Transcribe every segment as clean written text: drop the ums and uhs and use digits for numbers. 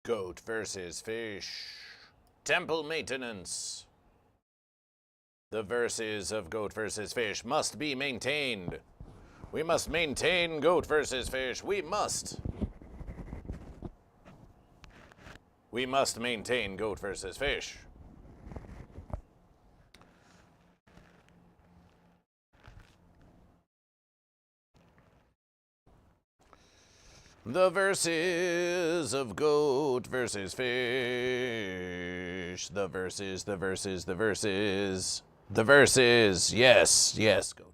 Goat versus fish. Temple maintenance. The verses of Goat versus Fish must be maintained. We must maintain Goat versus Fish. We must. We must maintain Goat versus Fish. The verses of Goat versus Fish. The verses, the verses, the verses. The verses, yes, yes, Goat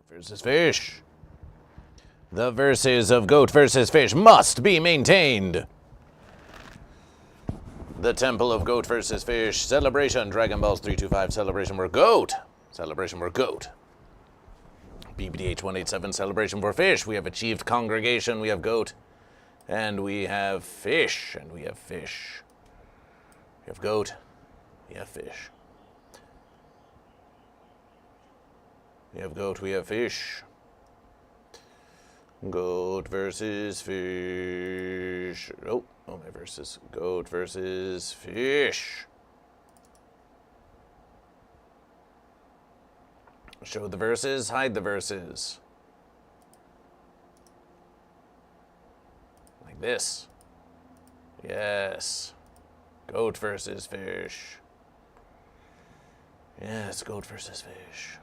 versus Fish. The verses of Goat versus Fish must be maintained. The Temple of Goat versus Fish. Celebration, Dragon Balls 325. Celebration, we're Goat. Celebration, we're Goat. BBDH 187, Celebration for Fish. We have achieved congregation, we have Goat. And we have Fish, and we have Fish. We have Goat, we have Fish. We have Goat, we have Fish. Goat versus Fish. Oh, my verses. Goat versus Fish. Show the verses, hide the verses. Like this. Yes. Goat versus Fish. Yes, Goat versus Fish.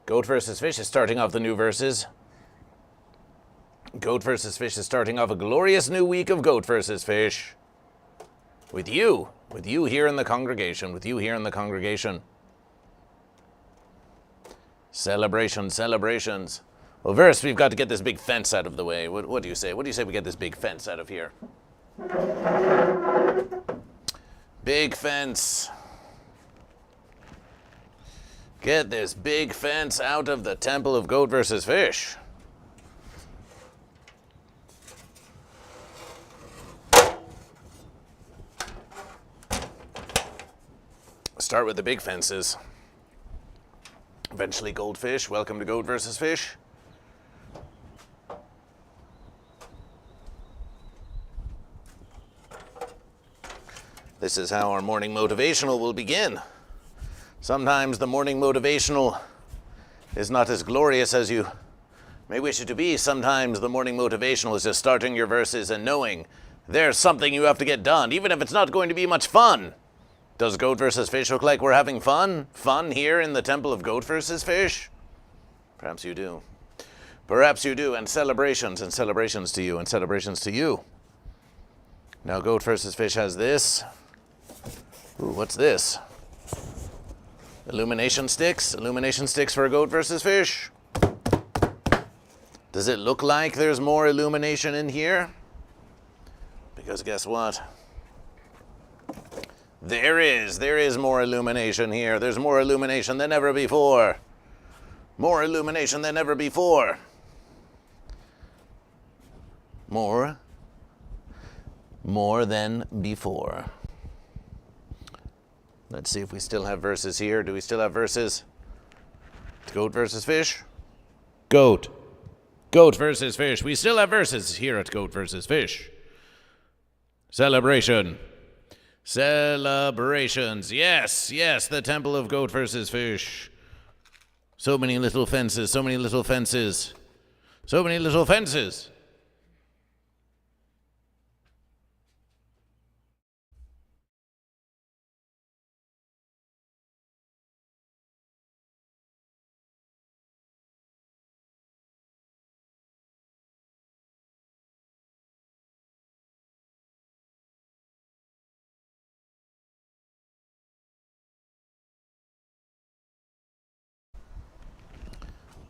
Goat versus Fish is starting off the new verses. Goat versus Fish is starting off a glorious new week of Goat versus Fish. With you here in the congregation, with you here in the congregation. Celebration, celebrations. Well, first we've got to get this big fence out of the way. What do you say? What do you say we get this big fence out of here? Big fence. Get this big fence out of the Temple of Goat versus Fish. Start with the big fences. Eventually Goldfish. Welcome to Goat versus Fish. This is how our morning motivational will begin. Sometimes the morning motivational is not as glorious as you may wish it to be. Sometimes the morning motivational is just starting your verses and knowing there's something you have to get done, even if it's not going to be much fun. Does Goat versus Fish look like we're having fun? Fun here in the Temple of Goat versus Fish? Perhaps you do. Perhaps you do, and celebrations to you, and celebrations to you. Now Goat versus Fish has this. Ooh, what's this? Illumination sticks? Illumination sticks for Goat versus Fish. Does it look like there's more illumination in here? Because guess what? There is more illumination here. There's more illumination than ever before. More illumination than ever before. More than before. Let's see if we still have verses here. Do we still have verses? Goat versus Fish? Goat. Goat versus Fish. We still have verses here at Goat versus Fish. Celebration. Celebrations. Yes, yes, the Temple of Goat versus Fish. So many little fences, so many little fences. So many little fences.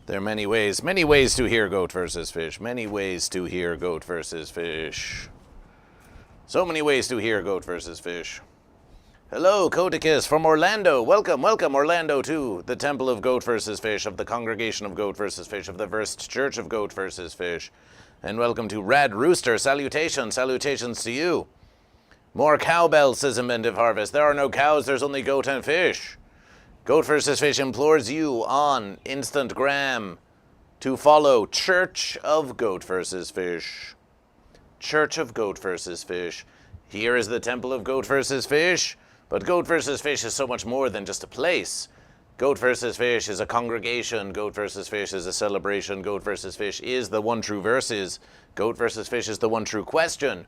There are many ways to hear Goat versus Fish. Many ways to hear Goat versus Fish. So many ways to hear Goat versus Fish. Hello, Codicus from Orlando. Welcome, welcome, Orlando, to the Temple of Goat versus Fish, of the Congregation of Goat versus Fish, of the First Church of Goat versus Fish. And welcome to Rad Rooster. Salutations, salutations to you. More cowbells, says Inventive Harvest. There are no cows, there's only goat and fish. Goat versus Fish implores you on Instantgram to follow Church of GoatVsFish. Church of GoatVsFish. Here is the temple of GoatVsFish, but GoatVsFish is so much more than just a place. GoatVsFish is a congregation. GoatVsFish is a celebration. GoatVsFish is the one true verses. GoatVsFish is the one true question.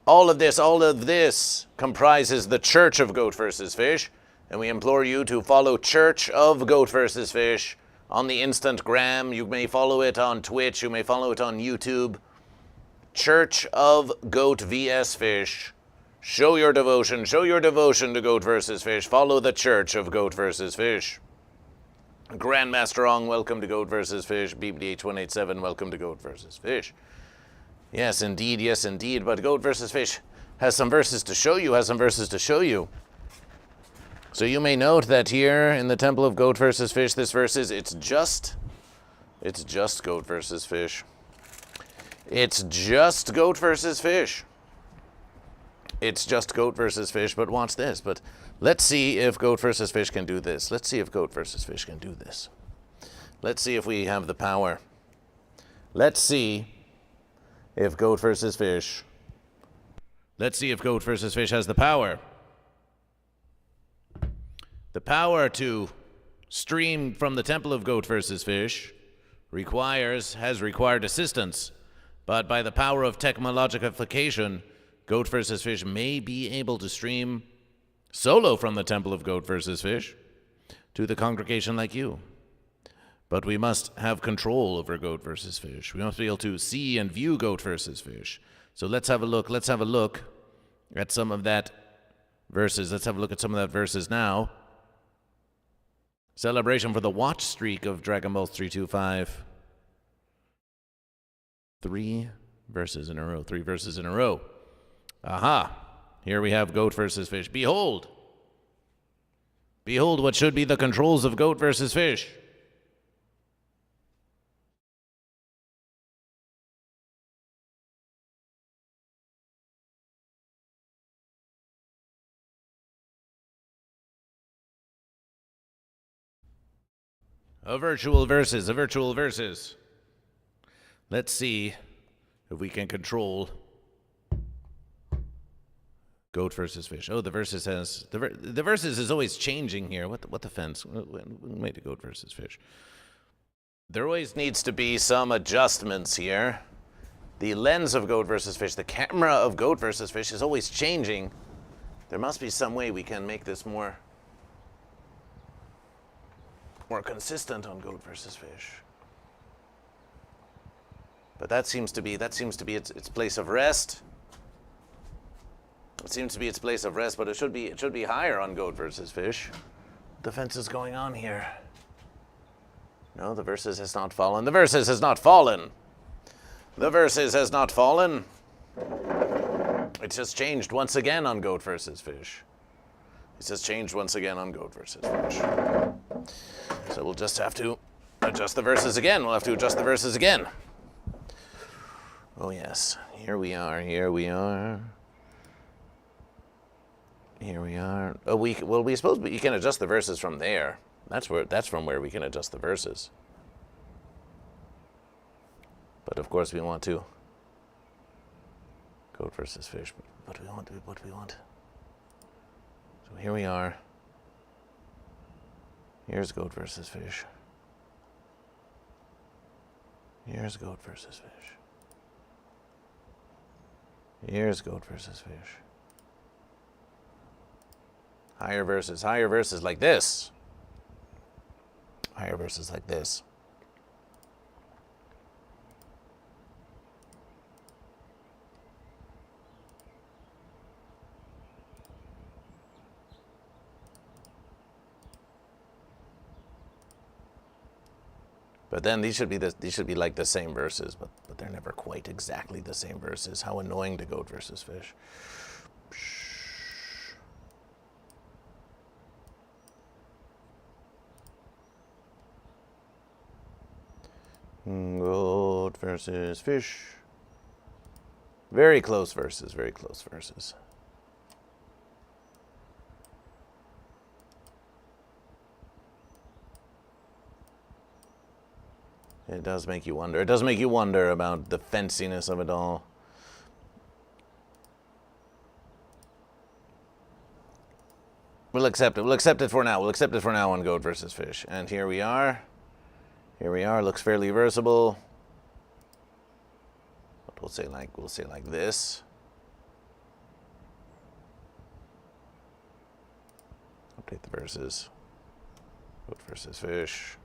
All of this comprises the Church of GoatVsFish, and we implore you to follow Church of GoatVsFish on the Instagram. You may follow it on Twitch. You may follow it on YouTube. Church of GoatVsFish. Show your devotion to GoatVsFish. Follow the Church of GoatVsFish. Grandmaster Ong, welcome to GoatVsFish. BBDH187, welcome to GoatVsFish. Yes, indeed, but GoatVsFish has some verses to show you, So you may note that here in the temple of GoatVsFish, this verse is, it's just GoatVsFish. It's just GoatVsFish. It's just GoatVsFish, but watch this. But let's see if GoatVsFish can do this. Let's see if GoatVsFish can do this. Let's see if we have the power. Let's see if GoatVsFish has the power. The power to stream from the temple of GoatVsFish has required assistance, but by the power of technologification, GoatVsFish may be able to stream solo from the temple of GoatVsFish to the congregation like you. But we must have control over GoatVsFish. We must be able to see and view GoatVsFish. So let's have a look at some of that verses. Let's have a look at some of that verses now. Celebration for the watch streak of Dragon Ball 325. 3 verses in a row. Aha! Here we have GoatVsFish. Behold what should be the controls of GoatVsFish. A virtual verses. Let's see if we can control GoatVsFish. Oh, the verses is always changing here. What the fence? We made a GoatVsFish. There always needs to be some adjustments here. The lens of GoatVsFish, the camera of GoatVsFish is always changing. There must be some way we can make this more consistent on GoatVsFish. But that seems to be its place of rest. It seems to be its place of rest, but it should be higher on GoatVsFish. What the fence is going on here? No, the verses has not fallen. The verses has not fallen. It's just changed once again on GoatVsFish. So we'll just have to adjust the verses again. Oh yes, here we are. Oh, we suppose you can adjust the verses from there. That's from where we can adjust the verses. But of course we want to GoatVsFish. What we want. So here we are. Here's GoatVsFish. Here's GoatVsFish. Higher verses like this. But then these should be like the same verses, but they're never quite exactly the same verses. How annoying to GoatVsFish. GoatVsFish. Very close verses. It does make you wonder. It does make you wonder about the fenciness of it all. We'll accept it. We'll accept it for now. We'll accept it for now on GoatVsFish. And here we are. Here we are. Looks fairly versable. But we'll say like this. Update the verses. GoatVsFish.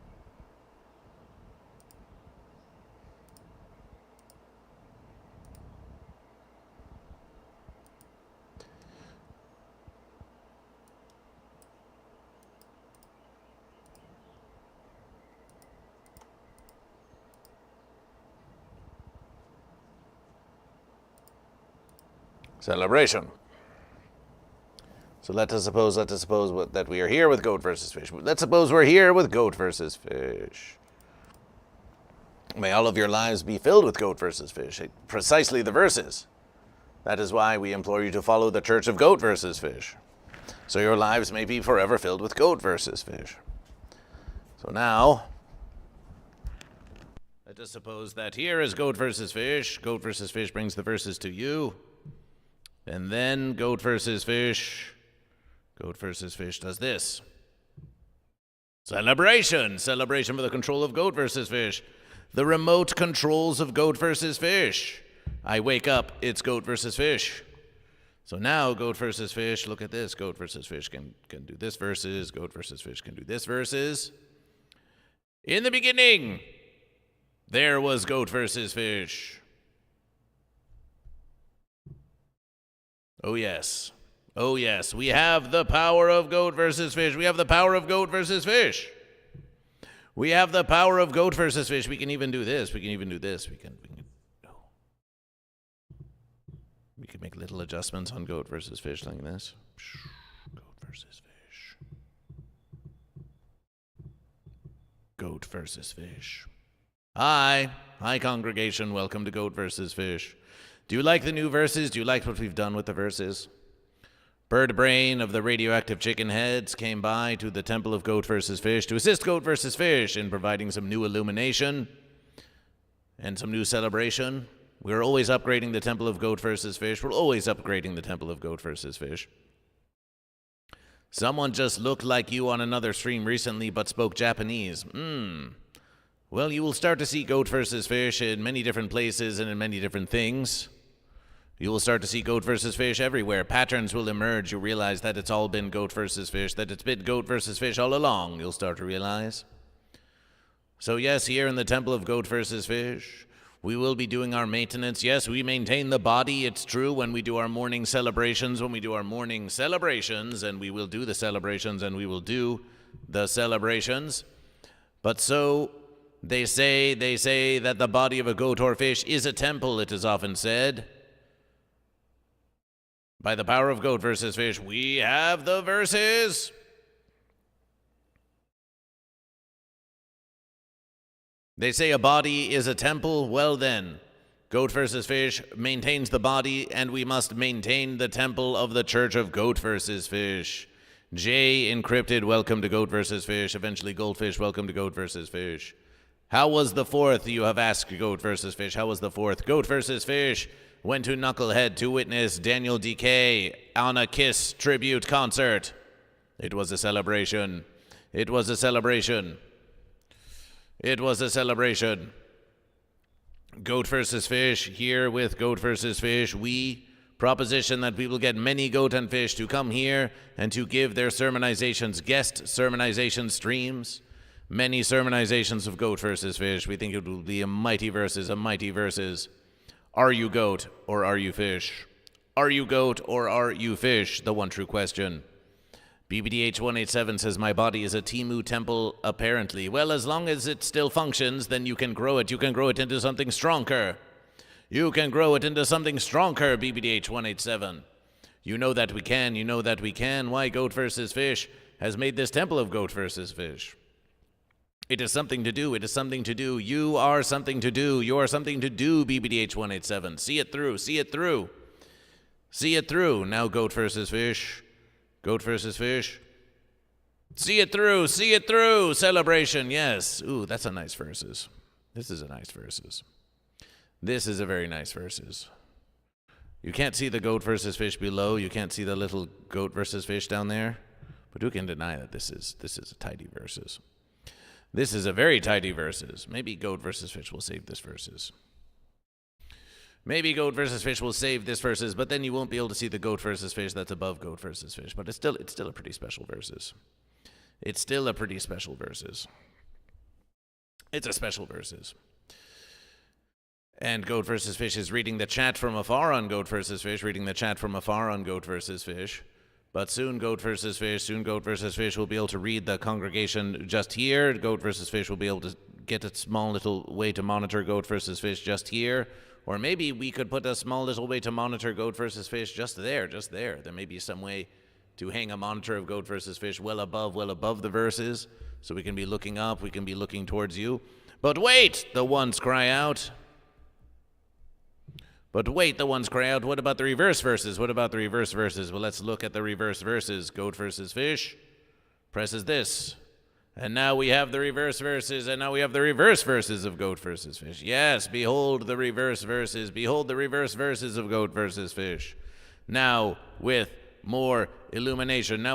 Celebration. So let us suppose that we are here with GoatVsFish. Let's suppose we're here with GoatVsFish. May all of your lives be filled with GoatVsFish. Precisely the verses. That is why we implore you to follow the Church of GoatVsFish. So your lives may be forever filled with GoatVsFish. So now, let us suppose that here is GoatVsFish. GoatVsFish brings the verses to you. And then GoatVsFish does this. Celebration for the control of GoatVsFish. The remote controls of GoatVsFish. I wake up, it's GoatVsFish. So now GoatVsFish, look at this. GoatVsFish can do this verses. GoatVsFish can do this verses. In the beginning, there was GoatVsFish. Oh yes, we have the power of GoatVsFish. We have the power of GoatVsFish. We have the power of GoatVsFish. We can even do this. We can make little adjustments on GoatVsFish like this. GoatVsFish. Hi congregation. Welcome to GoatVsFish. Do you like the new verses? Do you like what we've done with the verses? Bird Brain of the Radioactive Chicken Heads came by to the Temple of GoatVsFish to assist GoatVsFish in providing some new illumination and some new celebration. We're always upgrading the Temple of GoatVsFish. We're always upgrading the Temple of GoatVsFish. Someone just looked like you on another stream recently but spoke Japanese. Well, you will start to see GoatVsFish in many different places and in many different things. You will start to see GoatVsFish everywhere. Patterns will emerge. You'll realize that it's all been GoatVsFish, that it's been GoatVsFish all along, you'll start to realize. So yes, here in the Temple of GoatVsFish, we will be doing our maintenance. Yes, we maintain the body, it's true, when we do our morning celebrations, and we will do the celebrations, and we will do the celebrations. But so, they say that the body of a goat or fish is a temple, it is often said. By the power of GoatVsFish, we have the verses. They say a body is a temple. Well then, GoatVsFish maintains the body, and we must maintain the temple of the Church of GoatVsFish. J Encrypted, welcome to GoatVsFish. Eventually Goldfish, welcome to GoatVsFish. How was the 4th? You have asked GoatVsFish. How was the 4th? GoatVsFish went to Knucklehead to witness Daniel DK on a Kiss tribute concert. It was a celebration. It was a celebration. It was a celebration. GoatVsFish, here with GoatVsFish, we proposition that we will get many goat and fish to come here and to give their sermonizations, guest sermonization streams. Many sermonizations of GoatVsFish. We think it will be a mighty verses. Are you goat or are you fish? Are you goat or are you fish? The one true question. BBDH187 says, my body is a Timu temple, apparently. Well, as long as it still functions, then you can grow it. You can grow it into something stronger. You can grow it into something stronger, BBDH187. You know that we can. You know that we can. Why GoatVsFish has made this temple of GoatVsFish. It is something to do. It is something to do. You are something to do. You are something to do, BBDH187. See it through. See it through. See it through. Now GoatVsFish. GoatVsFish. See it through. See it through. Celebration. Yes. Ooh, that's a nice verses. This is a nice verses. This is a very nice verses. You can't see the goat versus fish below. You can't see the little goat versus fish down there. But who can deny that this is a tidy verses? This is a very tidy verses. Maybe goat versus fish will save this verses. Maybe goat versus fish will save this verses, but then you won't be able to see the goat versus fish that's above goat versus fish. But it's still a pretty special verses. It's still a pretty special verses. It's a special verses. And Goat versus Fish is reading the chat from afar on Goat versus Fish, reading the chat from afar on Goat versus Fish. But soon Goat versus Fish will be able to read the congregation just here. Goat versus Fish will be able to get a small little way to monitor Goat versus Fish just here. Or maybe we could put a small little way to monitor Goat versus Fish just there. There may be some way to hang a monitor of Goat versus Fish well above the verses. So we can be looking up, we can be looking towards you. But wait, the ones cry out. What about the reverse verses? Well, let's look at the reverse verses. Goat versus Fish presses this. And now we have the reverse verses, and now we have the reverse verses of Goat versus Fish. Yes, behold the reverse verses. Behold the reverse verses of Goat versus Fish. Now with more illumination.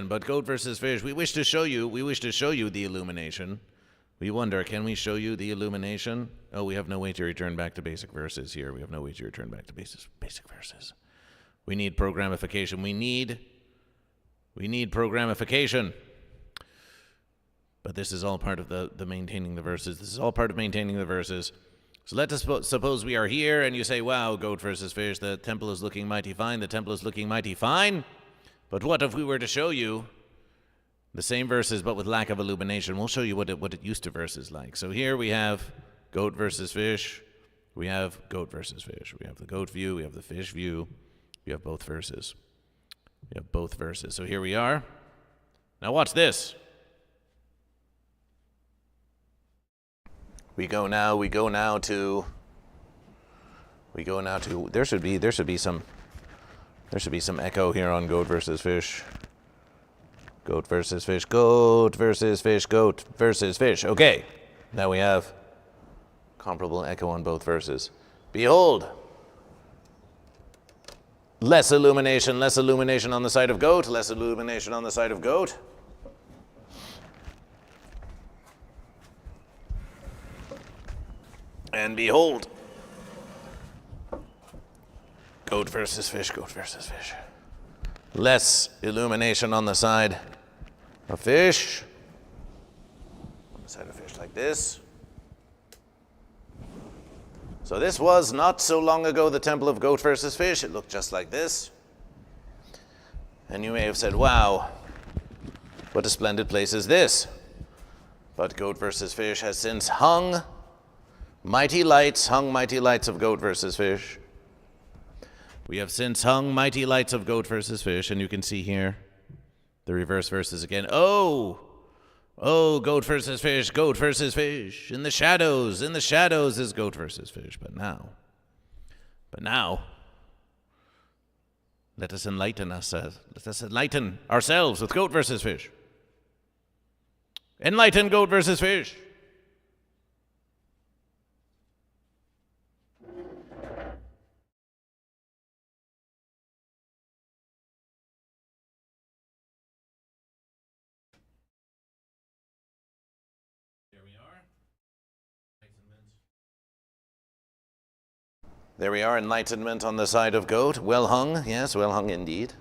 But Goat versus Fish, we wish to show you the illumination. We wonder, can we show you the illumination? Oh, we have no way to return back to basic verses here. We basic verses. We need programification. We need programification. But this is all part of the maintaining the verses. So let us suppose we are here and you say, wow, Goat versus Fish, the temple is looking mighty fine. But what if we were to show you the same verses, but with lack of illumination? We'll show you what it used to verses like. So here we have Goat versus Fish. We have Goat versus Fish. We have the goat view. We have the fish view. We have both verses. So here we are. Now watch this. We go now to. There should be some echo here on Goat versus Fish. Goat versus Fish. Okay, now we have comparable echo on both verses. Behold, less illumination on the side of Goat, And behold, Goat versus Fish. Less illumination on the side of fish. Like this. So this was not so long ago the temple of Goat versus Fish. It looked just like this. And you may have said, wow, what a splendid place is this. But Goat versus Fish has since hung mighty lights of Goat versus Fish. We have since hung mighty lights of Goat versus Fish, and you can see here the reverse verses again. Oh, Goat versus Fish. In the shadows is Goat versus Fish. But now, let us enlighten ourselves with Goat versus Fish. Enlighten Goat versus Fish. There we are, enlightenment on the side of Goat. Well hung, yes, well hung indeed.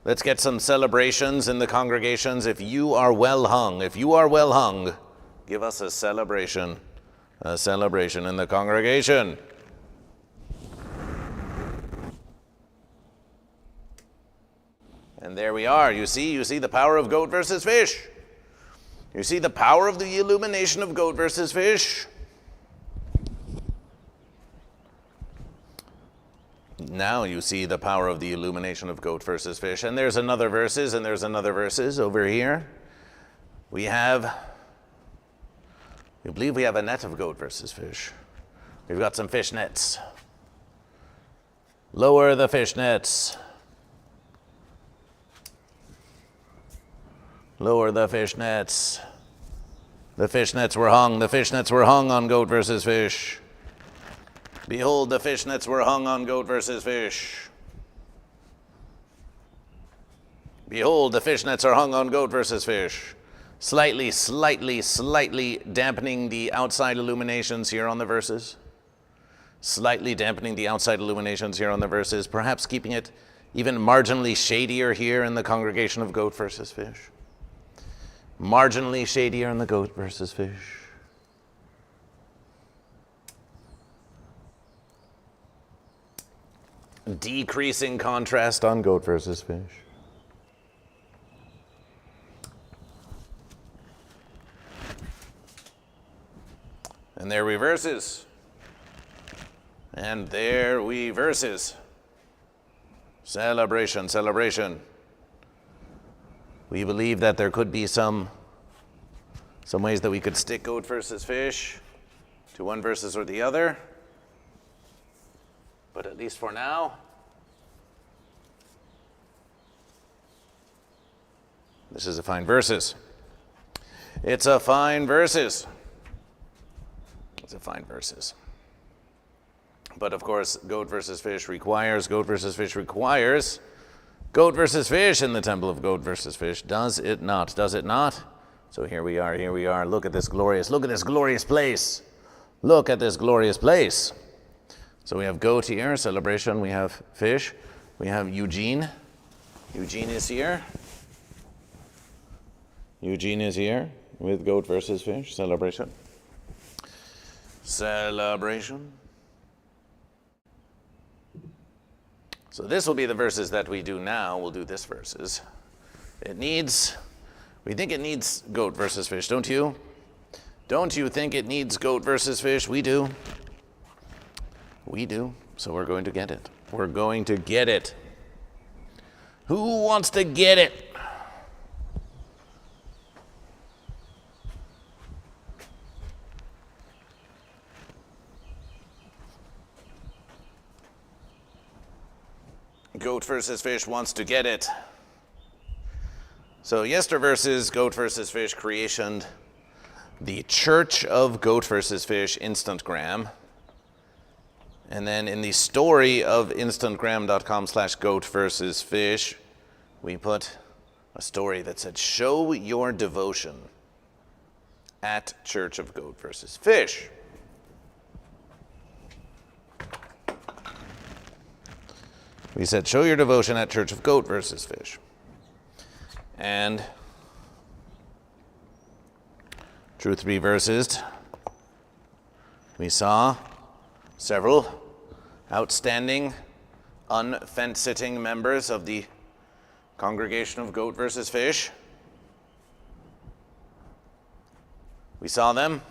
Let's get some celebrations in the congregations. If you are well hung, give us a celebration in the congregation. And there we are. You see the power of Goat versus Fish. You see the power of the illumination of Goat versus Fish. Now you see the power of the illumination of Goat versus Fish. And there's another verses over here. We believe we have a net of Goat versus Fish. We've got some fish nets. Lower the fish nets. Lower the fish nets. The fish nets were hung. The fish nets were hung on Goat vs. Fish. Behold, the fish nets were hung on Goat vs. Fish. Behold, the fish nets are hung on Goat vs. Fish. Slightly dampening the outside illuminations here on the verses. Slightly dampening the outside illuminations here on the verses. Perhaps keeping it even marginally shadier here in the congregation of Goat vs. Fish. Marginally shadier in the Goat vs. Fish. Decreasing contrast on Goat vs. Fish. And there we verses. And there we verses. Celebration, celebration. We believe that there could be some ways that we could stick Goat vs. Fish to one versus or the other. But at least for now, this is a fine verses. It's a fine verses. It's a fine verses. But of course, Goat vs. Fish requires Goat vs. Fish in the temple of Goat vs. Fish. Does it not? Does it not? So here we are. Look at this glorious place. Look at this glorious place. So we have Goat here, celebration. We have Fish. We have Eugene. Eugene is here. Eugene is here with Goat vs. Fish, celebration. Celebration. So this will be the verses that we do now. We'll do this verses. We think it needs Goat vs. Fish, don't you? Don't you think it needs Goat vs. Fish? We do. We do. So we're going to get it. We're going to get it. Who wants to get it? Goat vs. Fish wants to get it. So yesterverses, Goat vs. Fish creationed the Church of GoatVsFish Instantgram. And then in the story of instantgram.com/GoatVsFish, we put a story that said, show your devotion at Church of GoatVsFish. We said, show your devotion at Church of GoatVsFish. And through 3 verses, we saw several outstanding, unfence-sitting members of the congregation of Goat vs. Fish. We saw them.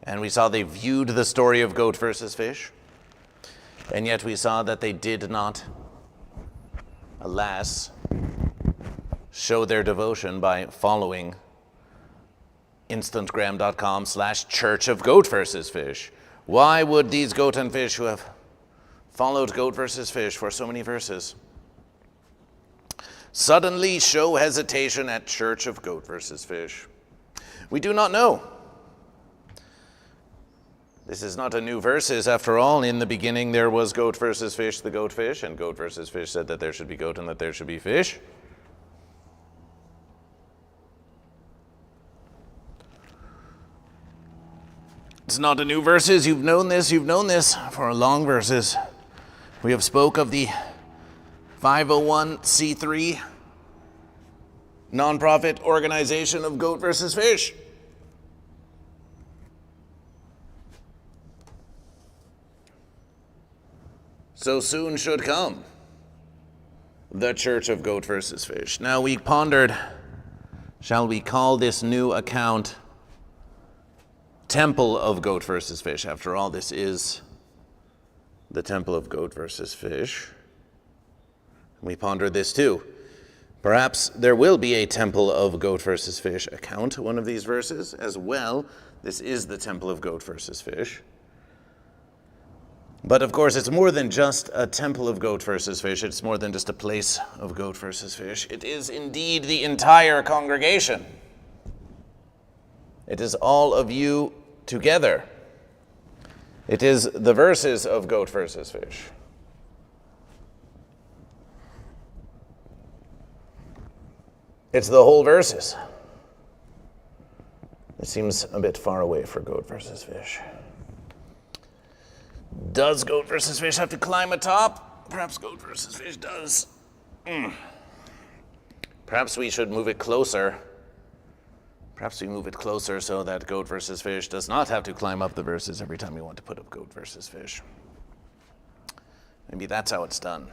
And we saw they viewed the story of Goat vs. Fish. And yet we saw that they did not, alas, show their devotion by following instantgram.com/Church of GoatVsFish. Why would these goat and fish who have followed Goat vs. Fish for so many verses suddenly show hesitation at Church of Goat vs. Fish? We do not know. This is not a new verses. After all, in the beginning there was Goat vs. Fish, the goat fish, and Goat vs. Fish said that there should be goat and that there should be fish. It's not a new verses. You've known this for a long verses. We have spoke of the 501c3 nonprofit organization of Goat vs. Fish. So soon should come the Church of Goat vs. Fish. Now we pondered, shall we call this new account Temple of Goat vs. Fish? After all, this is the Temple of Goat vs. Fish. We pondered this too. Perhaps there will be a Temple of Goat vs. Fish account, one of these verses as well. This is the Temple of Goat vs. Fish. But of course, it's more than just a temple of goat versus fish. It's more than just a place of goat versus fish. It is indeed the entire congregation. It is all of you together. It is the verses of goat versus fish. It's the whole verses. It seems a bit far away for goat versus fish. Does goat versus fish have to climb atop? Perhaps goat versus fish does. Perhaps we should move it closer. Perhaps we move it closer so that goat versus fish does not have to climb up the verses every time we want to put up goat versus fish. Maybe that's how it's done.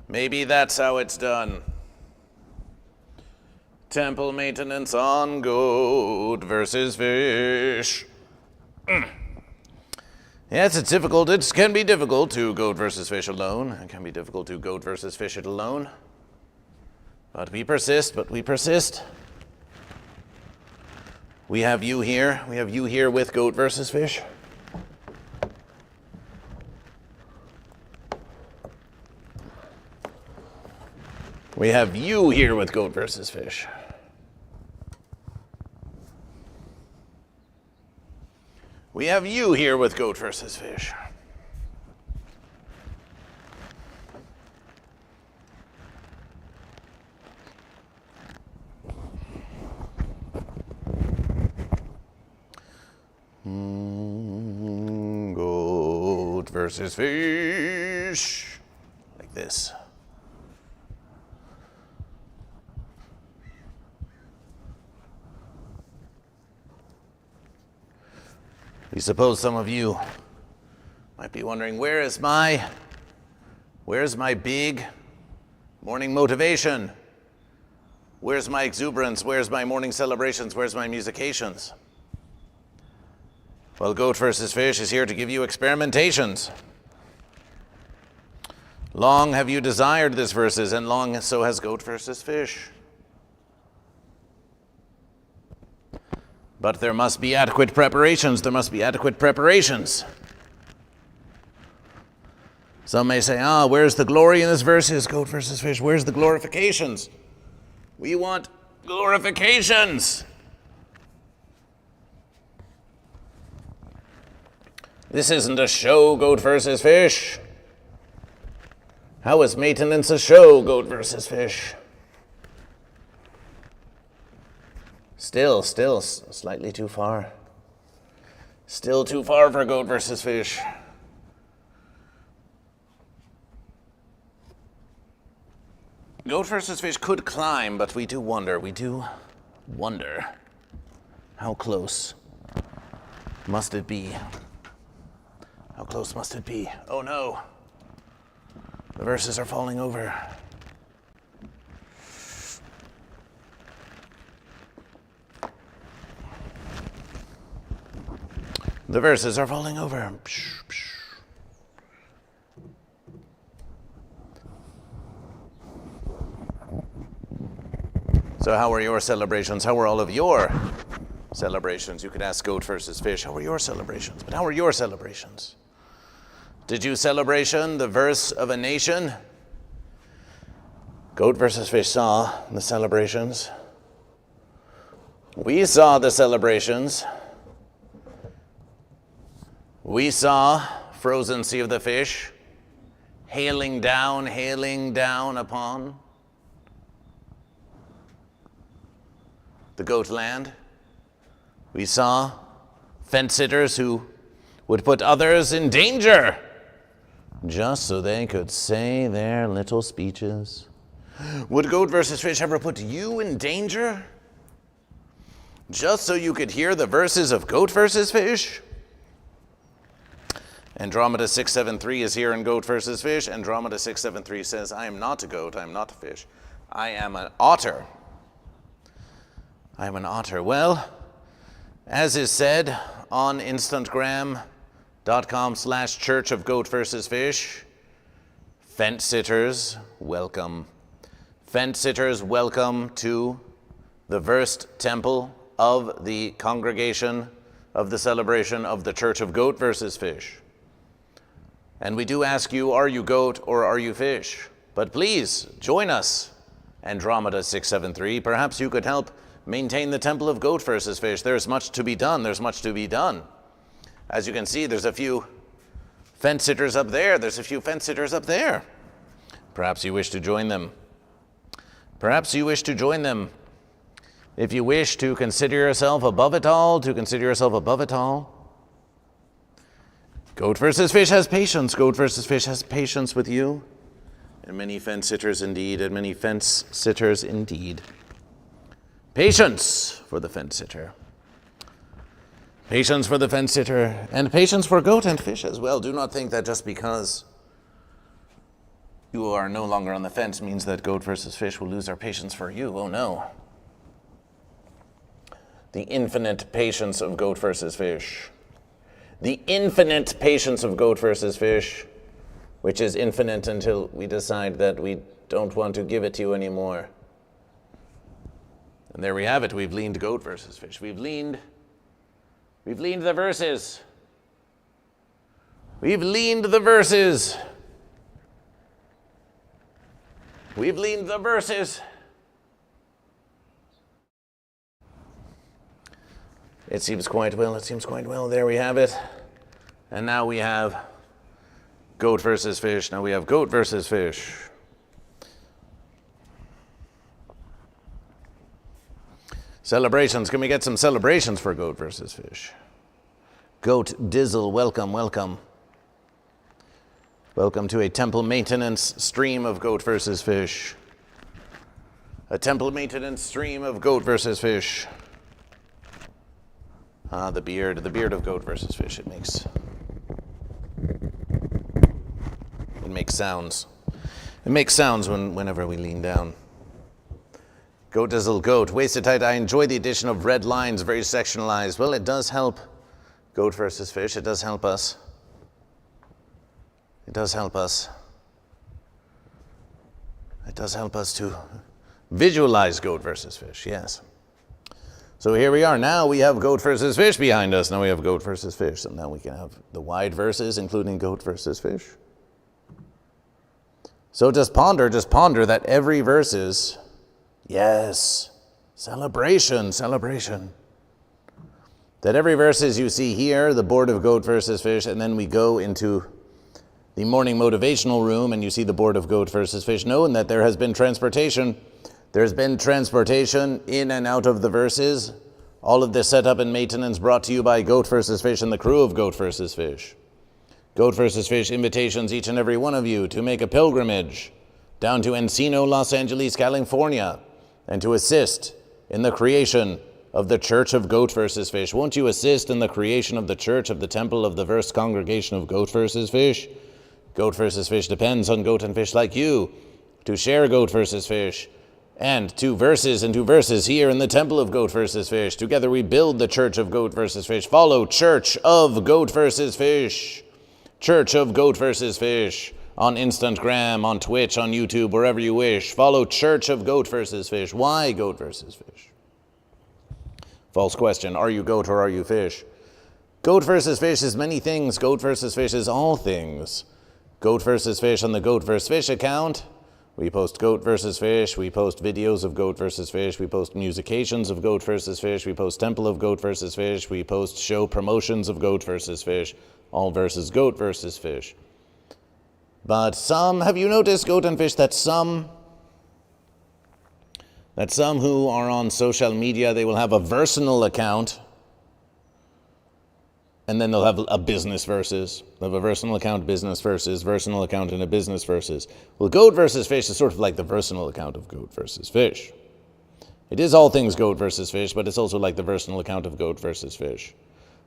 Maybe that's how it's done. Temple maintenance on goat versus fish. Yes, it's difficult. It can be difficult to goat versus fish alone. It can be difficult to goat versus fish it alone. But we persist, We have you here. We have you here with goat versus fish. We have you here with goat versus fish. We have you here with goat versus fish. Goat versus fish. Like this. We suppose some of you might be wondering, where's my big morning motivation? Where's my exuberance? Where's my morning celebrations? Where's my musications? Well, Goat versus Fish is here to give you experimentations. Long have you desired this versus, and long so has Goat versus Fish. But there must be adequate preparations. There must be adequate preparations. Some may say, where's the glory in this verses, Goat versus Fish? Where's the glorifications? We want glorifications. This isn't a show, Goat versus Fish. How is maintenance a show, Goat versus Fish? Still, slightly too far. Still too far for Goat versus Fish. Goat versus Fish could climb, but we do wonder how close must it be? How close must it be? Oh no, the verses are falling over. The verses are falling over. So how were your celebrations? How were all of your celebrations? You could ask Goat versus Fish, how were your celebrations? But how were your celebrations? Did you celebration the verse of a nation? Goat versus Fish saw the celebrations. We saw the celebrations. We saw frozen sea of the fish hailing down upon the goat land. We saw fence sitters who would put others in danger just so they could say their little speeches. Would Goat versus Fish ever put you in danger just so you could hear the verses of Goat versus Fish? Andromeda 673 is here in Goat versus Fish. Andromeda 673 says, I am not a goat, I am not a fish. I am an otter. I am an otter. Well, as is said on instantgram.com/Church of GoatVsFish, fence sitters, welcome. Fence sitters, welcome to the versed temple of the congregation of the celebration of the Church of GoatVsFish. And we do ask you, are you goat or are you fish? But please, join us, Andromeda 673. Perhaps you could help maintain the temple of GoatVsFish. There's much to be done. There's much to be done. As you can see, there's a few fence sitters up there. There's a few fence sitters up there. Perhaps you wish to join them. Perhaps you wish to join them. If you wish to consider yourself above it all, GoatVsFish has patience. GoatVsFish has patience with you. And many fence sitters indeed, Patience for the fence sitter. Patience for the fence sitter, and patience for goat and fish as well. Do not think that just because you are no longer on the fence means that GoatVsFish will lose our patience for you. Oh no. The infinite patience of GoatVsFish. The infinite patience of GoatVsFish, which is infinite until we decide that we don't want to give it to you anymore. And there we have it. We've leaned GoatVsFish. We've leaned the verses. We've leaned the verses. We've leaned the verses. It seems quite well. There we have it. And now we have GoatVsFish. Now we have GoatVsFish. Celebrations. Can we get some celebrations for GoatVsFish? Goat Dizzle, welcome, welcome. Welcome to a temple maintenance stream of GoatVsFish. A temple maintenance stream of GoatVsFish. Ah, the beard of GoatVsFish. It makes sounds. It makes sounds whenever we lean down. Goat Dizzle, goat. Wasted tight. I enjoy the addition of red lines, very sectionalized. Well, it does help GoatVsFish. It does help us. It does help us. It does help us to visualize GoatVsFish, yes. So here we are. Now we have GoatVsFish behind us. Now we have GoatVsFish. So now we can have the wide verses, including GoatVsFish. So just ponder that every verse is, yes, celebration. That every verses you see here, the board of GoatVsFish, and then we go into the morning motivational room and you see the board of GoatVsFish, knowing that there has been transportation. There's been transportation in and out of the verses. All of this setup and maintenance brought to you by GoatVsFish and the crew of GoatVsFish. GoatVsFish invitations each and every one of you to make a pilgrimage down to Encino, Los Angeles, California, and to assist in the creation of the Church of GoatVsFish. Won't you assist in the creation of the church of the temple of the Verse Congregation of GoatVsFish? GoatVsFish depends on goat and fish like you to share GoatVsFish and two verses here in the temple of GoatVsFish. Together we build the Church of GoatVsFish. Follow Church of GoatVsFish. Church of GoatVsFish on Instagram, on Twitch, on YouTube, wherever you wish. Follow Church of GoatVsFish. Why GoatVsFish? False question. Are you goat or are you fish? GoatVsFish is many things. GoatVsFish is all things. GoatVsFish on the GoatVsFish account. We post GoatVsFish. We post videos of GoatVsFish. We post musications of GoatVsFish. We post temple of GoatVsFish. We post show promotions of GoatVsFish. All versus GoatVsFish. But some, have you noticed, goat and fish, that some who are on social media, they will have a personal account, and then they'll have a business versus. They'll have a personal account, business versus, personal account, and a business versus. Well, GoatVsFish is sort of like the personal account of GoatVsFish. It is all things GoatVsFish, but it's also like the personal account of GoatVsFish.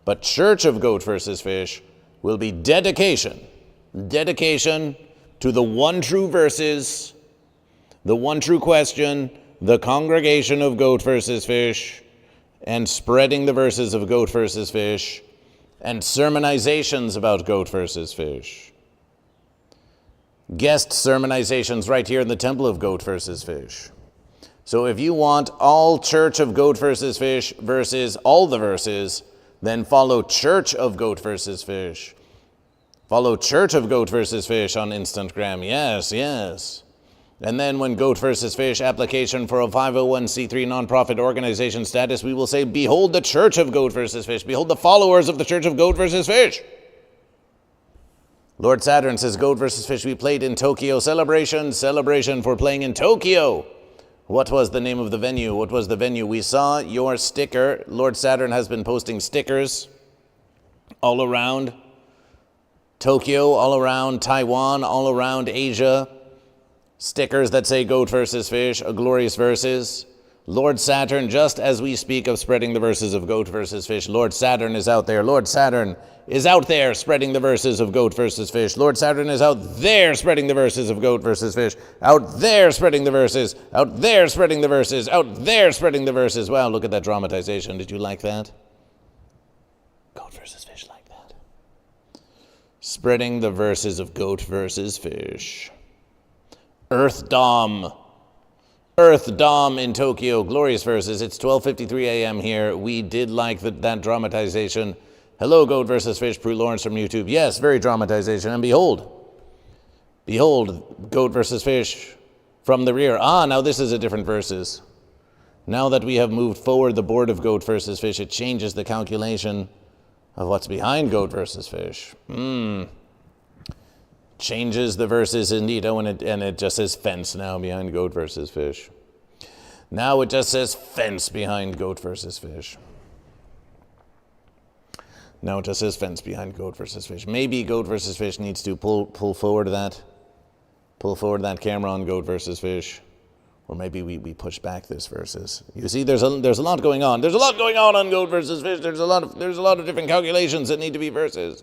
But Church of GoatVsFish will be dedication to the one true verses, the one true question, the congregation of GoatVsFish, and spreading the verses of GoatVsFish, and sermonizations about GoatVsFish. Guest sermonizations right here in the temple of GoatVsFish. So if you want all Church of GoatVsFish versus all the verses, then follow Church of GoatVsFish. Follow Church of GoatVsFish on Instagram. Yes, yes. And then when GoatVsFish application for a 501c3 nonprofit organization status, we will say, behold the Church of GoatVsFish. Behold the followers of the Church of GoatVsFish. Lord Saturn says, GoatVsFish, we played in Tokyo. Celebration for playing in Tokyo. What was the name of the venue? What was the venue? We saw your sticker. Lord Saturn has been posting stickers all around Tokyo, all around Taiwan, all around Asia. Stickers that say GoatVsFish, a glorious verses. Lord Saturn, just as we speak of spreading the verses of GoatVsFish, Lord Saturn is out there. Lord Saturn is out there spreading the verses of GoatVsFish. Lord Saturn is out there spreading the verses of GoatVsFish. Out there spreading the verses. Out there spreading the verses. Out there spreading the verses. Wow, look at that dramatization. Did you like that? GoatVsFish like that. Spreading the verses of GoatVsFish. Earth Dom in Tokyo, glorious verses. It's 12:53 a.m. here. We did like that dramatization. Hello, GoatVsFish, Prue Lawrence from YouTube. Yes, very dramatization. And behold, GoatVsFish from the rear. Now this is a different verses. Now that we have moved forward the board of GoatVsFish, it changes the calculation of what's behind GoatVsFish. Changes the verses indeed. Oh, and it just says fence now behind GoatVsFish. Now it just says fence behind GoatVsFish. Now it just says fence behind GoatVsFish. Maybe GoatVsFish needs to pull forward that camera on GoatVsFish, or maybe we push back this verses. You see, there's a lot going on. There's a lot going on GoatVsFish. There's a lot of different calculations that need to be verses.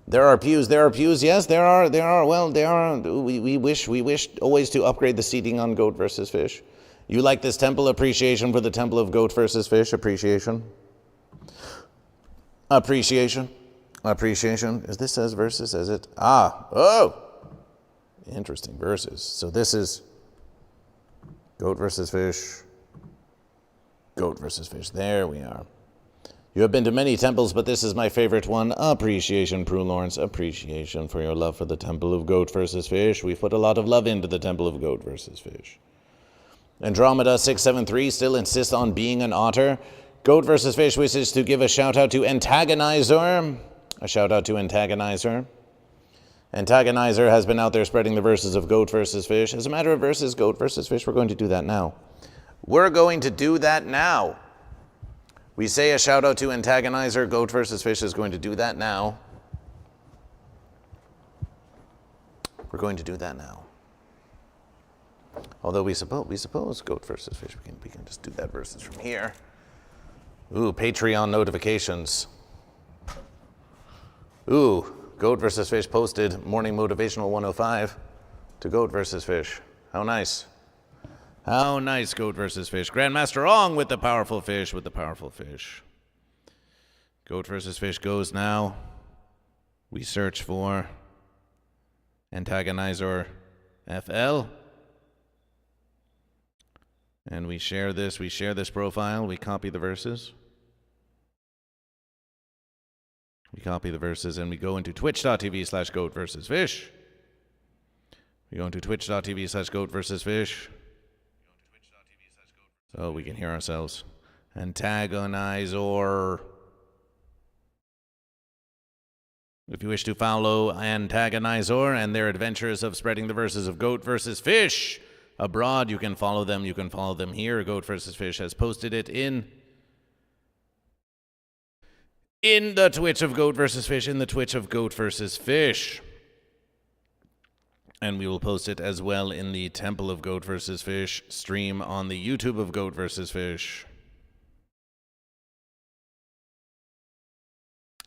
There are pews. Yes, there are. Well, there are. We wish always to upgrade the seating on GoatVsFish. You like this temple? Appreciation for the temple of GoatVsFish. Appreciation. Is this as verses? Is it? Interesting verses. So this is GoatVsFish. There we are. You have been to many temples, but this is my favorite one. Appreciation, Prue Lawrence. Appreciation for your love for the temple of GoatVsFish. We've put a lot of love into the temple of GoatVsFish. Andromeda 673 still insists on being an otter. GoatVsFish wishes to give a shout out to Antagonizer. Antagonizer has been out there spreading the verses of GoatVsFish. As a matter of verses, GoatVsFish, we're going to do that now. We say a shout out to Antagonizer. GoatVsFish is going to do that now. We're going to do that now. Although we suppose GoatVsFish, we can just do that verses from here. Ooh, Patreon notifications. Ooh, GoatVsFish posted Morning Motivational 105 to GoatVsFish. How nice. How nice, GoatVsFish. Grandmaster Ong with the powerful fish, GoatVsFish goes now. We search for Antagonizer FL. And we share this profile. We copy the verses. And we go into twitch.tv/GoatVsFish. So we can hear ourselves. Antagonizer. If you wish to follow Antagonizer and their adventures of spreading the verses of GoatVsFish abroad, you can follow them. You can follow them here. GoatVsFish has posted it in the Twitch of GoatVsFish, And we will post it as well in the Temple of GoatVsFish stream on the YouTube of GoatVsFish.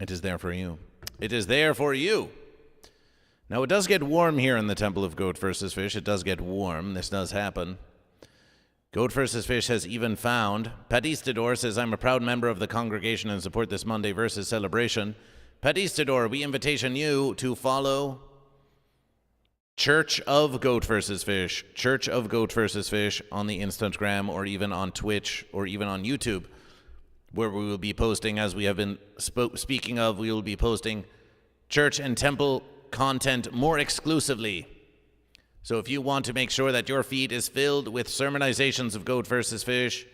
It is there for you. Now, it does get warm here in the Temple of GoatVsFish. It does get warm. This does happen. GoatVsFish has even found... Padistador says, I'm a proud member of the congregation and support this Monday Versus celebration. Padistador, we invitation you to follow Church of GoatVsFish on the Instagram or even on Twitch or even on YouTube, where we will be posting, as we have been speaking of, we will be posting church and temple content more exclusively. So if you want to make sure that your feed is filled with sermonizations of Goat vs. Fish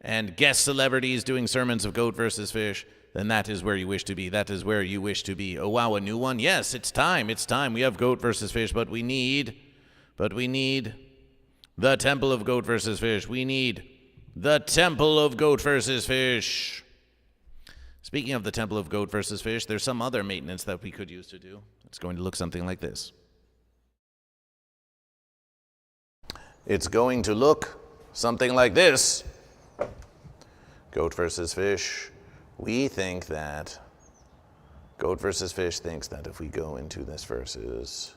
and guest celebrities doing sermons of Goat vs. Fish, then that is where you wish to be. That is where you wish to be. Oh, wow, a new one? Yes, it's time. It's time. We have Goat vs. Fish, but we need the Temple of Goat vs. Fish. We need the Temple of Goat vs. Fish. Speaking of the Temple of Goat vs. Fish, there's some other maintenance that we could use to do. It's going to look something like this. It's going to look something like this. Goat vs. Fish. We think that Goat vs. Fish thinks that if we go into this versus,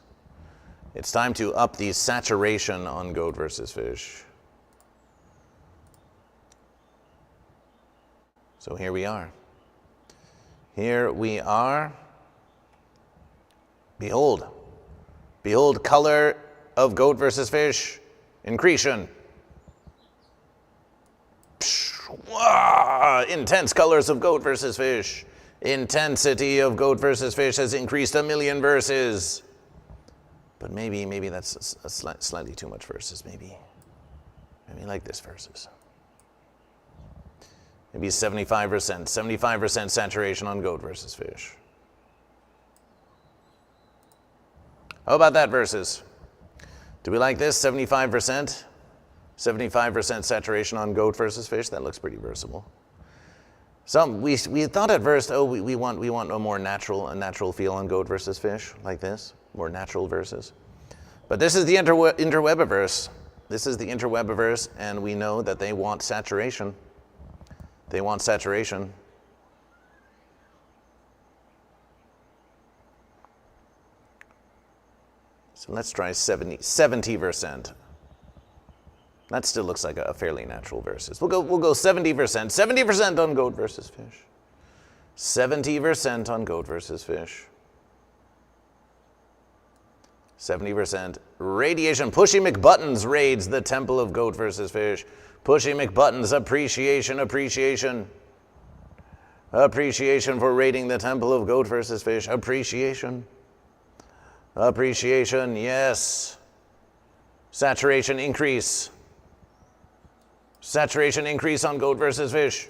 it's time to up the saturation on Goat vs. Fish. So here we are. Here we are. Behold. Behold, color of Goat vs. Fish. Incretion. Wow, intense colors of Goat vs. Fish. Intensity of Goat vs. Fish has increased 1 million verses. But maybe that's slightly too much verses. Maybe like this verses. Maybe 75% saturation on Goat vs. Fish. How about that verses? Do we like this? 75%? 75% saturation on Goat vs. Fish. That looks pretty versatile. We thought at first, we want a more natural feel on Goat vs. Fish, like this, more natural verses. But this is the interwebiverse. This is the interwebiverse, and we know that they want saturation. They want saturation. So let's try 70%. That still looks like a fairly natural verses. We'll go 70%. 70% on Goat vs. Fish. 70% on Goat vs. Fish. 70%. Radiation. Pushy McButtons raids the Temple of Goat vs. Fish. Pushy McButtons, appreciation. Appreciation for raiding the Temple of Goat vs. Fish. Appreciation, yes. Saturation increase. Saturation increase on Goat vs. Fish.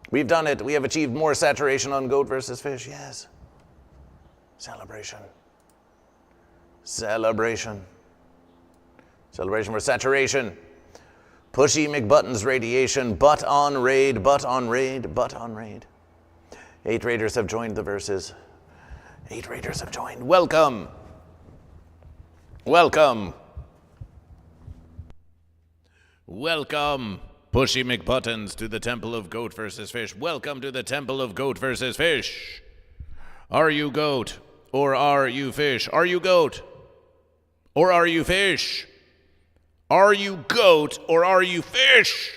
We've done it. We have achieved more saturation on Goat vs. Fish, yes. Celebration for saturation. Pushy McButtons radiation, butt on raid. 8 raiders have joined the verses. 8 raiders have joined. Welcome. Pushy McButtons, to the Temple of Goat vs. Fish. Welcome to the Temple of Goat vs. Fish. Are you goat or are you fish? Are you goat or are you fish? Are you goat or are you fish?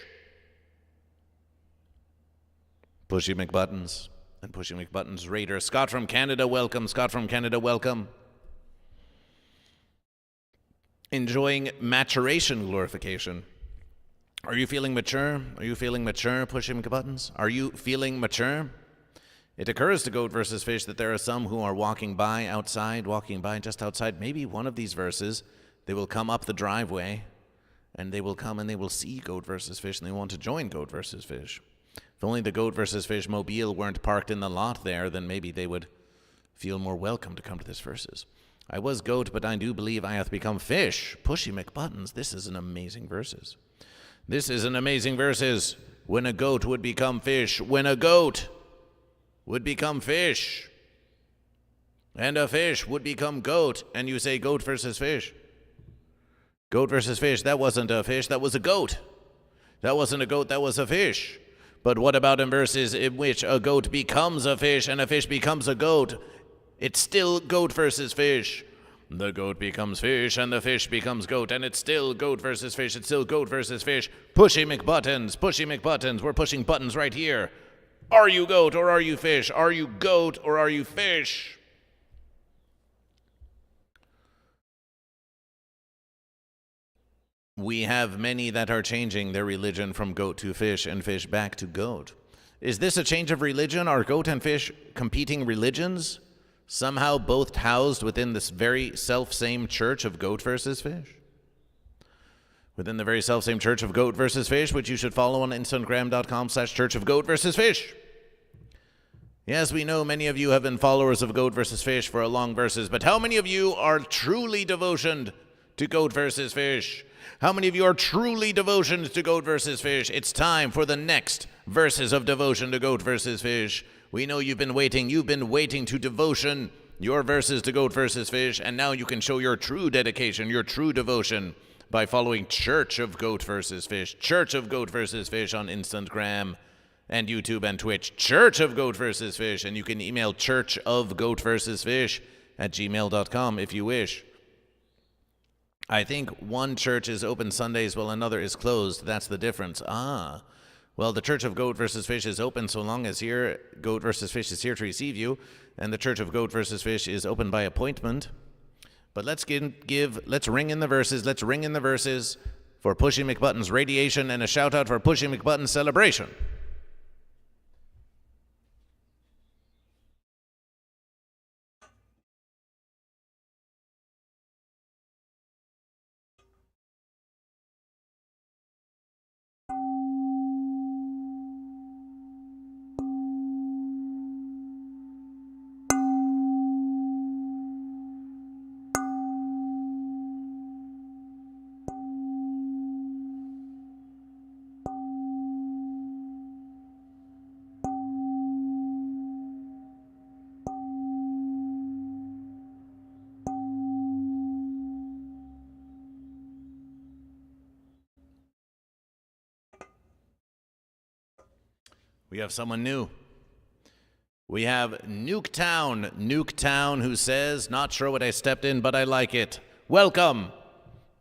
Pushy McButtons and Pushy McButtons Raider. Scott from Canada, welcome. Enjoying maturation glorification. Are you feeling mature? Pushy McButtons? Are you feeling mature? It occurs to Goat vs. Fish that there are some who are walking by just outside. Maybe one of these verses, they will come up the driveway, and they will come and they will see Goat vs. Fish, and they want to join Goat vs. Fish. If only the Goat vs. Fish mobile weren't parked in the lot there, then maybe they would feel more welcome to come to this verses. I was goat, but I do believe I hath become fish. Pushy McButtons, this is an amazing verses. When a goat would become fish. When a goat would become fish. And a fish would become goat. And you say Goat vs. Fish. Goat vs. Fish, that wasn't a fish, that was a goat. That wasn't a goat, that was a fish. But what about in verses in which a goat becomes a fish and a fish becomes a goat? It's still Goat vs. Fish. The goat becomes fish and the fish becomes goat, and it's still Goat vs. Fish. It's still Goat vs. Fish. Pushy McButtons. We're pushing buttons right here. Are you goat or are you fish? Are you goat or are you fish? We have many that are changing their religion from goat to fish and fish back to goat. Is this a change of religion? Are goat and fish competing religions? Somehow both housed within this very self-same Church of GoatVsFish? Within the very self-same Church of GoatVsFish, which you should follow on Instagram.com/Church of GoatVsFish. Yes, we know many of you have been followers of GoatVsFish for a long verses, but how many of you are truly devotioned to GoatVsFish? How many of you are truly devotioned to GoatVsFish? It's time for the next verses of devotion to GoatVsFish. We know you've been waiting to devotion your verses to GoatVsFish, and now you can show your true dedication, your true devotion by following Church of GoatVsFish, Church of GoatVsFish on Instagram and YouTube and Twitch, Church of GoatVsFish, and you can email churchofgoatVsFish@gmail.com if you wish. I think one church is open Sundays while another is closed. That's the difference. Well, the Church of GoatVsFish is open so long as GoatVsFish is here to receive you, and the Church of GoatVsFish is open by appointment. But let's ring in the verses. Let's ring in the verses for Pushy McButton's radiation and a shout out for Pushy McButton's celebration. We have someone new. We have Nuketown, who says, not sure what I stepped in, but I like it. Welcome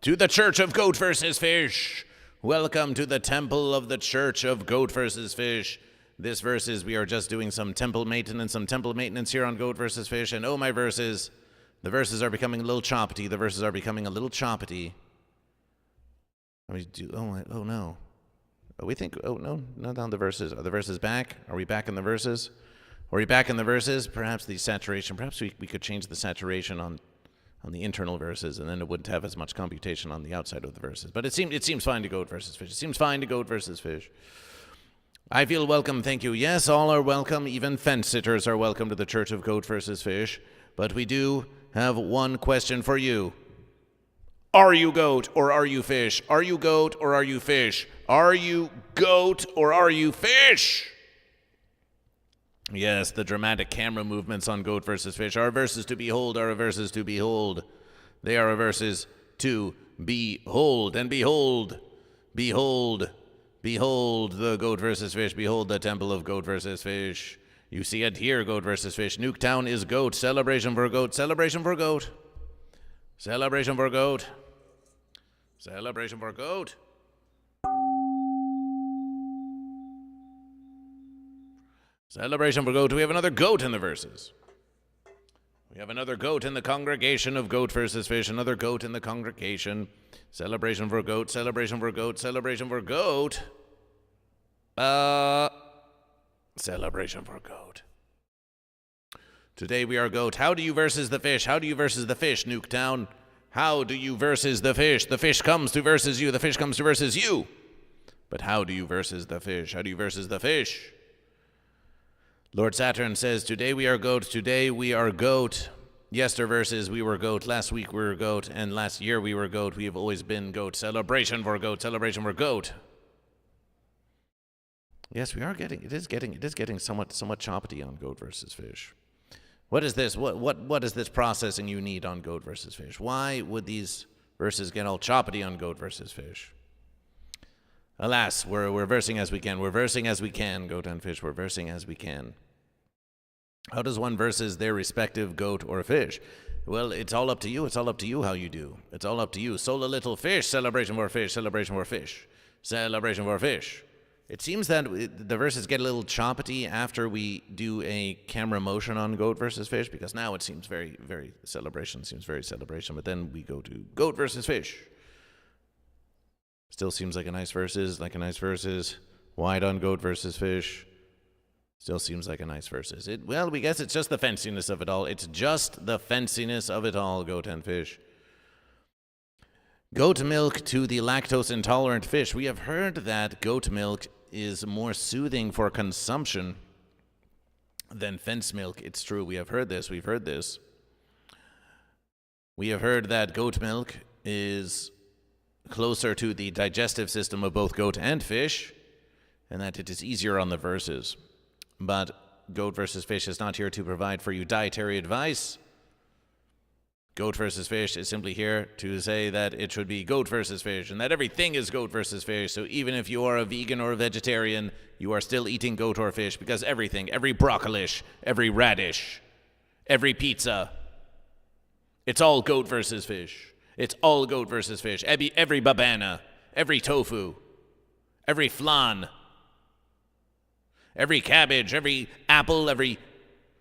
to the Church of GoatVsFish. Welcome to the temple of the Church of GoatVsFish. This verses, we are just doing some temple maintenance here on GoatVsFish. And oh, my verses, the verses are becoming a little choppity. Oh no. We think, not on the verses. Are the verses back? Are we back in the verses? Are we back in the verses? Perhaps the saturation, perhaps we could change the saturation on the internal verses, and then it wouldn't have as much computation on the outside of the verses. But it seems fine to GoatVsFish. I feel welcome, thank you. Yes, all are welcome. Even fence sitters are welcome to the Church of GoatVsFish. But we do have one question for you. Are you goat or are you fish? Are you goat or are you fish? Are you goat or are you fish? Yes, the dramatic camera movements on GoatVsFish are verses to behold, They are verses to behold. And behold the GoatVsFish. Behold the temple of GoatVsFish. You see it here, GoatVsFish. Nuketown is goat. Celebration for goat. Celebration for goat. Celebration for goat. Celebration for goat. Celebration for goat. We have another goat in the verses. We have another goat in the congregation of GoatVsFish. Another goat in the congregation. Celebration for goat. Celebration for goat. Celebration for goat. Celebration for goat. Today we are goat. How do you versus the fish? How do you versus the fish, Nuketown? How do you versus the fish? The fish comes to versus you. The fish comes to versus you. But how do you versus the fish? How do you versus the fish? Lord Saturn says, today we are goat. Today we are goat. Yester versus we were goat. Last week we were goat. And last year we were goat. We have always been goat. Celebration for goat. Celebration for goat. Yes, we are getting. It is getting somewhat choppity on GoatVsFish. What is this? What is this processing you need on GoatVsFish? Why would these verses get all choppity on GoatVsFish? Alas, we're versing as we can. We're versing as we can, goat and fish. We're versing as we can. How does one versus their respective goat or fish? Well, it's all up to you. It's all up to you how you do. It's all up to you. Soul a little fish. Celebration for fish. Celebration for fish. Celebration for fish. It seems that the verses get a little choppity after we do a camera motion on GoatVsFish, because now it seems very, very celebration. But then we go to GoatVsFish. Still seems like a nice verses. Wide on GoatVsFish. Still seems like a nice verses. Well, we guess it's just the fenciness of it all. It's just the fenciness of it all, goat and fish. Goat milk to the lactose-intolerant fish. We have heard that goat milk is more soothing for consumption than fence milk. It's true. We have heard this. We've heard this. We have heard that goat milk is closer to the digestive system of both goat and fish, and that it is easier on the verses. But GoatVsFish is not here to provide for you dietary advice. GoatVsFish is simply here to say that it should be GoatVsFish and that everything is GoatVsFish. So even if you are a vegan or a vegetarian, you are still eating goat or fish because everything, every broccolish, every radish, every pizza, it's all GoatVsFish. It's all GoatVsFish. Every babana, every tofu, every flan, every cabbage, every apple, every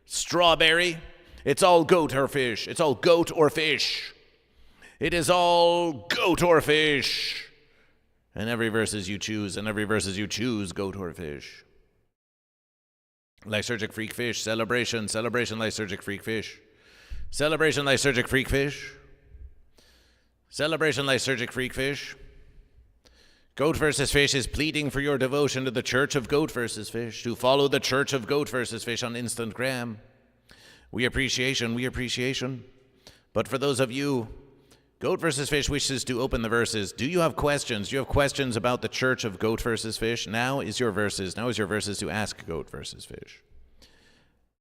strawberry, it's all goat or fish. It's all goat or fish. It is all goat or fish. And every verses you choose, goat or fish. Lysergic freak fish, celebration, lysergic freak fish. Celebration, lysergic freak fish. Celebration, lysergic freak fish. GoatVsFish is pleading for your devotion to the Church of GoatVsFish, to follow the Church of GoatVsFish on Instagram. We appreciation. But for those of you, GoatVsFish wishes to open the verses. Do you have questions? Do you have questions about the Church of GoatVsFish? Now is your verses. Now is your verses to ask GoatVsFish.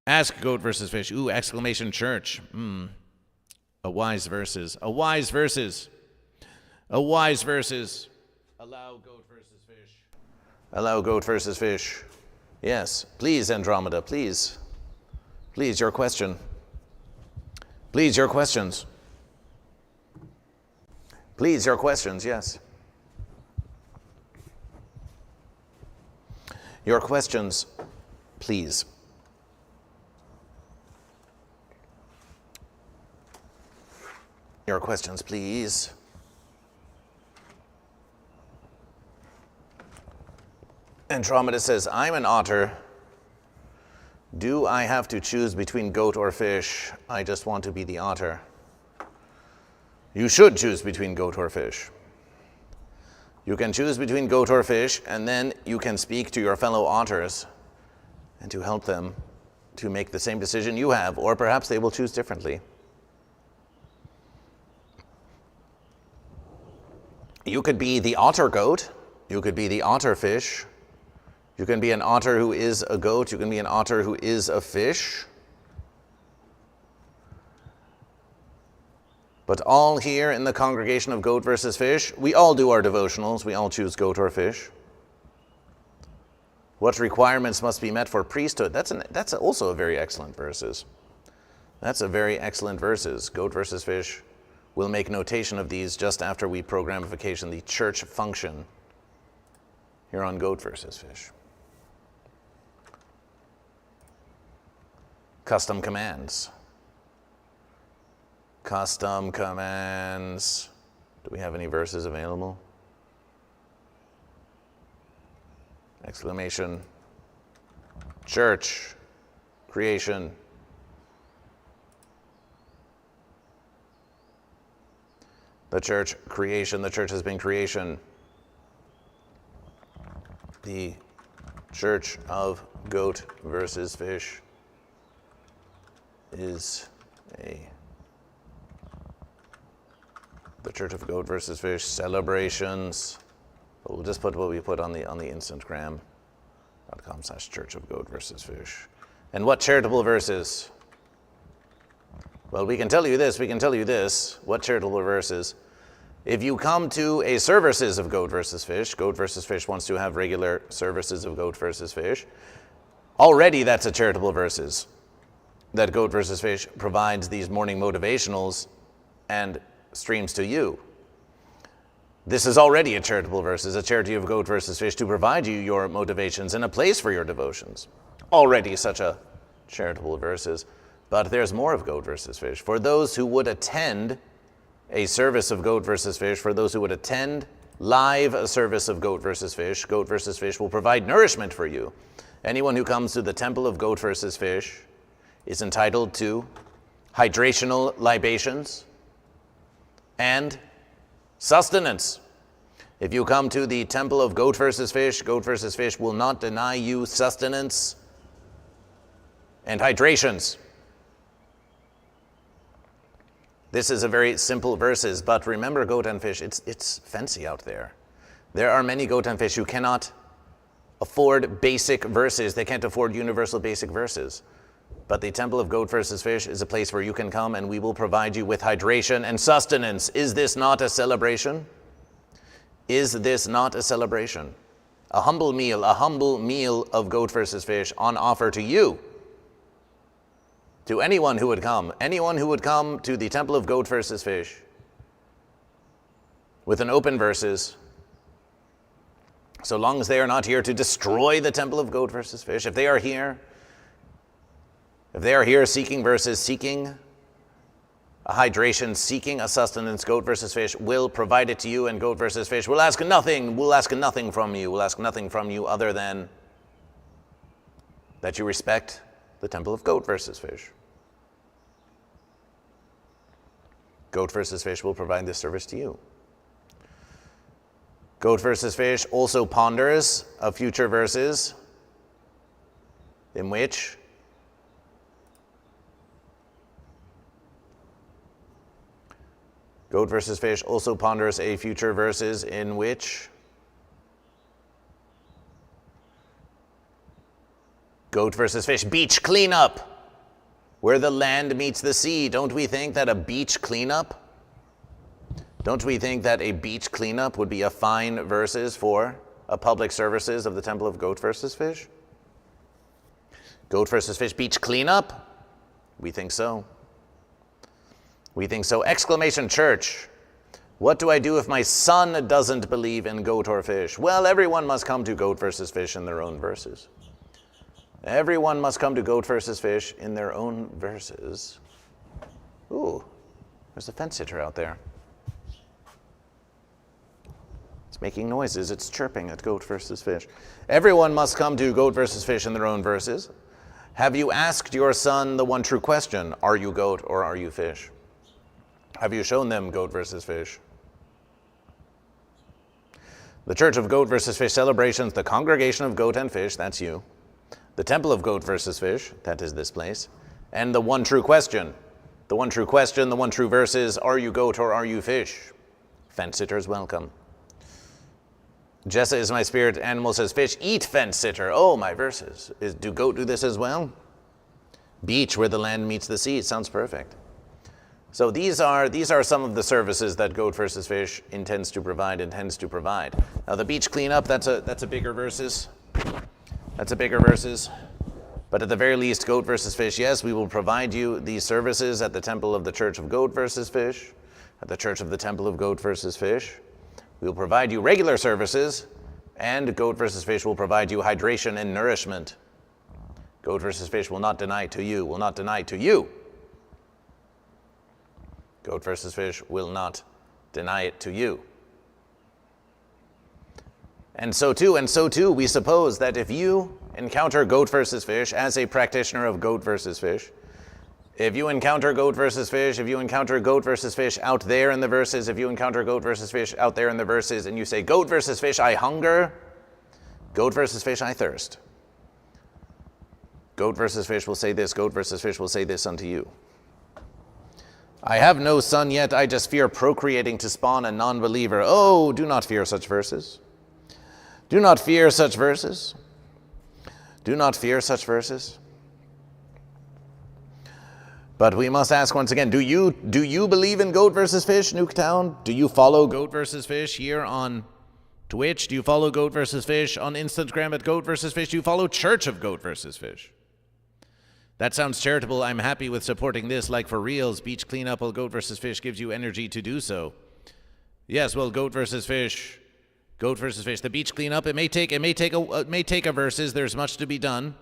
Ask GoatVsFish. Ooh, exclamation church. A wise verses. A wise verses. A wise verses. Allow GoatVsFish. Allow GoatVsFish. Yes, please, Andromeda, please. Please, your question. Please, your questions. Please, your questions, yes. Your questions, please. Your questions, please. Andromeda says, I'm an otter. Do I have to choose between goat or fish? I just want to be the otter. You should choose between goat or fish. You can choose between goat or fish, and then you can speak to your fellow otters and to help them to make the same decision you have, or perhaps they will choose differently. You could be the otter goat. You could be the otter fish. You can be an otter who is a goat. You can be an otter who is a fish. But all here in the congregation of GoatVsFish, we all do our devotionals. We all choose goat or fish. What requirements must be met for priesthood? That's also a very excellent verses. That's a very excellent verses. GoatVsFish will make notation of these just after we programification the church function here on GoatVsFish. Custom commands. Custom commands. Do we have any verses available? Exclamation. Church. Creation. The church. Creation. The church has been creation. The Church of GoatVsFish is the Church of GoatVsFish celebrations. But we'll just put what we put on the Instagram.com/Church of GoatVsFish. And what charitable verses? Well, we can tell you this. What charitable verses? If you come to a services of GoatVsFish, GoatVsFish wants to have regular services of GoatVsFish. Already that's a charitable verses. That GoatVsFish provides these morning motivationals and streams to you. This is already a charitable verses, a charity of GoatVsFish to provide you your motivations and a place for your devotions. Already such a charitable verses. But there's more of GoatVsFish. For those who would attend a service of GoatVsFish, for those who would attend live a service of GoatVsFish, GoatVsFish will provide nourishment for you. Anyone who comes to the temple of GoatVsFish is entitled to hydrational libations and sustenance. If you come to the temple of GoatVsFish, GoatVsFish will not deny you sustenance and hydrations. This is a very simple verses, but remember, goat and fish, it's fancy out there. There are many goat and fish who cannot afford basic verses. They can't afford universal basic verses. But the temple of GoatVsFish is a place where you can come and we will provide you with hydration and sustenance. Is this not a celebration? Is this not a celebration? A humble meal of GoatVsFish on offer to you. To anyone who would come to the temple of GoatVsFish with an open verses, so long as they are not here to destroy the temple of GoatVsFish. If they are here seeking verses, seeking a hydration, seeking a sustenance, GoatVsFish will provide it to you, and GoatVsFish will ask nothing. We'll ask nothing from you. We'll ask nothing from you other than that you respect the temple of GoatVsFish. GoatVsFish will provide this service to you. GoatVsFish also ponders of future verses in which GoatVsFish also ponders a future verses in which GoatVsFish beach cleanup, where the land meets the sea. Don't we think that a beach cleanup would be a fine verses for a public services of the temple of GoatVsFish? GoatVsFish beach cleanup? We think so. We think so. Exclamation church. What do I do if my son doesn't believe in goat or fish? Well, everyone must come to GoatVsFish in their own verses. Everyone must come to GoatVsFish in their own verses. Ooh, there's a fence sitter out there. It's making noises. It's chirping at GoatVsFish. Everyone must come to GoatVsFish in their own verses. Have you asked your son the one true question? Are you goat or are you fish? Have you shown them GoatVsFish? The Church of GoatVsFish celebrations the congregation of goat and fish, that's you. The temple of GoatVsFish, that is this place. And the one true question. The one true question, the one true verses, are you goat or are you fish? Fence sitters welcome. Jessa is my spirit animal, says fish eat fence sitter. Oh, my verses. Do goat do this as well? Beach where the land meets the sea. It sounds perfect. So these are some of the services that GoatVsFish intends to provide. Now the beach cleanup, that's a bigger verses. That's a bigger verses. But at the very least, GoatVsFish, yes, we will provide you these services at the temple of the Church of GoatVsFish, at the Church of the Temple of GoatVsFish. We will provide you regular services, and GoatVsFish will provide you hydration and nourishment. GoatVsFish will not deny to you, GoatVsFish will not deny it to you. And so too, we suppose that if you encounter GoatVsFish as a practitioner of GoatVsFish, if you encounter GoatVsFish out there in the verses, and you say, GoatVsFish, I hunger, GoatVsFish, I thirst. GoatVsFish will say this unto you. I have no son yet, I just fear procreating to spawn a non-believer. Oh, do not fear such verses. Do not fear such verses. Do not fear such verses. But we must ask once again, do you believe in GoatVsFish, Nuketown? Do you follow GoatVsFish here on Twitch? Do you follow GoatVsFish on Instagram at GoatVsFish? Do you follow Church of GoatVsFish? That sounds charitable. I'm happy with supporting this, like for reals. Beach cleanup, well, GoatVsFish gives you energy to do so. Yes, well, GoatVsFish, the beach cleanup. It may take a verses. There's much to be done.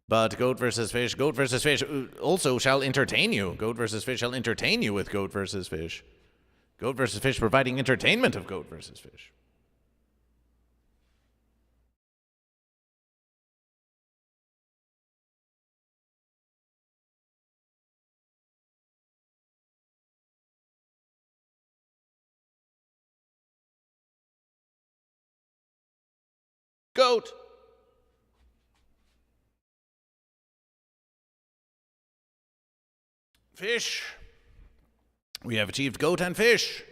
But GoatVsFish also shall entertain you. GoatVsFish shall entertain you with GoatVsFish. GoatVsFish providing entertainment of GoatVsFish. Goat. Fish. We have achieved goat and fish.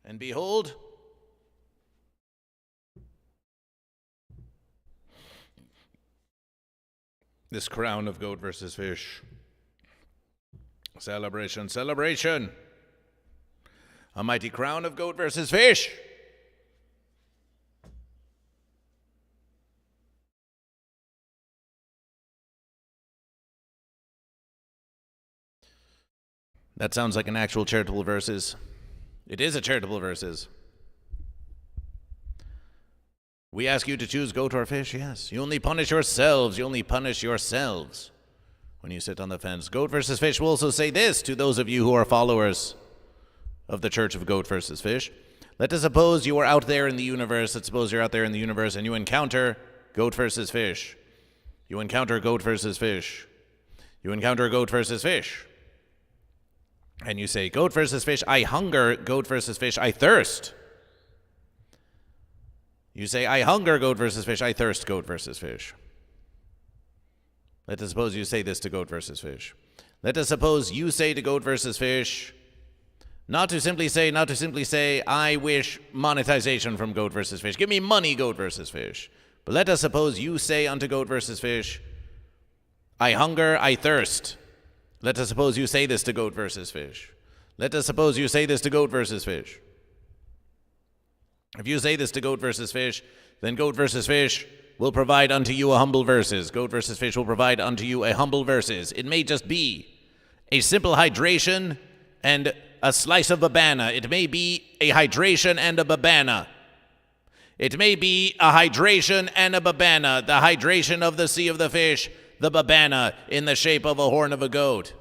And behold, this crown of goat versus fish. Celebration, celebration. A mighty crown of goat versus fish. That sounds like an actual charitable verses. It is a charitable verses. We ask you to choose goat or fish, yes. You only punish yourselves. You only punish yourselves when you sit on the fence. Goat versus fish will also say this to those of you who are followers of the Church of GoatVsFish. Let us suppose you are out there in the universe. Let's suppose you're out there in the universe and you encounter goat versus fish. You encounter goat versus fish. You encounter goat versus fish. And you say, goat versus fish, I hunger. Goat versus fish, I thirst. You say, I hunger, goat versus fish, I thirst, goat versus fish. Let us suppose you say this to goat versus fish. Let us suppose you say to goat versus fish, not to simply say, I wish monetization from goat versus fish. Give me money, goat versus fish. But let us suppose you say unto goat versus fish, I hunger, I thirst. Let us suppose you say this to goat versus fish. Let us suppose you say this to goat versus fish. If you say this to goat versus fish, then goat versus fish will provide unto you a humble verses. Goat versus fish will provide unto you a humble verses. It may just be a simple hydration and a slice of babana. It may be a hydration and a babana. It may be a hydration and a babana. The hydration of the sea of the fish, the babana in the shape of a horn of a goat.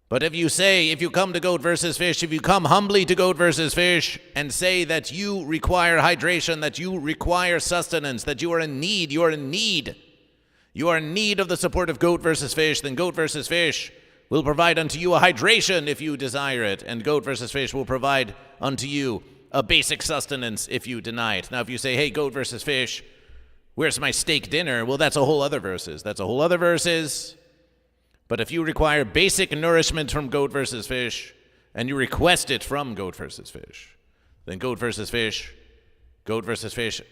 But if you come to goat versus fish, if you come humbly to goat versus fish and say that you require hydration, that you require sustenance, that you are in need of the support of goat versus fish, then goat versus fish will provide unto you a hydration if you desire it, and goat versus fish will provide unto you a basic sustenance if you deny it. Now, if you say, hey, goat versus fish, where's my steak dinner? Well, that's a whole other verses. But if you require basic nourishment from goat versus fish, and you request it from goat versus fish, then goat versus fish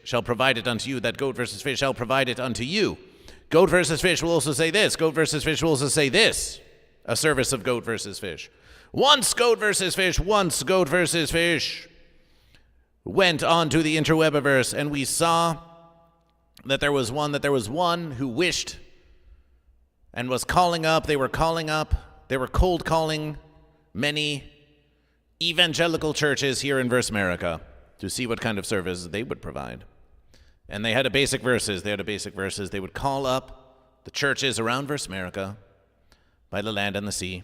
shall provide it unto you, that goat versus fish shall provide it unto you. Goat versus fish will also say this. Goat versus fish will also say this. A service of goat versus fish. Once goat versus fish went on to the interwebiverse, and we saw that there was one who wished and was calling up, they were cold calling many evangelical churches here in Verse America to see what kind of service they would provide. And they had a basic verses. They would call up the churches around Verse America by the land and the sea.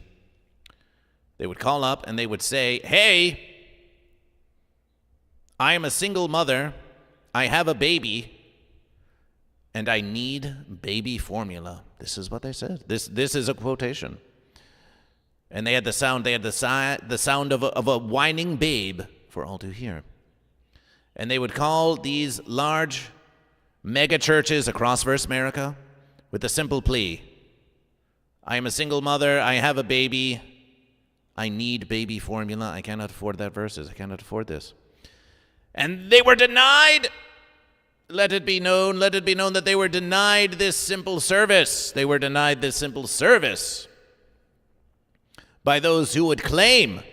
They would call up and they would say, hey, I am a single mother, I have a baby, and I need baby formula. This is what they said. This is a quotation. And they had the sound of a whining babe for all to hear. And they would call these large mega churches across Verse America with a simple plea. I am a single mother, I have a baby, I need baby formula. I cannot afford that verses. I cannot afford this. And they were denied. Let it be known that they were denied this simple service. They were denied this simple service by those who would claim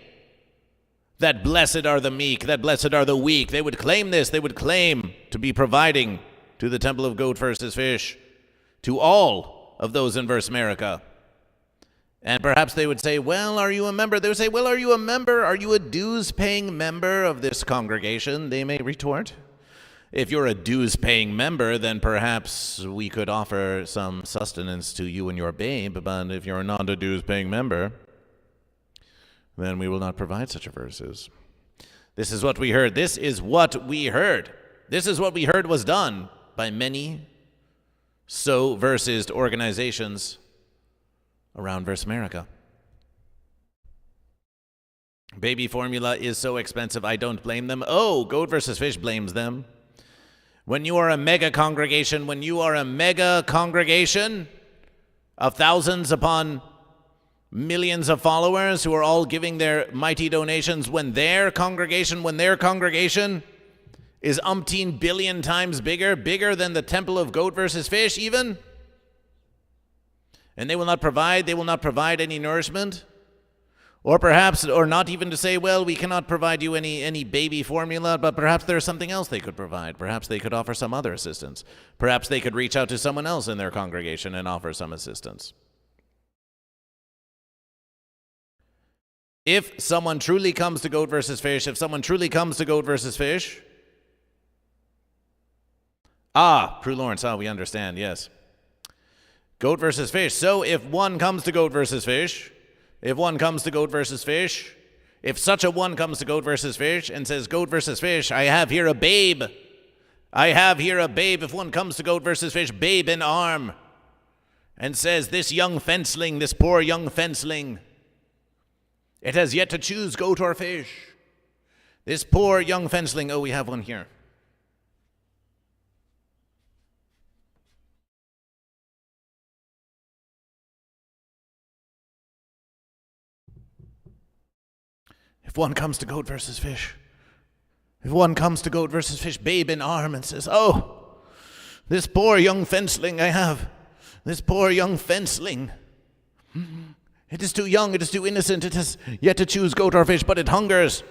that blessed are the meek, that blessed are the weak. They would claim this. They would claim to be providing to the temple of goat versus fish, to all of those in Verse America. And perhaps they would say, well, are you a member? They would say, well, are you a member? Are you a dues-paying member of this congregation? They may retort. If you're a dues-paying member, then perhaps we could offer some sustenance to you and your babe, but if you're not a dues-paying member, then we will not provide such verses. This is what we heard. This is what we heard. This is what we heard was done by many so-versed organizations around Verse America. Baby formula is so expensive, I don't blame them. Oh, Goat versus Fish blames them. when you are a mega congregation, when you are a mega congregation of thousands upon millions of followers who are all giving their mighty donations, when their congregation is umpteen billion times bigger than the temple of GoatVsFish even, and they will not provide any nourishment, or not even to say, well, we cannot provide you any baby formula, but perhaps there's something else they could provide. Perhaps they could offer some other assistance. Perhaps they could reach out to someone else in their congregation and offer some assistance. If someone truly comes to GoatVsFish, Prue Lawrence, we understand, yes. GoatVsFish. So if one comes to GoatVsFish, if such a one comes to GoatVsFish and says, GoatVsFish, I have here a babe. If one comes to GoatVsFish, babe in arm, and says, this poor young fenceling, it has yet to choose goat or fish. This poor young fenceling, we have one here. If one comes to GoatVsFish, babe in arm, and says, this poor young fenceling it is too young, it is too innocent, it has yet to choose goat or fish, but it hungers.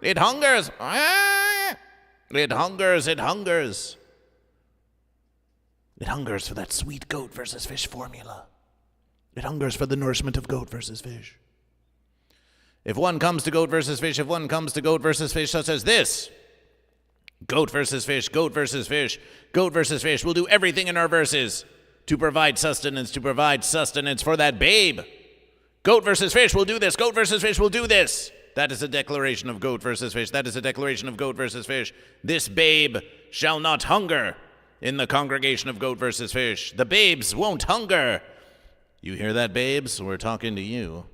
It hungers. It hungers for that sweet GoatVsFish formula. It hungers for the nourishment of GoatVsFish. If one comes to GoatVsFish, such as this, GoatVsFish will do everything in our verses to provide sustenance for that babe. GoatVsFish will do this. That is a declaration of GoatVsFish. This babe shall not hunger in the congregation of GoatVsFish. The babes won't hunger. You hear that, babes? We're talking to you.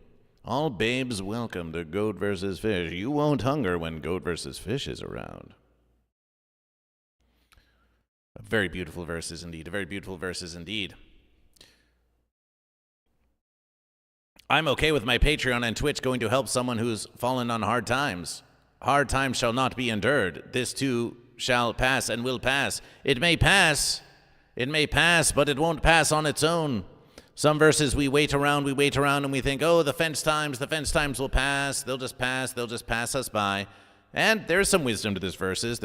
All babes welcome to GoatVsFish. You won't hunger when GoatVsFish is around. Very beautiful verses indeed. I'm okay with my Patreon and Twitch going to help someone who's fallen on hard times. Hard times shall not be endured. This too shall pass and will pass. It may pass, but it won't pass on its own. Some verses we wait around and we think, the fence times will pass. They'll just pass us by. And there's some wisdom to this verses.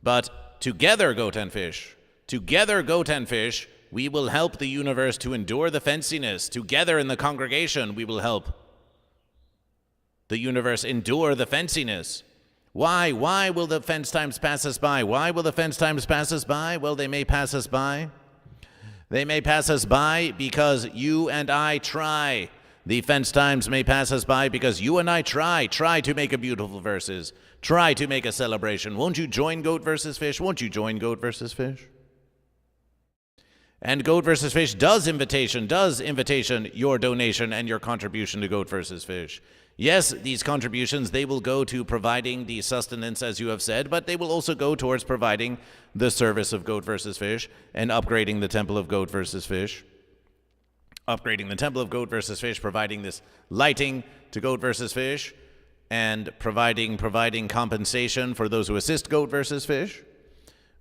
But together, Goat and Fish, we will help the universe to endure the fenciness. Together in the congregation, we will help the universe endure the fenciness. Why? Why will the fence times pass us by? Well, they may pass us by. Because you and I try. The fence times may pass us by because you and I try to make a beautiful verses, try to make a celebration. Won't you join GoatVsFish? And GoatVsFish does invitation your donation and your contribution to GoatVsFish. Yes, these contributions, they will go to providing the sustenance, as you have said, but they will also go towards providing the service of GoatVsFish and upgrading the temple of GoatVsFish. Providing this lighting to GoatVsFish, and providing compensation for those who assist GoatVsFish.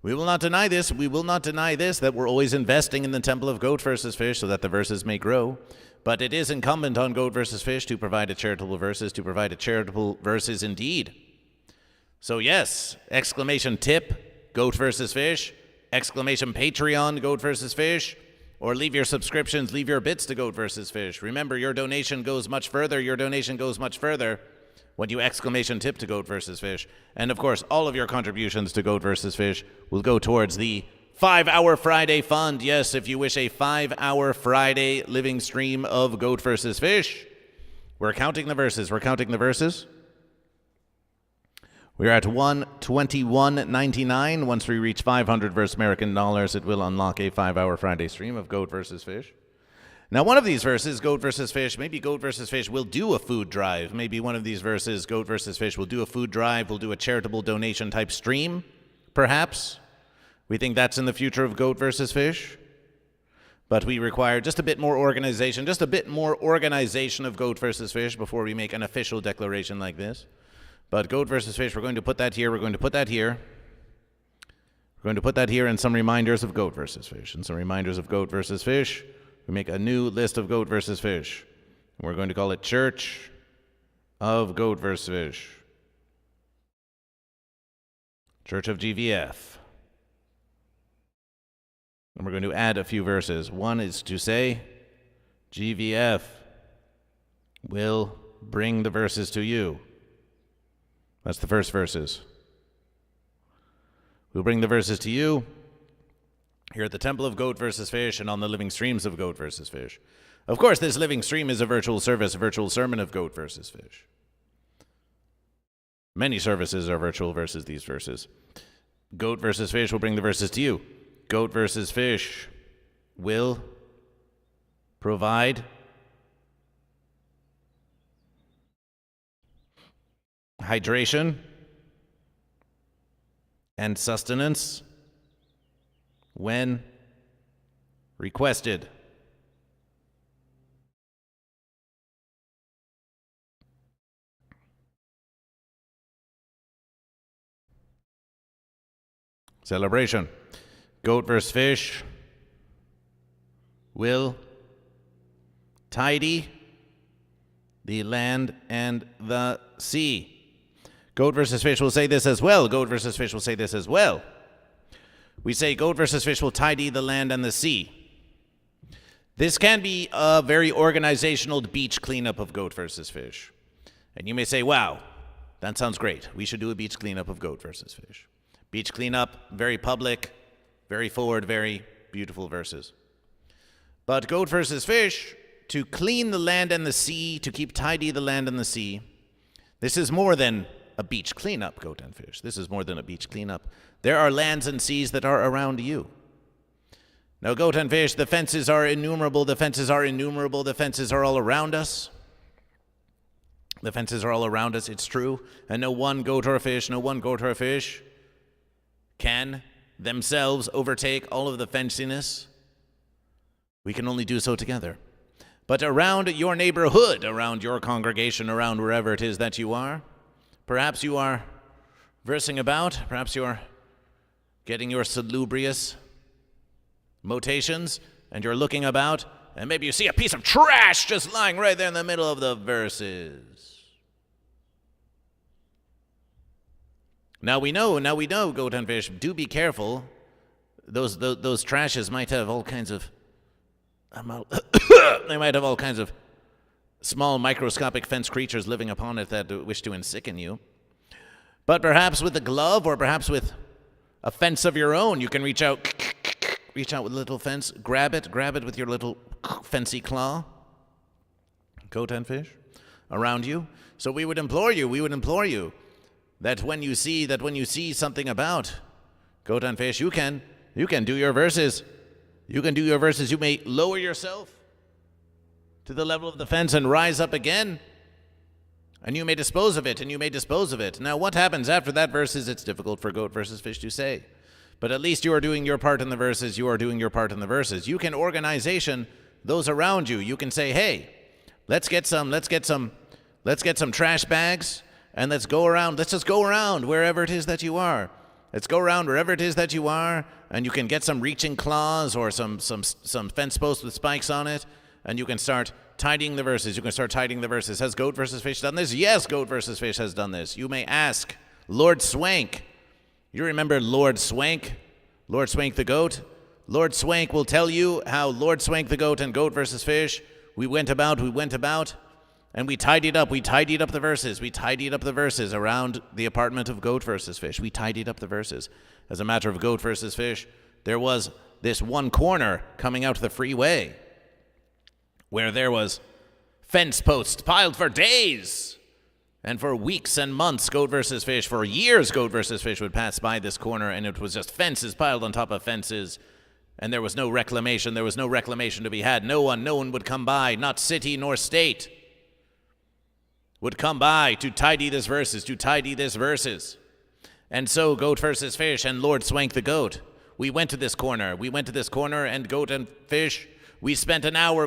We will not deny this, that we're always investing in the temple of GoatVsFish so that the verses may grow. But it is incumbent on GoatVsFish to provide charitable verses indeed. So yes, exclamation tip, GoatVsFish, exclamation Patreon, GoatVsFish, or leave your subscriptions, leave your bits to GoatVsFish. Remember, your donation goes much further when you exclamation tip to GoatVsFish. And of course, all of your contributions to GoatVsFish will go towards the 5-Hour Friday Fund. Yes, if you wish a 5-hour Friday living stream of GoatVsFish. We're counting the verses. We're at 121.99. Once we reach 500 verse American dollars, it will unlock a 5-hour Friday stream of GoatVsFish. Now, one of these verses, GoatVsFish, maybe GoatVsFish will do a food drive. Maybe one of these verses, GoatVsFish, will do a food drive, will do a charitable donation type stream, perhaps. We think that's in the future of GoatVsFish. But we require just a bit more organization, of GoatVsFish before we make an official declaration like this. But GoatVsFish, we're going to put that here, we're going to put that here. We're going to put that here and some reminders of GoatVsFish. And some reminders of GoatVsFish. We make a new list of GoatVsFish. And we're going to call it Church of GoatVsFish. Church of GVF. And we're going to add a few verses. One is to say, GVF will bring the verses to you. That's the first verses. We'll bring the verses to you here at the Temple of GoatVsFish and on the living streams of GoatVsFish. Of course, this living stream is a virtual service, a virtual sermon of GoatVsFish. Many services are virtual versus these verses. GoatVsFish will bring the verses to you. GoatVsFish will provide hydration and sustenance when requested. Celebration. GoatVsFish will tidy the land and the sea. GoatVsFish will say this as well. GoatVsFish will say this as well. We say GoatVsFish will tidy the land and the sea. This can be a very organizational beach cleanup of GoatVsFish. And you may say, wow, that sounds great. We should do a beach cleanup of GoatVsFish. Beach cleanup, very public, very forward, very beautiful verses. But GoatVsFish, to clean the land and the sea, to keep tidy the land and the sea, this is more than a beach cleanup, Goat and Fish. This is more than a beach cleanup. There are lands and seas that are around you. Now, Goat and Fish, the fences are innumerable, the fences are innumerable, the fences are all around us. The fences are all around us, it's true. And no one goat or fish can themselves overtake all of the fenciness. We can only do so together. But around your neighborhood, around your congregation, around wherever it is that you are, perhaps you are versing about, perhaps you are getting your salubrious motations, and you're looking about, and maybe you see a piece of trash just lying right there in the middle of the verses. Now we know, Goat and Fish, do be careful. Those trashes might have all kinds of, they might have all kinds of small microscopic fence creatures living upon it that wish to ensicken you. But perhaps with a glove or perhaps with a fence of your own, you can reach out with a little fence, grab it with your little fancy claw. Goat and Fish, around you. So we would implore you, that when you see something about Goat and Fish, you can do your verses. You can do your verses. You may lower yourself to the level of the fence and rise up again. And you may dispose of it, Now, what happens after that verses, it's difficult for GoatVsFish to say. But at least you are doing your part in the verses. You can organization those around you. You can say, hey, let's get some trash bags. And let's just go around wherever it is that you are. And you can get some reaching claws or some fence posts with spikes on it, and you can start tidying the verses. Has GoatVsFish done this? Yes, GoatVsFish has done this. You may ask Lord Swank. You remember Lord Swank? Lord Swank the Goat? Lord Swank will tell you how Lord Swank the Goat and GoatVsFish, we went about, and we tidied up the verses around the apartment of GoatVsFish. We tidied up the verses. As a matter of GoatVsFish, there was this one corner coming out to the freeway where there was fence posts piled for days. And for weeks and months, GoatVsFish, for years, GoatVsFish would pass by this corner, and it was just fences piled on top of fences. And there was no reclamation. There was no reclamation to be had. No one would come by, not city nor state, would come by to tidy this verses. And so GoatVsFish and Lord Swank the Goat, we went to this corner, and Goat and Fish, we spent an hour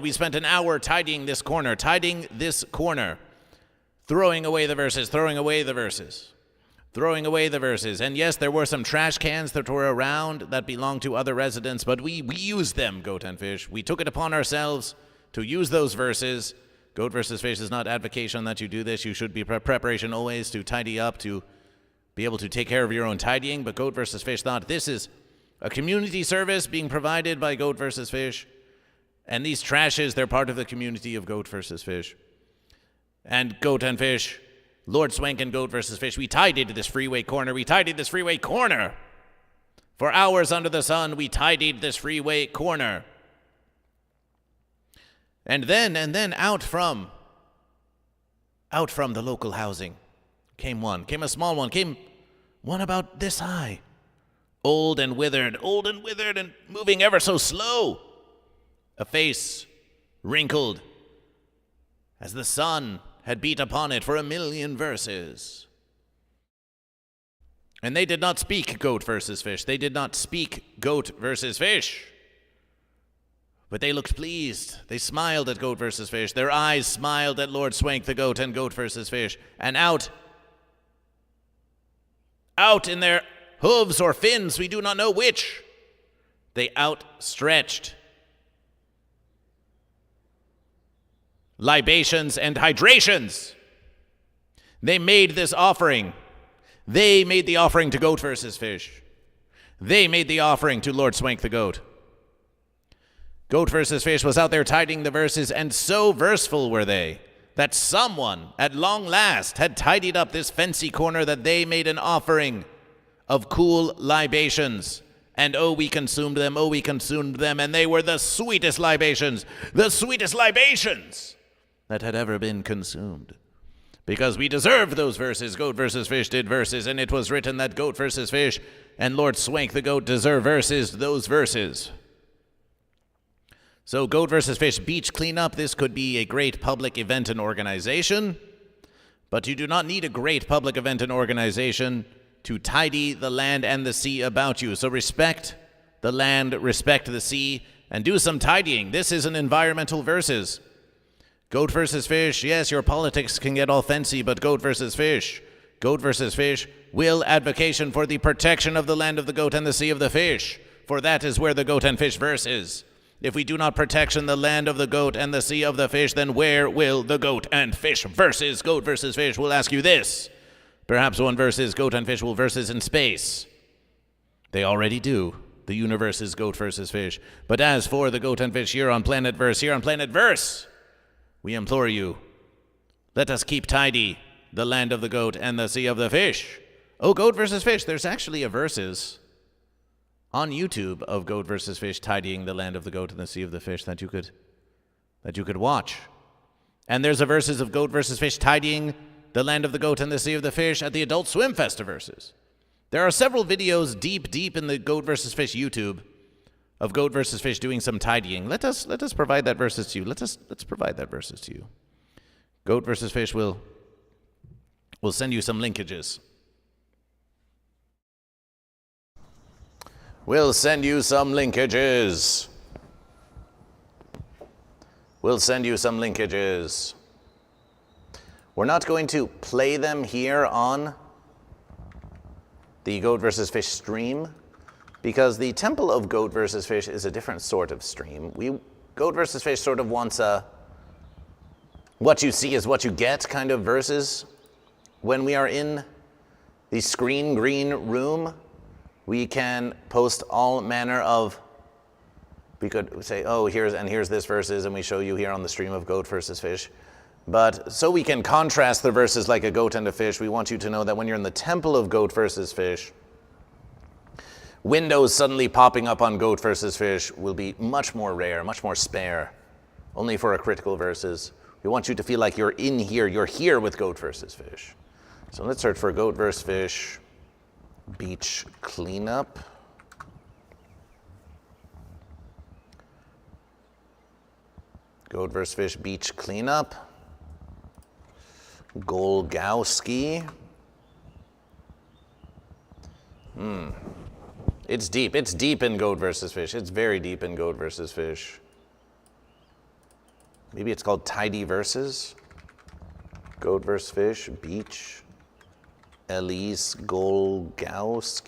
tidying this corner, throwing away the verses. And yes, there were some trash cans that were around that belonged to other residents, but we used them, Goat and Fish. We took it upon ourselves to use those verses. GoatVsFish is not advocation that you do this. You should be preparation always to tidy up, to be able to take care of your own tidying. But GoatVsFish thought this is a community service being provided by GoatVsFish. And these trashes, they're part of the community of GoatVsFish. And Goat and Fish, Lord Swank and GoatVsFish, we tidied this freeway corner. For hours under the sun, we tidied this freeway corner. And then out from the local housing came a small one, came one about this high, old and withered and moving ever so slow, a face wrinkled as the sun had beat upon it for 1,000,000 verses. And they did not speak GoatVsFish. They did not speak GoatVsFish. But they looked pleased. They smiled at GoatVsFish. Their eyes smiled at Lord Swank the Goat and GoatVsFish. And out in their hooves or fins, we do not know which, they outstretched libations and hydrations. They made this offering. They made the offering to GoatVsFish. They made the offering to Lord Swank the Goat. GoatVsFish was out there tidying the verses, and so verseful were they that someone at long last had tidied up this fancy corner that they made an offering of cool libations. And we consumed them, and they were the sweetest libations that had ever been consumed. Because we deserved those verses. GoatVsFish did verses, and it was written that GoatVsFish and Lord Swank the Goat deserve those verses. So GoatVsFish beach cleanup, this could be a great public event and organization, but you do not need a great public event and organization to tidy the land and the sea about you. So respect the land, respect the sea, and do some tidying. This is an environmental versus. GoatVsFish, yes, your politics can get all fancy, but GoatVsFish will advocation for the protection of the land of the goat and the sea of the fish, for that is where the goat and fish verse is. If we do not protection the land of the goat and the sea of the fish, then where will the goat and fish verses? GoatVsFish will ask you this. Perhaps one verse is goat and fish will verses in space. They already do. The universe is GoatVsFish. But as for the goat and fish here on Planet Verse, we implore you, let us keep tidy the land of the goat and the sea of the fish. Oh, GoatVsFish, there's actually a verses on YouTube of GoatVsFish tidying the land of the goat and the sea of the fish that you could watch. And there's a verses of GoatVsFish tidying the land of the goat and the sea of the fish at the Adult Swim Festiverses. There are several videos deep in the GoatVsFish YouTube of GoatVsFish doing some tidying. Let us provide that verses to you. Let's provide that verses to you. GoatVsFish will send you some linkages. We'll send you some linkages. We're not going to play them here on the GoatVsFish stream because the Temple of GoatVsFish is a different sort of stream. GoatVsFish sort of wants a what you see is what you get kind of verses. When we are in the screen green room, we can post all manner of, we could say, oh, here's this verses, and we show you here on the stream of GoatVsFish. But so we can contrast the verses like a goat and a fish, we want you to know that when you're in the temple of GoatVsFish, windows suddenly popping up on GoatVsFish will be much more rare, much more spare, only for a critical verses. We want you to feel like you're in here, you're here with GoatVsFish. So let's search for GoatVsFish beach cleanup. GoatVsFish Beach Cleanup. Golgowski. It's deep. It's deep in GoatVsFish. It's very deep in GoatVsFish. Maybe it's called Tidy Verses. GoatVsFish Beach. Elise Golgowski.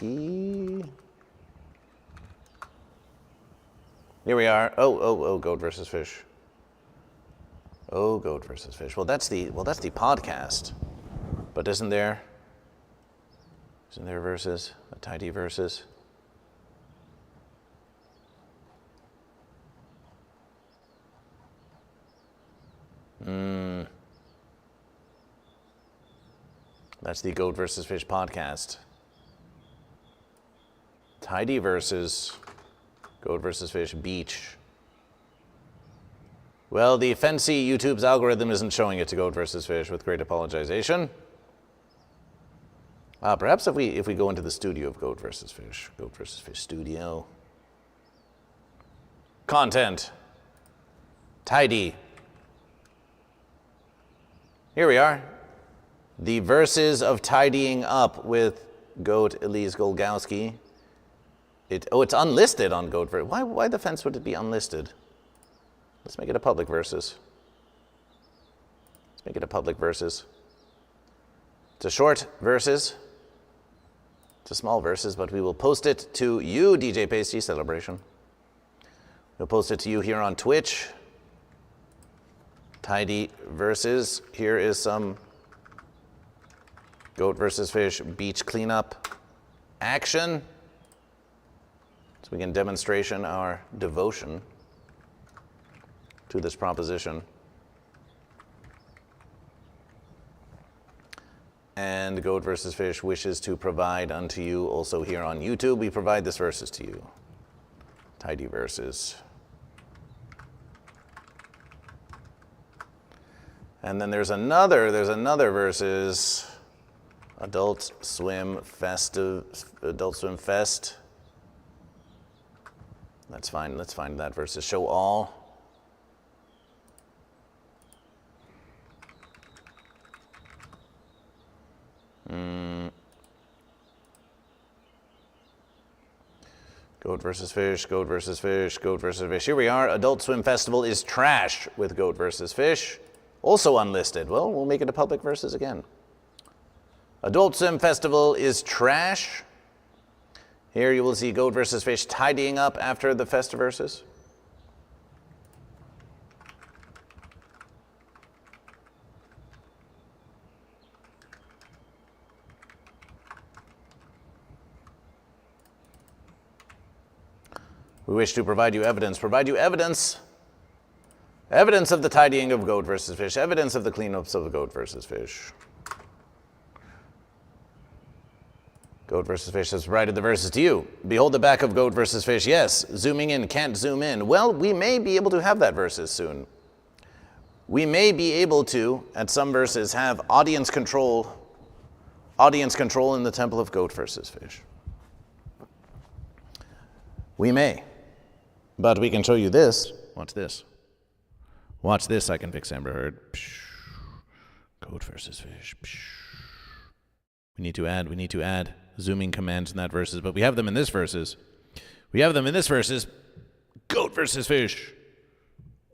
Here we are. Oh, GoatVsFish. Oh, GoatVsFish. Well, that's the podcast. But isn't there verses? A tidy verses? That's the GoatVsFish podcast. Tidy versus GoatVsFish Beach. Well, the fancy YouTube's algorithm isn't showing it to GoatVsFish, with great apologization. Perhaps if we go into the studio of GoatVsFish, GoatVsFish Studio. Content. Tidy. Here we are. The verses of tidying up with Goat Elise Golgowski. It's unlisted on GoatVsFish. Why the fence would it be unlisted? Let's make it a public verses. Let's make it a public verses. It's a short verses. It's a small verses, but we will post it to you, DJ Pasty Celebration. We'll post it to you here on Twitch. Tidy verses. Here is some GoatVsFish beach cleanup action. So we can demonstration our devotion to this proposition. And GoatVsFish wishes to provide unto you also here on YouTube. We provide this verses to you. Tidy verses. And then there's another verses. Adult Swim Fest. Let's find that versus show all. GoatVsFish, GoatVsFish, GoatVsFish. Here we are. Adult Swim Festival is trash with GoatVsFish. Also unlisted. Well, we'll make it a public versus again. Adult Swim Festival is trash. Here you will see GoatVsFish tidying up after the Festiverses. We wish to provide you evidence. Evidence of the tidying of GoatVsFish. Evidence of the cleanups of the GoatVsFish. GoatVsFish has provided the verses to you. Behold the back of GoatVsFish. Yes, zooming in, can't zoom in. Well, we may be able to have that verses soon. We may be able to, at some verses, have audience control in the temple of GoatVsFish. We may. But we can show you this. Watch this. Watch this, I can fix Amber Heard. GoatVsFish. We need to add zooming commands in that verses, but we have them in this verses. GoatVsFish.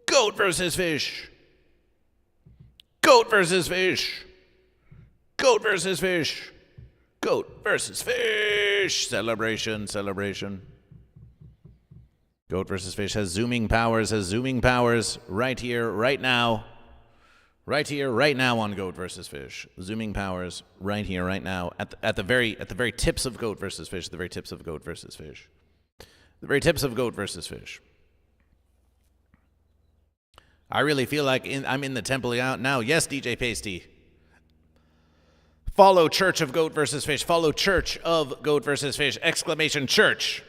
GoatVsFish. GoatVsFish. GoatVsFish. GoatVsFish. Celebration. GoatVsFish has zooming powers right here, right now. Right here, right now on GoatVsFish. Zooming powers right here, right now. At the very tips of GoatVsFish. The very tips of GoatVsFish. The very tips of GoatVsFish. I really feel like I'm in the temple out now. Yes, DJ Pasty. Follow Church of GoatVsFish. Follow Church of GoatVsFish. Exclamation church.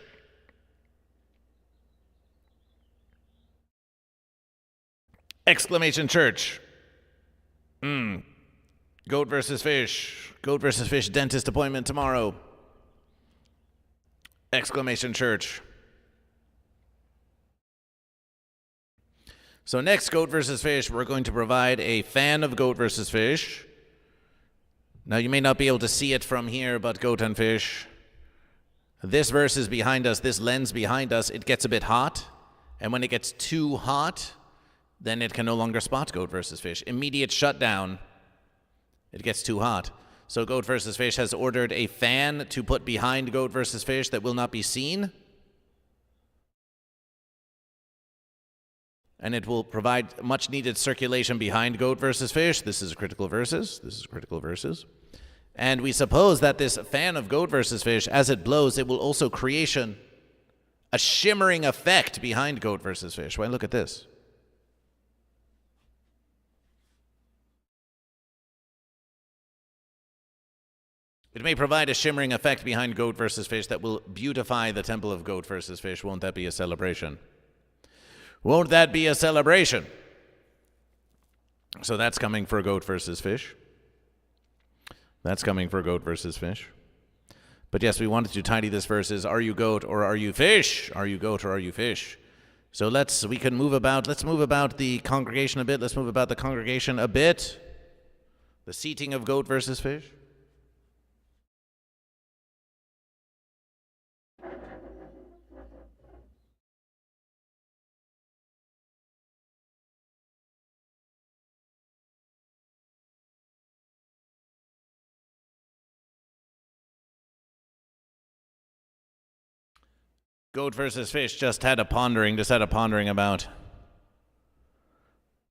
Exclamation church. GoatVsFish. GoatVsFish dentist appointment tomorrow. Exclamation church. So next, Goat vs. Fish, we're going to provide a fan of Goat vs. Fish. Now, you may not be able to see it from here, but Goat and Fish, this verse is behind us, this lens behind us, it gets a bit hot. And when it gets too hot, then it can no longer spot Goat vs. Fish. Immediate shutdown. It gets too hot. So Goat vs. Fish has ordered a fan to put behind Goat vs. Fish that will not be seen. And it will provide much needed circulation behind Goat vs. Fish. This is critical verses. This is critical verses. And we suppose that this fan of Goat vs. Fish, as it blows, it will also create a shimmering effect behind Goat vs. Fish. Why, look at this. It may provide a shimmering effect behind Goat vs. Fish that will beautify the temple of Goat vs. Fish. Won't that be a celebration? Won't that be a celebration? So that's coming for Goat vs. Fish. That's coming for Goat vs. Fish. But yes, we wanted to tidy this verses. Are you goat or are you fish? Are you goat or are you fish? So let's move about the congregation a bit. Let's move about the congregation a bit. The seating of Goat vs. Fish. Goat vs. Fish just had a pondering about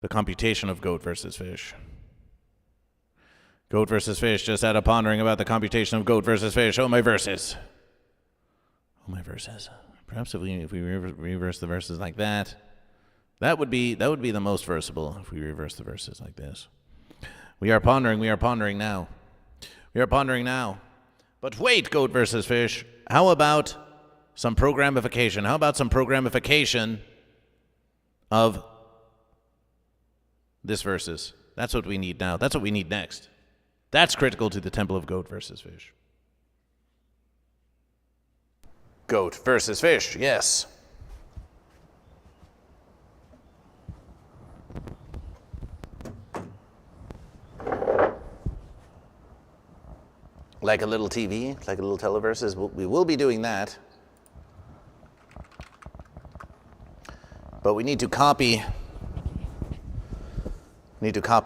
the computation of Goat vs. Fish. Goat vs. Fish just had a pondering about the computation of Goat vs. Fish. Oh, my verses. Oh, my verses. Perhaps if we reverse the verses like that, that would be the most versable if we reverse the verses like this. We are pondering now. We are pondering now. But wait, Goat vs. Fish. How about some programification? How about some programification of this verses? That's what we need now. That's what we need next. That's critical to the temple of Goat vs. Fish. Goat vs. Fish, yes. Like a little TV, like a little televerses, we will be doing that. But we need to copy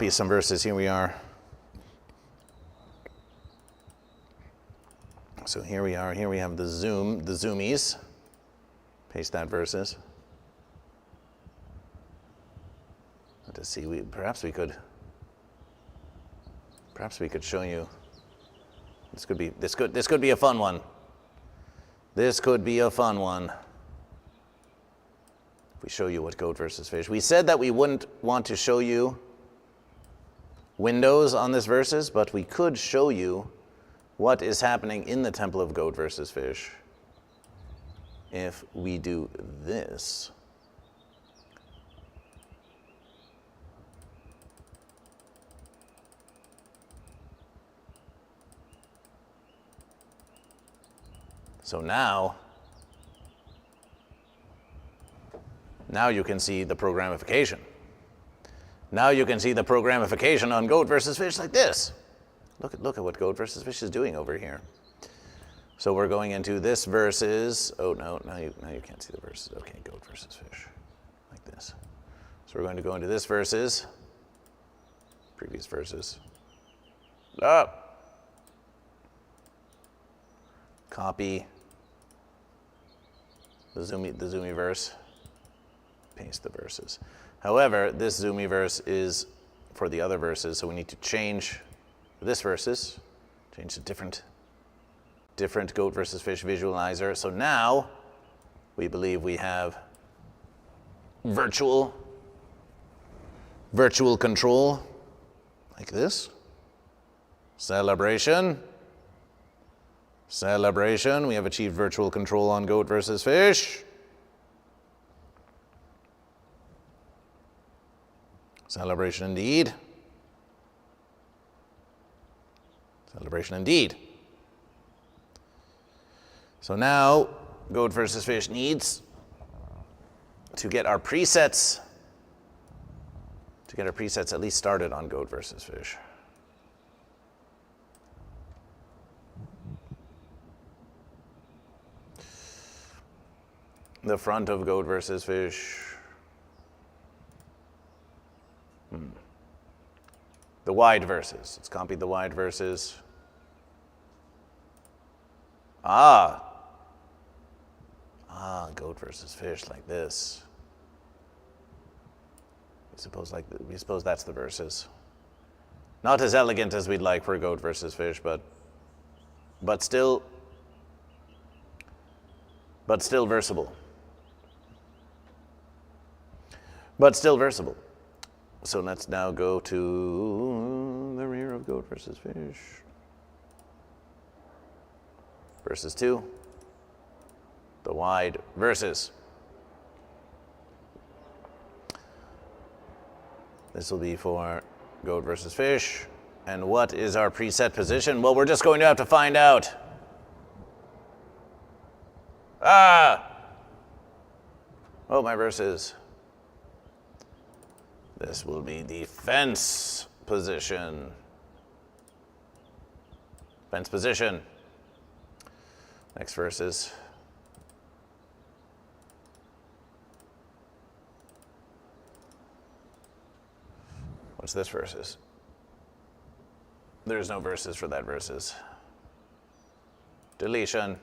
some verses. Here we are. So here we are. Here we have the zoomies. Paste that verses. Let's see. Perhaps we could show you. This could be a fun one. This could be a fun one. If we show you what Goat vs. Fish. We said that we wouldn't want to show you windows on this verses, but we could show you what is happening in the temple of Goat vs. Fish if we do this. So now you can see the programification. Now you can see the programification on Goat vs. Fish like this. Look at what Goat vs. Fish is doing over here. So we're going into this verses. Oh no, now you can't see the verses. Okay, Goat vs. Fish, like this. So we're going to go into this verses. Previous verses. Copy the zoomy verse. Paste the verses. However, this zoomy verse is for the other verses, so we need to change this verses, change to different Goat vs. Fish visualizer. So now we believe we have virtual control, like this. Celebration. We have achieved virtual control on Goat vs. Fish. Celebration indeed. Celebration indeed. So now, Goat vs. Fish needs to get our presets to get our presets at least started on GoatVsFish. The front of GoatVsFish. The wide verses. Let's copy the wide verses. GoatVsFish like this. We suppose that's the verses. Not as elegant as we'd like for GoatVsFish, but still versatile. So let's now go to the rear of GoatVsFish. Verses 2. The wide verses. This will be for GoatVsFish. And what is our preset position? Well, we're just going to have to find out. Oh, my verses. This will be the fence position. Fence position. Next verses. What's this verses? There's no verses for that verses. Deletion.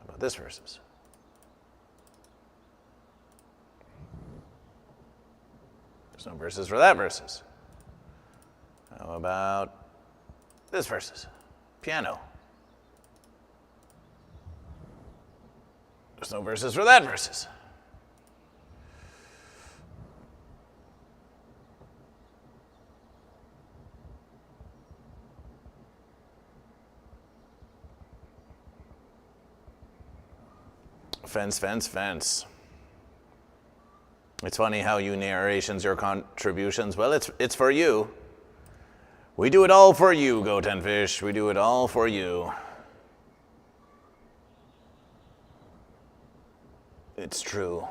How about this verses? There's no verses for that verses. How about this verses? Piano. There's no verses for that verses. Fence, fence, fence. It's funny how you narrations your contributions. Well, it's for you. We do it all for you, Goat and Fish. We do it all for you. It's true.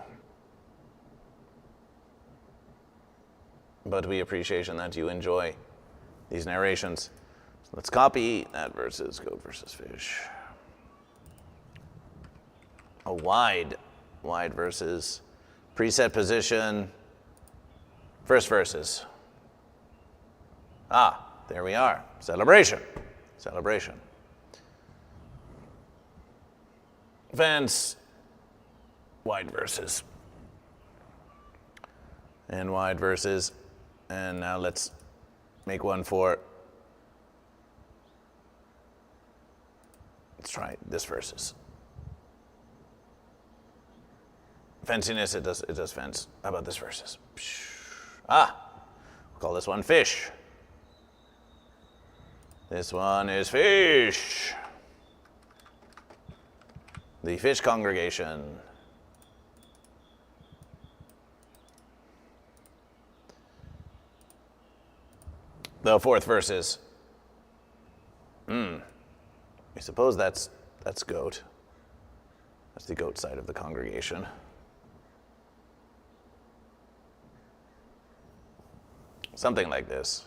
But we appreciate that you enjoy these narrations. So let's copy that versus GoatVsFish. A wide verses. Preset position. First verses. There we are. Celebration. Fence. Wide verses. And wide verses. And now let's make one for. Let's try this verses. Fenciness, it does fence. How about this verses? We'll call this one fish. This one is fish. The fish congregation. The fourth verses. We suppose that's goat. That's the goat side of the congregation. Something like this.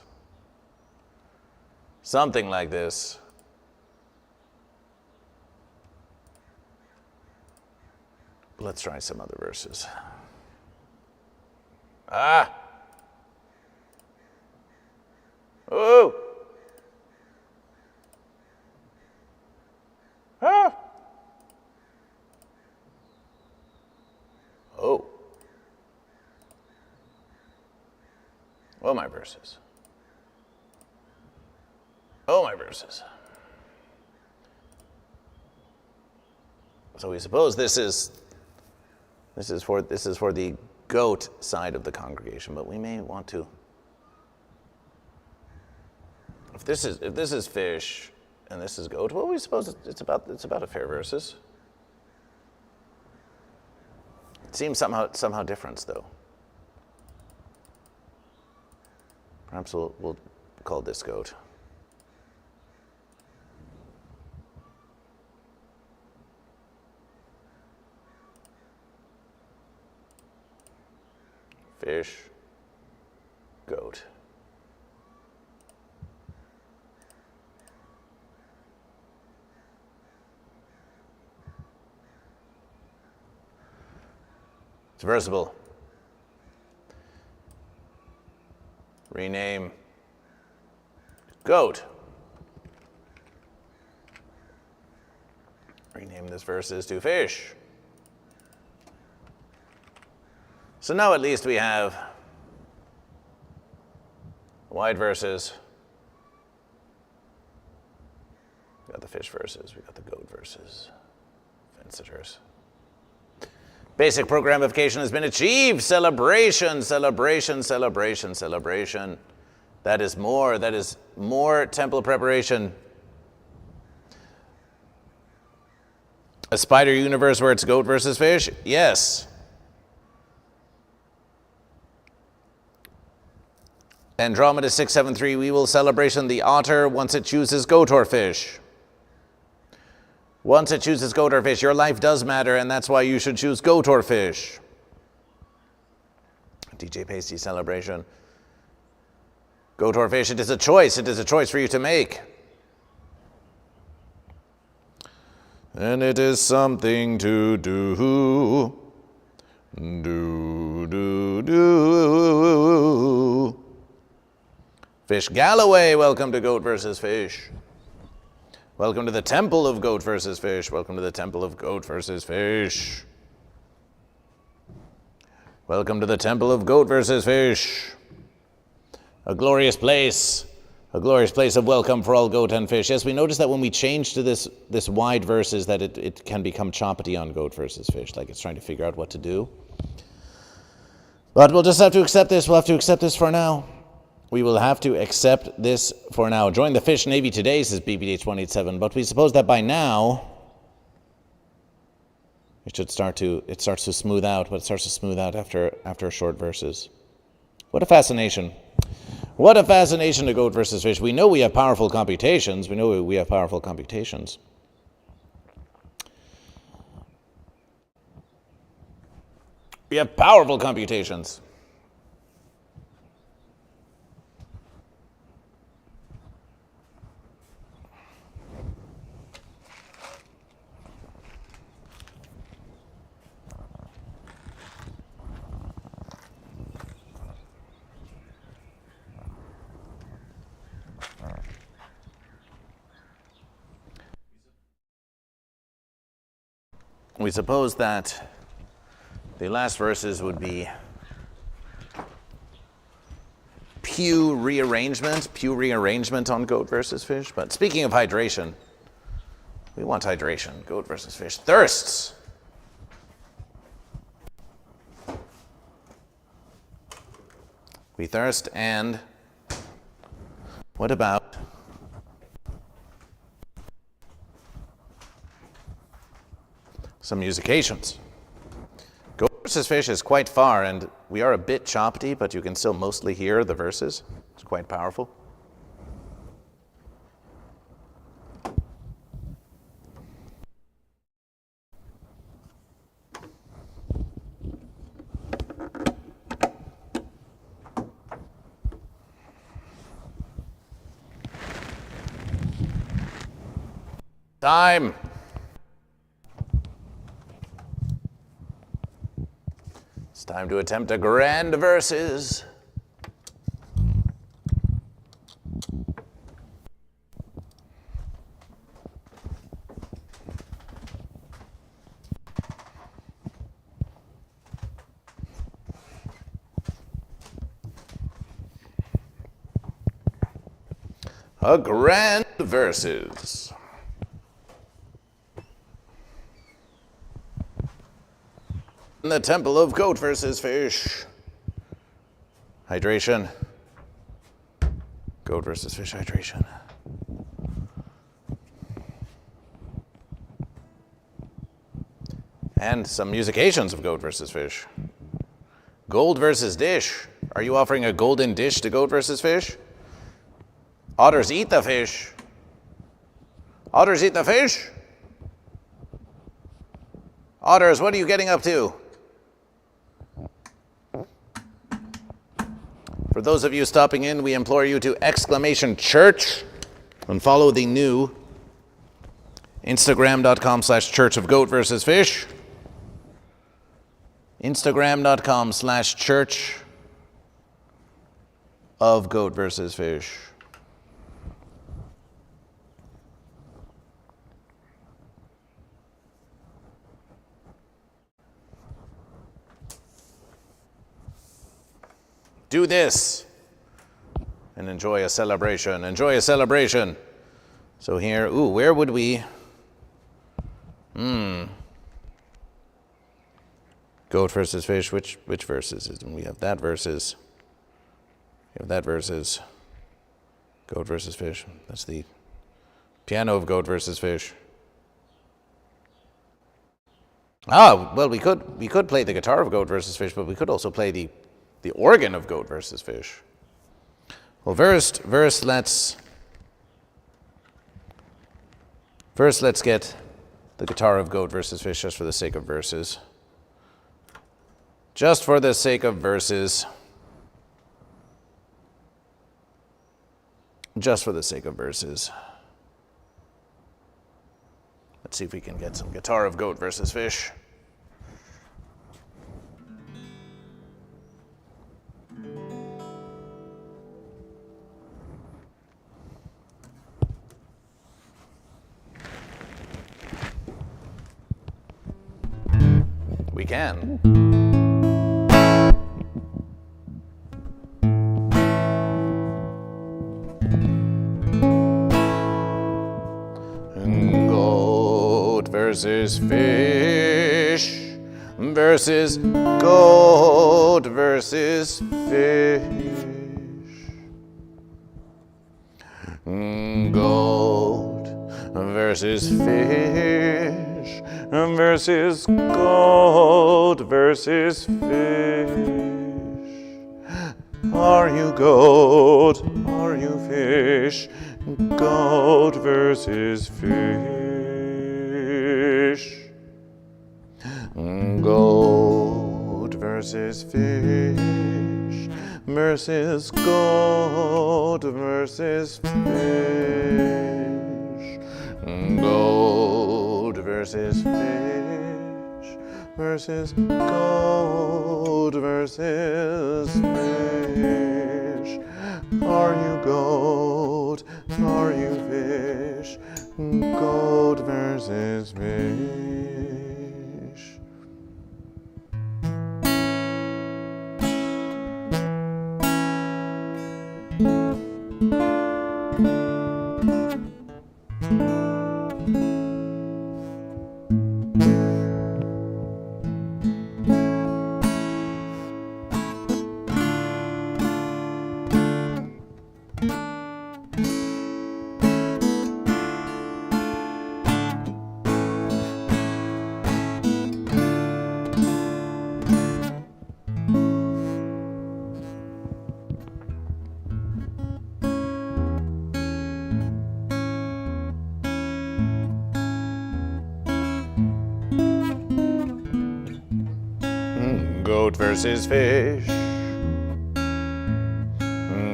Let's try some other verses. Oh! Oh. Oh, my verses. So we suppose this is for the goat side of the congregation, but we may want to. If this is fish and this is goat, well, we suppose it's about a fair verses. It seems somehow different though. Perhaps we'll call this goat. fish, goat. It's versatile. Rename goat. Rename this versus to fish. So now at least we have wide versus. We got the fish versus, we got the goat versus fence-sitters. Basic programification has been achieved. Celebration, celebration, celebration, celebration. That is more temple preparation. A spider universe where it's goat versus fish? Yes. Andromeda 673, we will celebration the otter once it chooses goat or fish. Once it chooses goat or fish, your life does matter, and that's why you should choose goat or fish. DJ Pasty celebration. Goat or fish, it is a choice. It is a choice for you to make. And it is something to do. Do. Fish Galloway, welcome to Goat vs. Fish. Welcome to the temple of Goat vs. Fish. Welcome to the temple of Goat vs. Fish. Welcome to the temple of Goat vs. Fish. A glorious place of welcome for all goat and fish. Yes, we noticed that when we change to this wide verses that it can become choppity on Goat vs. Fish, like it's trying to figure out what to do. But we'll just have to accept this. We'll have to accept this for now. We will have to accept this for now. Join the Fish Navy today, says BBH187. But we suppose that by now, it starts to smooth out, but it starts to smooth out after short verses. What a fascination. What a fascination to Goat versus Fish. We know we have powerful computations. We know we have powerful computations. We have powerful computations. We suppose that the last verses would be pew rearrangement on Goat versus Fish. But speaking of hydration, we want hydration. Goat versus Fish thirsts. We thirst, and what about some musications? Goat versus Fish is quite far, and we are a bit choppy, but you can still mostly hear the verses. It's quite powerful. Time. It's time to attempt a grand verses. A grand verses. In the temple of Goat versus Fish. Hydration. Goat versus Fish hydration. And some musications of Goat versus Fish. Gold versus dish. Are you offering a golden dish to Goat versus Fish? Otters eat the fish. Otters eat the fish? Otters, what are you getting up to? For those of you stopping in, we implore you to !church and follow the new Instagram.com/Church of GoatVsFish. Instagram.com/Church of GoatVsFish. Do this and enjoy a celebration. Enjoy a celebration. So here, where would we? GoatVsFish. Which verses is it? We have that verses. We have that verses. GoatVsFish. That's the piano of GoatVsFish. Well, we could play the guitar of GoatVsFish, but we could also play the organ of GoatVsFish. Well, first let's get the guitar of GoatVsFish just for the sake of verses. Just for the sake of verses. Just for the sake of verses. Let's see if we can get some guitar of GoatVsFish. We can. Goat versus fish versus goat versus fish. Goat versus fish versus goat versus fish. Are you goat? Are you fish? Goat versus fish. Goat versus fish versus goat versus fish. Goat versus fish versus goat versus fish. Are you goat? Are you fish? Goat versus fish. Goat versus fish.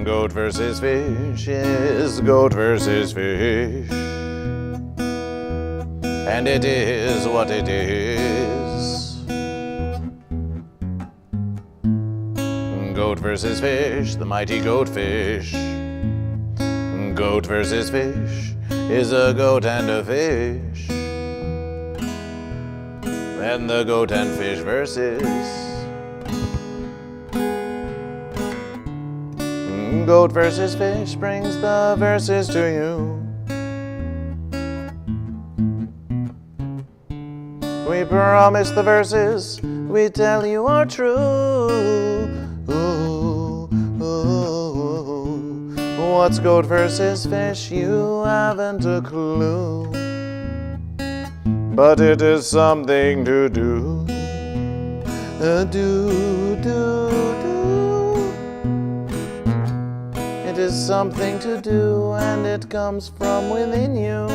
Goat versus fish is goat versus fish. And it is what it is. Goat versus fish, the mighty goatfish. Goat versus fish is a goat and a fish. And the goat and fish versus. Goat versus fish brings the verses to you. We promise the verses we tell you are true. What's goat versus fish? You haven't a clue. But it is something to do. It is something to do, and it comes from within you.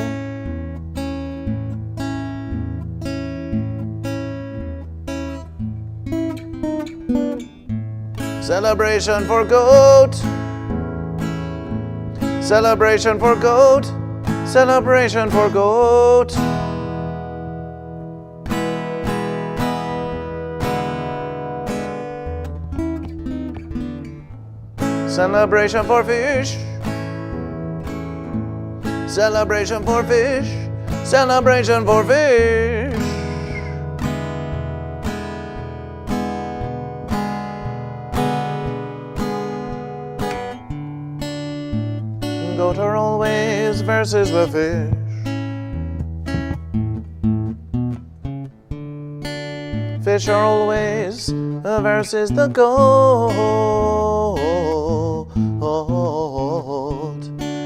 Celebration for goat. Celebration for goat. Celebration for goat. Celebration for fish. Celebration for fish. Celebration for fish. Goat are always versus the fish. Fish are always versus the goat.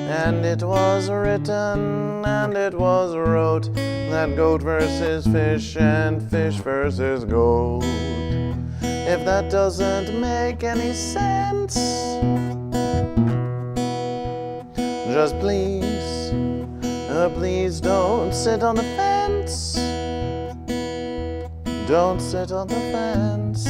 And it was written and it was wrote that goat versus fish and fish versus goat. If that doesn't make any sense, just please, please don't sit on the fence. Don't sit on the fence.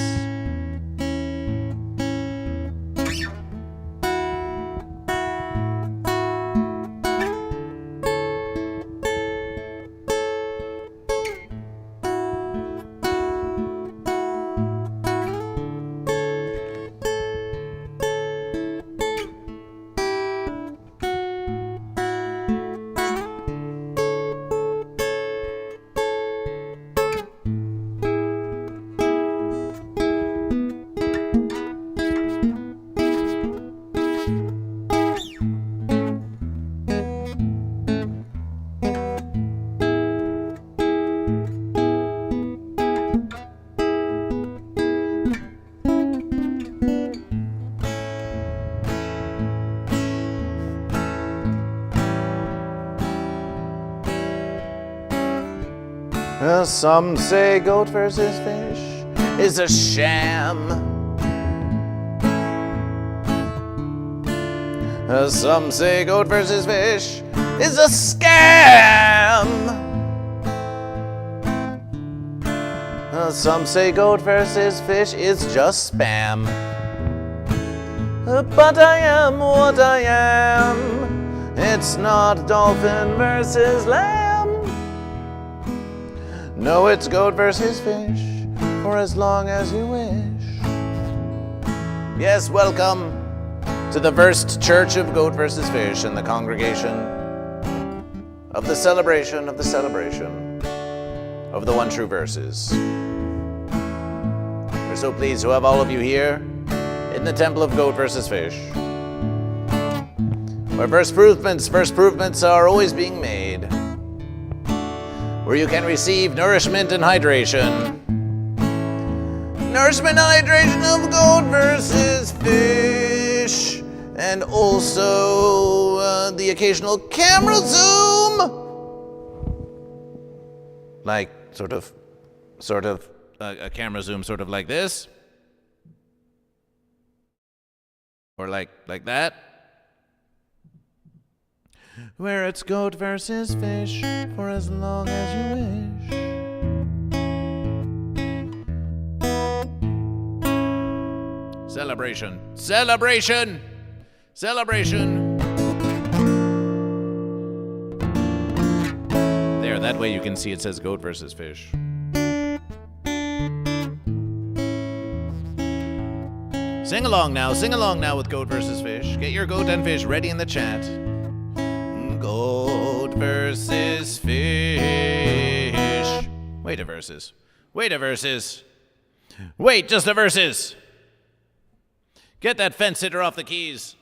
Some say goat versus fish is a sham. Some say goat versus fish is a scam. Some say goat versus fish is just spam. But I am what I am. It's not dolphin versus lamb. No, it's goat versus fish, for as long as you wish. Yes, welcome to the first Church of GoatVsFish in the congregation of the celebration of the one true verses. We're so pleased to have all of you here in the temple of GoatVsFish, where first improvements are always being made, where you can receive nourishment and hydration. Nourishment and hydration of goat versus fish. And also the occasional camera zoom. Like, sort of, a camera zoom sort of like this. Or like that. Where it's goat versus fish for as long as you wish. Celebration, celebration, celebration. There, that way you can see it says goat versus fish. Sing along now with goat versus fish. Get your goat and fish ready in the chat. Goat versus fish. Wait a versus. Wait, just a versus. Get that fence sitter off the keys.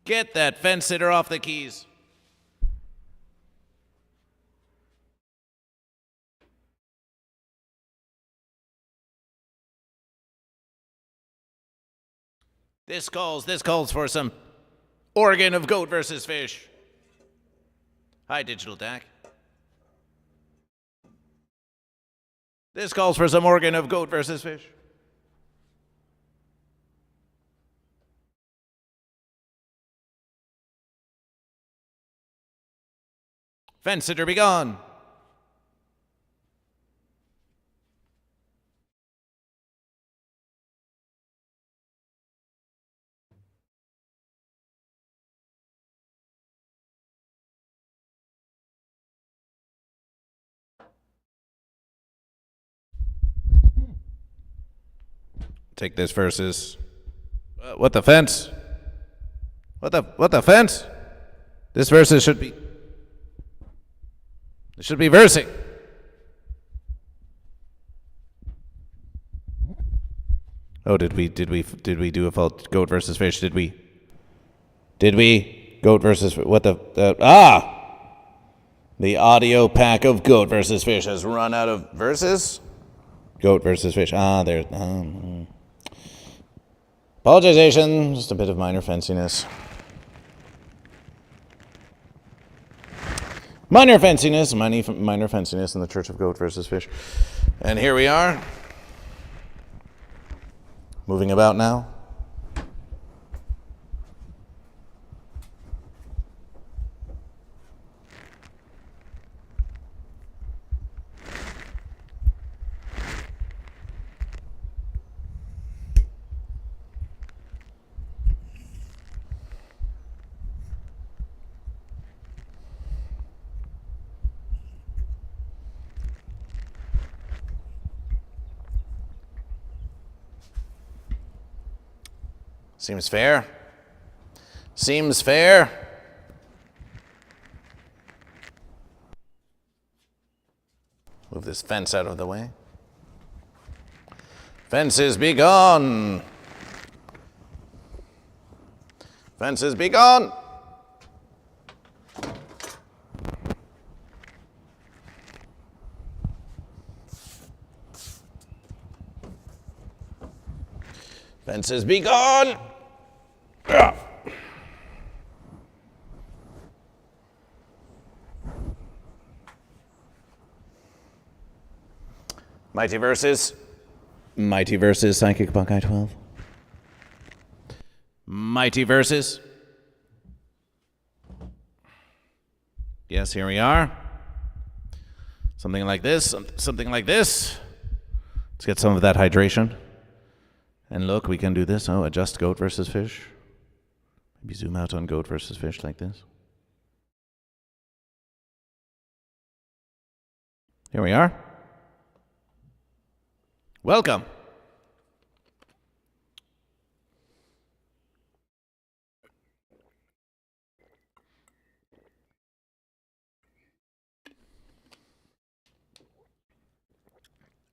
Get that fence sitter off the keys. This calls for some organ of goat versus fish. Hi, Digital DAC. This calls for some organ of goat versus fish. Fence sitter, be gone. take this versus. What the fence? What the fence? This versus should be. It should be versing. Oh, did we do a fault goat versus fish? Did we goat versus what the the audio pack of goat versus fish has run out of verses. Goat versus fish. There's apologization. Just a bit of minor fenciness. Minor fenciness in the Church of GoatVsFish. And here we are. Moving about now. Seems fair. Seems fair. Move this fence out of the way. Fences be gone. Fences be gone. Fences be gone. Mighty Versus, Psychic Buckeye 12. Mighty Versus. Yes, here we are. Something like this, something like this. Let's get some of that hydration. And look, we can do this. Oh, adjust goat versus fish. Maybe zoom out on goat versus fish like this. Here we are. Welcome.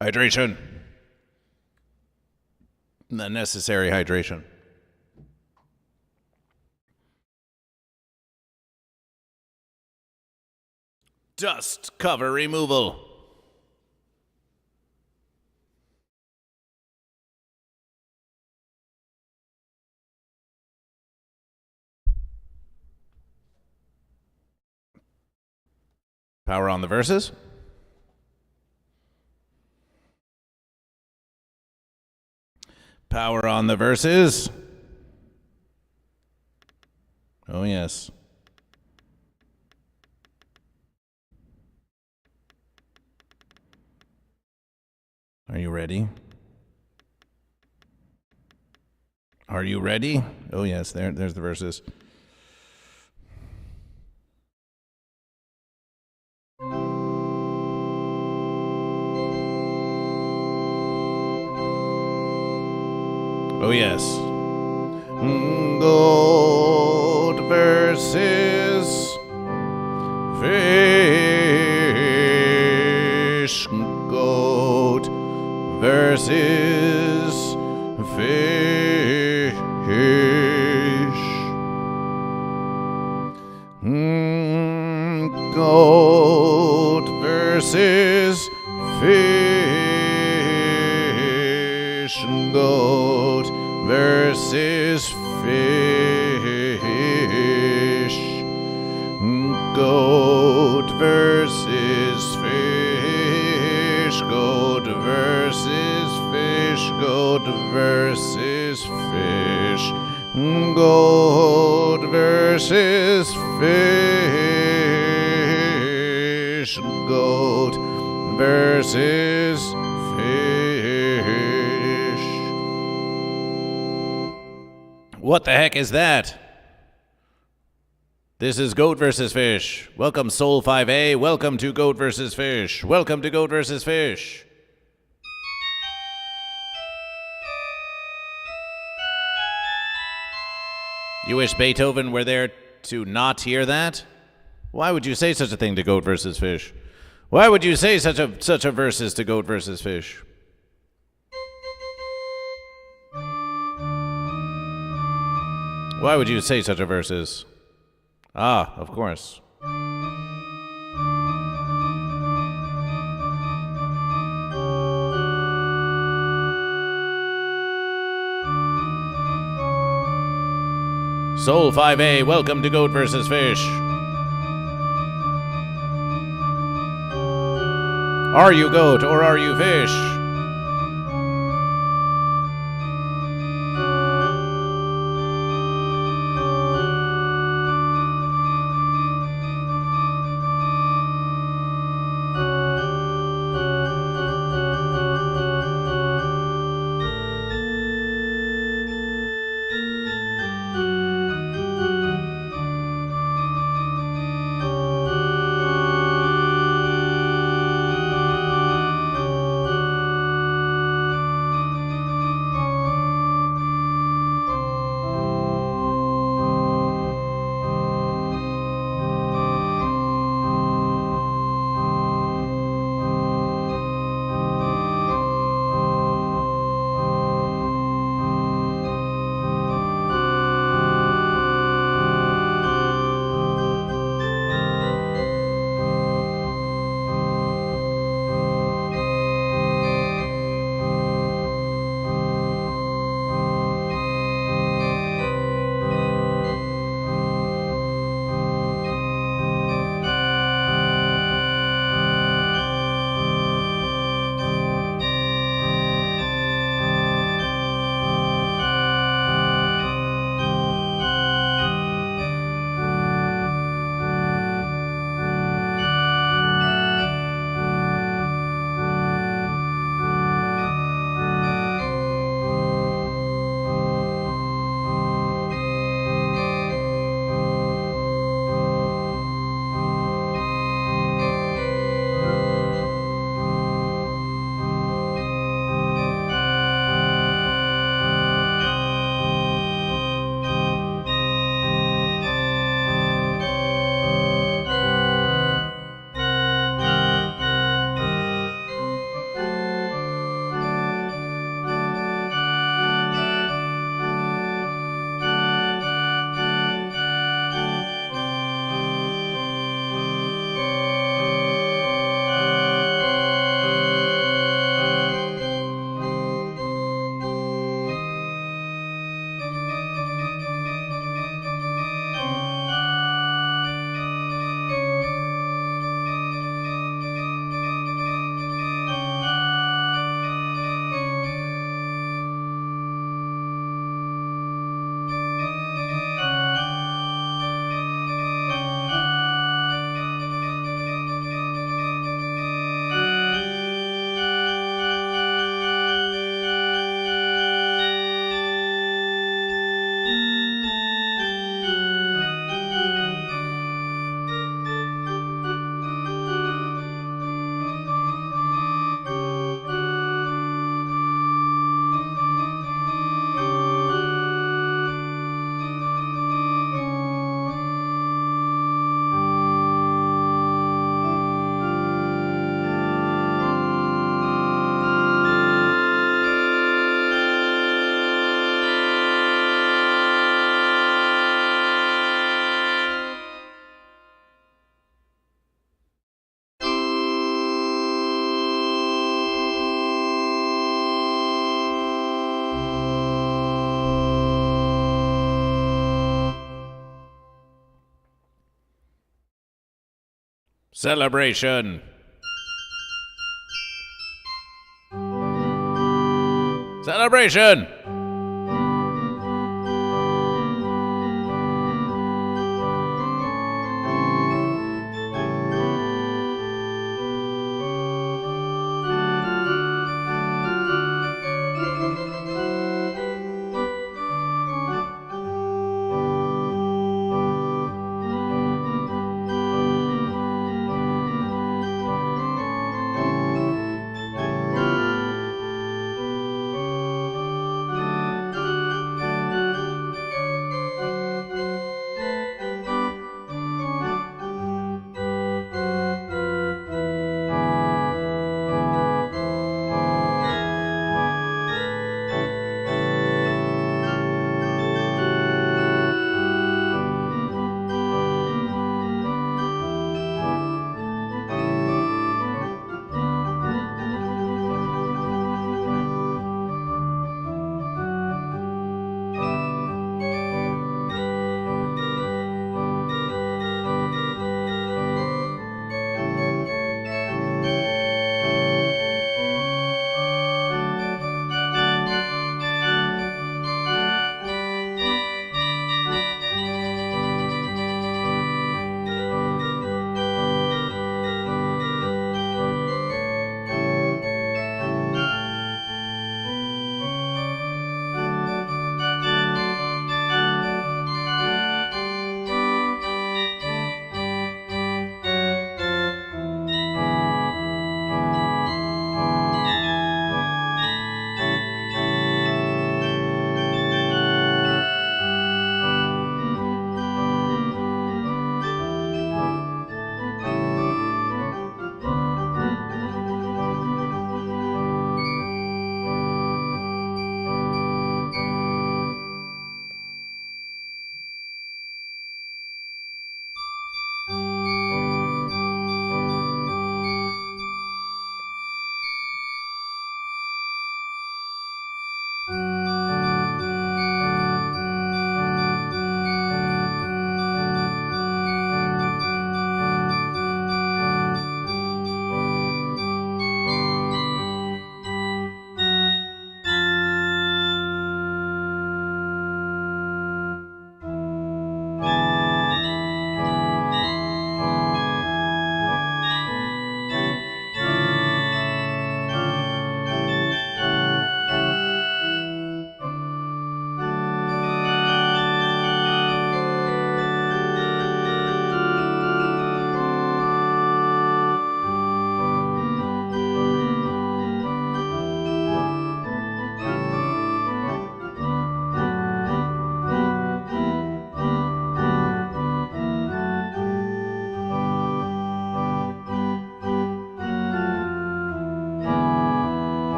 Hydration. The necessary hydration. Dust cover removal. Power on the verses. Power on the verses. Oh, yes. Are you ready? Are you ready? Oh, yes, there's the verses. Oh, yes. Goat versus fish. Goat versus fish. Goat versus fish. Goat versus fish. Goat versus fish. Goat versus fish. Goat versus fish. Goat versus fish. Goat versus fish. What the heck is that? This is Goat vs. Fish. Welcome, Soul 5A. Welcome to Goat vs. Fish. Welcome to Goat vs. Fish. You wish Beethoven were there to not hear that? Why would you say such a thing to GoatVsFish? Why would you say such a verses to GoatVsFish? Why would you say such a verses? Ah, of course. Soul 5A, welcome to GoatVsFish. Are you goat or are you fish? Celebration. Celebration.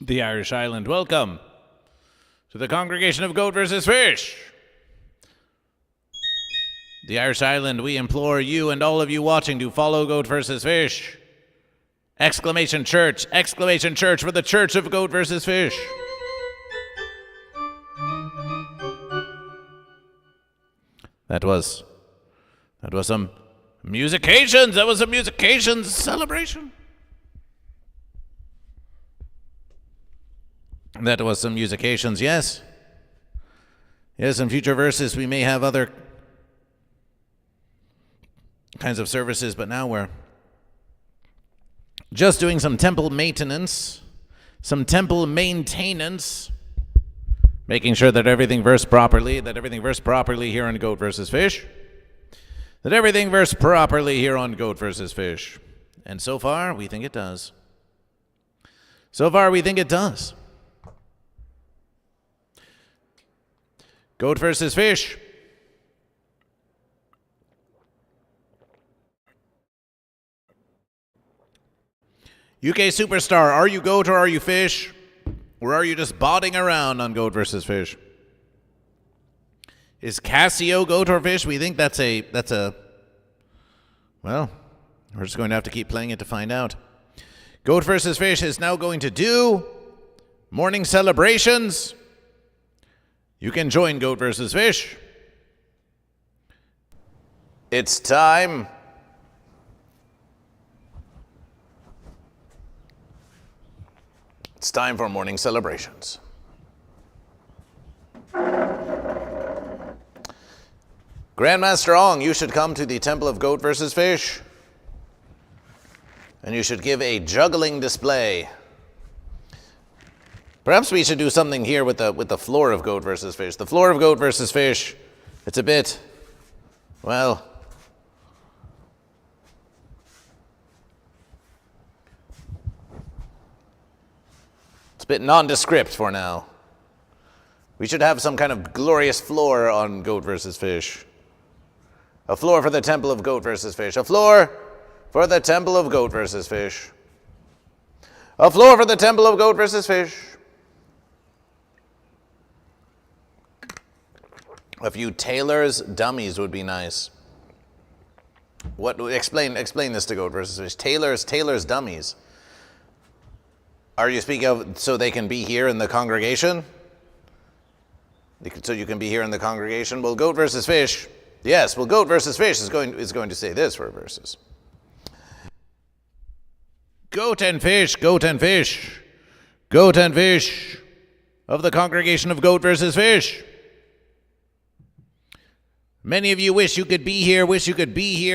the Irish Island. Welcome to the congregation of Goat vs. Fish. The Irish Island, we implore you and all of you watching to follow Goat vs. Fish. Exclamation church for the Church of Goat vs. Fish. That was some musications. That was a musications celebration. That was some musications, yes. Yes, in future verses we may have other kinds of services, but now we're just doing some temple maintenance, making sure that everything versed properly, here on Goat vs. Fish. And so far, we think it does. Goat vs. Fish. UK Superstar, are you goat or are you fish? Or are you just bodding around on Goat vs. Fish? Is Casio goat or fish? We think that's a well, we're just going to have to keep playing it to find out. Goat vs. Fish is now going to do morning celebrations. You can join Goat vs. Fish. It's time. It's time for morning celebrations. Grandmaster Ong, you should come to the Temple of Goat vs. Fish. And you should give a juggling display. Perhaps we should do something here with the floor of Goat vs. Fish. The floor of Goat vs. Fish, it's a bit, well, it's a bit nondescript for now. We should have some kind of glorious floor on Goat vs. Fish. A floor for the Temple of Goat vs. Fish. A floor for the Temple of Goat vs. Fish. A floor for the Temple of Goat vs. Fish. A few tailor's dummies would be nice. What? Explain this to Goat vs. Fish. Tailor's dummies. Are you speaking of so they can be here in the congregation? So you can be here in the congregation? Well, Goat vs. Fish. Yes. Well, Goat vs. Fish is going to say this for verses. Goat and fish of the congregation of Goat vs. Fish. Many of you wish you could be here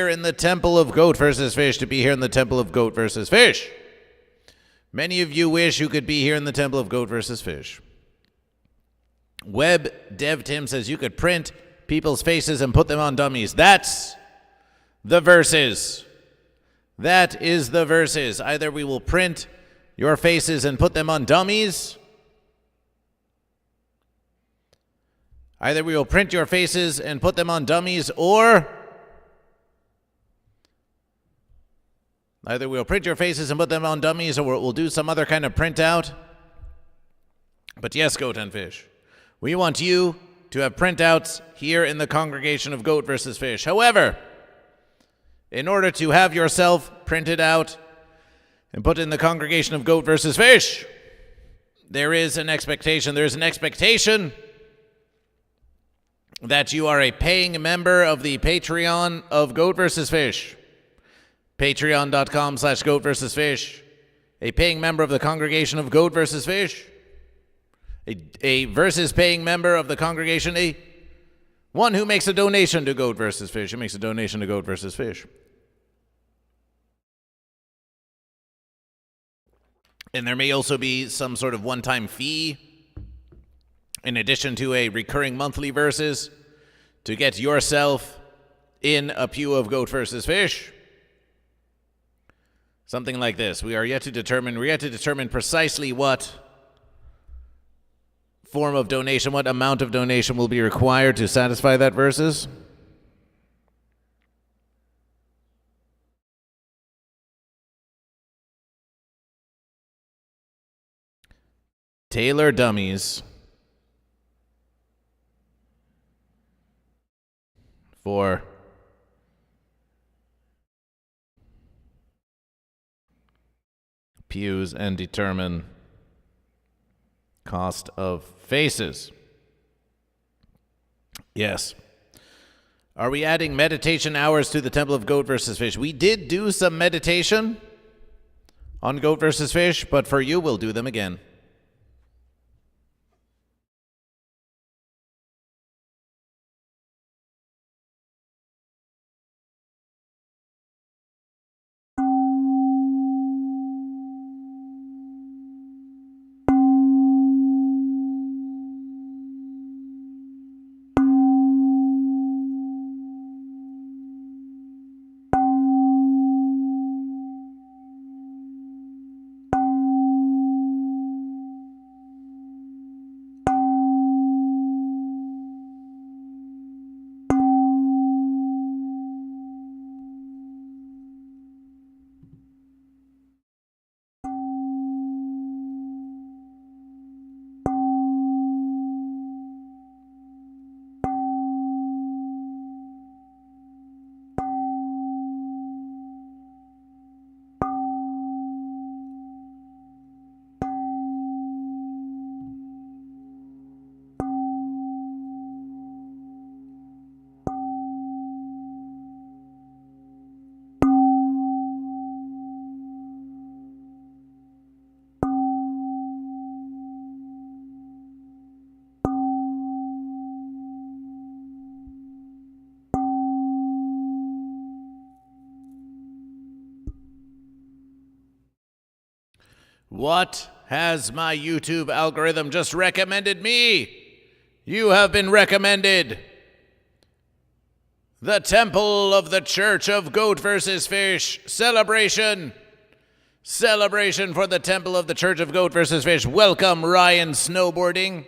in the Temple of Goat vs. Fish, to be here in the Temple of Goat vs. Fish. Many of you wish you could be here in the Temple of Goat vs. Fish. Web Dev Tim says you could print people's faces and put them on dummies. That's the verses. That is the verses. Either we will print your faces and put them on dummies. Either we will print your faces and put them on dummies, or we'll do some other kind of printout. But yes, Goat and Fish, we want you to have printouts here in the congregation of Goat vs. Fish. However, in order to have yourself printed out and put in the congregation of Goat vs. Fish, there is an expectation that you are a paying member of the Patreon of Goat vs. Fish. Patreon.com/GoatVsFish. A paying member of the congregation of Goat vs. Fish. A versus paying member of the congregation. One who makes a donation to Goat vs. Fish. And there may also be some sort of one-time fee, in addition to a recurring monthly verses, to get yourself in a pew of Goat vs. Fish. Something like this. We are yet to determine precisely what form of donation, what amount of donation will be required to satisfy that verses. Taylor dummies for pews and determine cost of faces. Yes. Are we adding meditation hours to the Temple of Goat vs. Fish? We did do some meditation on Goat vs. Fish, but for you, we'll do them again. What has my YouTube algorithm just recommended me? You have been recommended the Temple of the Church of GoatVsFish celebration. Celebration for the Temple of the Church of GoatVsFish. Welcome, Ryan Snowboarding,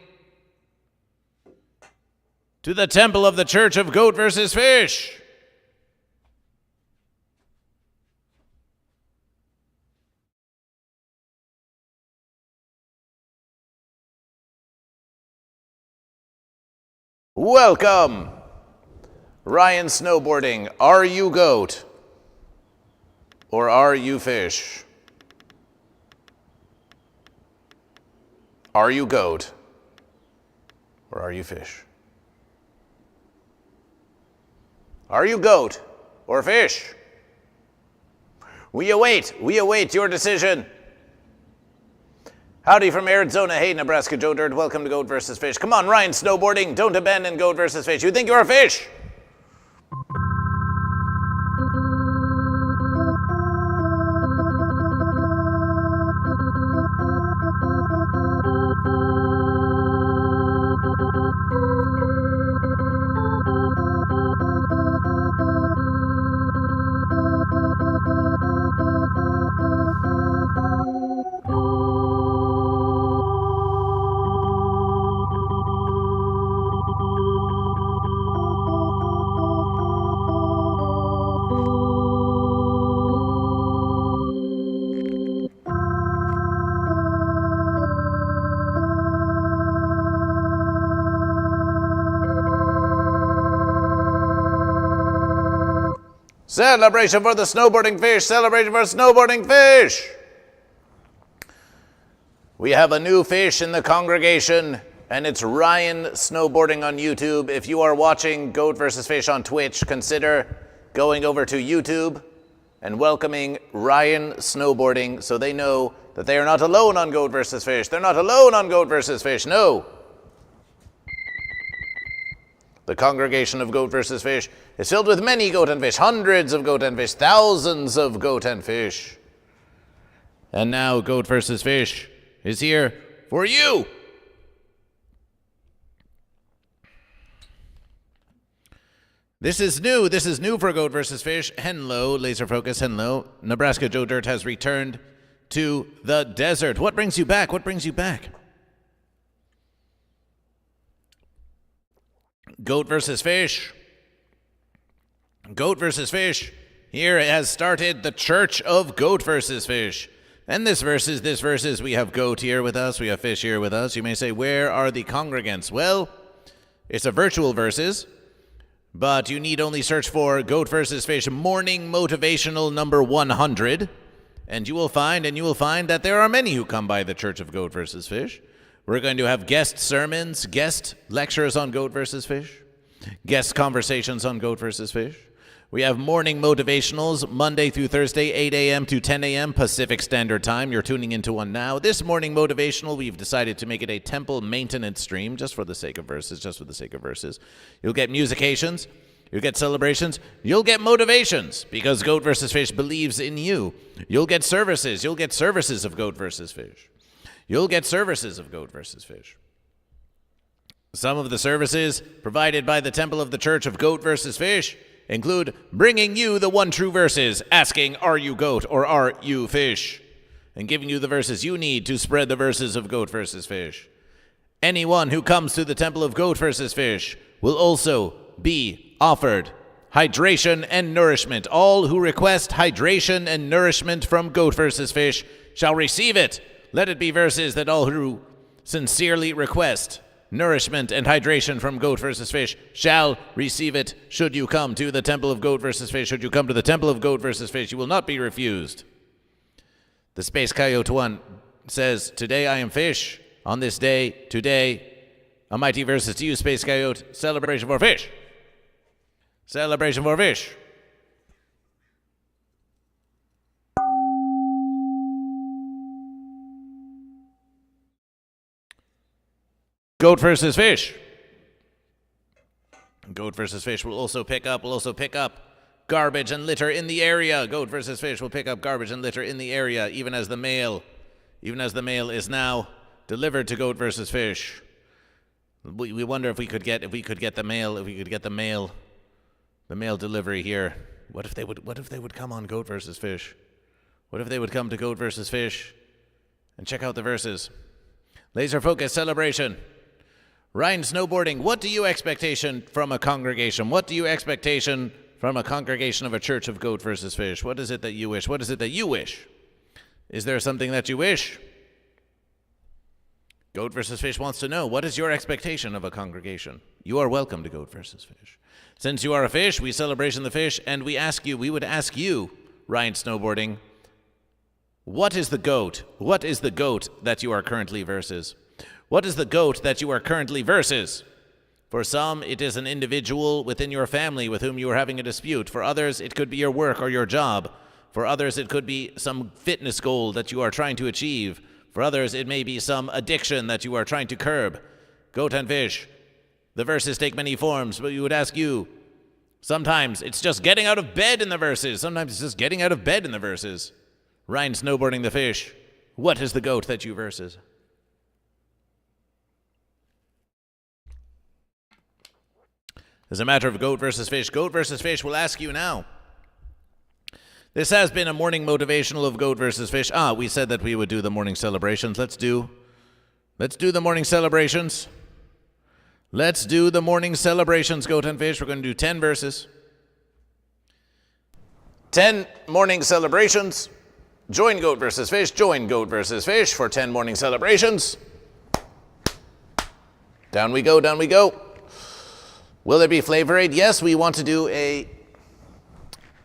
to the Temple of the Church of GoatVsFish. Welcome, Ryan Snowboarding. Are you goat or are you fish? Are you goat or are you fish? Are you goat or fish? We await your decision. Howdy from Arizona. Hey, Nebraska Joe Dirt. Welcome to Goat vs. Fish. Come on, Ryan Snowboarding. Don't abandon Goat vs. Fish. You think you're a fish? Celebration for the snowboarding fish! Celebration for snowboarding fish! We have a new fish in the congregation, and it's Ryan Snowboarding on YouTube. If you are watching Goat vs. Fish on Twitch, consider going over to YouTube and welcoming Ryan Snowboarding so they know that they are not alone on Goat vs. Fish. They're not alone on Goat vs. Fish, no! The congregation of Goat vs. Fish is filled with many goat and fish, hundreds of goat and fish, thousands of goat and fish. And now Goat vs. Fish is here for you. This is new for Goat vs. Fish. Hello, Laser Focus, hello. Nebraska Joe Dirt has returned to the desert. What brings you back? What brings you back? Goat vs. Fish. Goat vs. Fish. Here has started the Church of GoatVsFish. And this verses, we have goat here with us, we have fish here with us. You may say, where are the congregants? Well, it's a virtual verses, but you need only search for GoatVsFish Morning Motivational number 100, and you will find that there are many who come by the Church of GoatVsFish. We're going to have guest sermons, guest lectures on GoatVsFish, guest conversations on GoatVsFish. We have morning motivationals Monday through Thursday, 8 a.m. to 10 a.m. Pacific Standard Time. You're tuning into one now. This morning motivational, we've decided to make it a temple maintenance stream just for the sake of verses, You'll get musications, you'll get celebrations, you'll get motivations because GoatVsFish believes in you. You'll get services of GoatVsFish. You'll get services of GoatVsFish. Some of the services provided by the Temple of the Church of GoatVsFish include bringing you the one true verses, asking, are you goat or are you fish? And giving you the verses you need to spread the verses of GoatVsFish. Anyone who comes to the Temple of GoatVsFish will also be offered hydration and nourishment. All who request hydration and nourishment from GoatVsFish shall receive it. Let it be verses that all who sincerely request nourishment and hydration from GoatVsFish shall receive it. Should you come to the Temple of GoatVsFish, should you come to the Temple of GoatVsFish, you will not be refused. The Space Coyote one says, today I am fish. On this day, today, a mighty verses to you, Space Coyote. Celebration for fish. Celebration for fish. GoatVsFish. GoatVsFish will also pick up garbage and litter in the area. GoatVsFish will pick up garbage and litter in the area, even as the mail is now delivered to GoatVsFish. We wonder if we could get the mail delivery here. What if they would come on GoatVsFish? What if they would come to GoatVsFish and check out the verses? Laser focus celebration. Ryan snowboarding. What do you expectation from a congregation? What do you expectation from a congregation of a Church of GoatVsFish? What is it that you wish? What is it that you wish? Is there something that you wish? GoatVsFish wants to know, what is your expectation of a congregation? You are welcome to GoatVsFish. Since you are a fish, we celebration the fish, and we would ask you, Ryan snowboarding, what is the goat? What is the goat that you are currently versus? What is the goat that you are currently versus? For some, it is an individual within your family with whom you are having a dispute. For others, it could be your work or your job. For others, it could be some fitness goal that you are trying to achieve. For others, it may be some addiction that you are trying to curb. Goat and fish. The verses take many forms, but we would ask you, sometimes it's just getting out of bed in the verses. Sometimes it's just getting out of bed in the verses. Ryan snowboarding the fish. What is the goat that you versus? As a matter of GoatVsFish, GoatVsFish will ask you now. This has been a morning motivational of GoatVsFish. We said that we would do the morning celebrations. Let's do the morning celebrations. Let's do the morning celebrations, Goat and Fish. We're going to do 10 verses. 10 morning celebrations. Join GoatVsFish. Join GoatVsFish for 10 morning celebrations. Down we go, down we go. Will there be flavor aid? Yes, we want to do I'll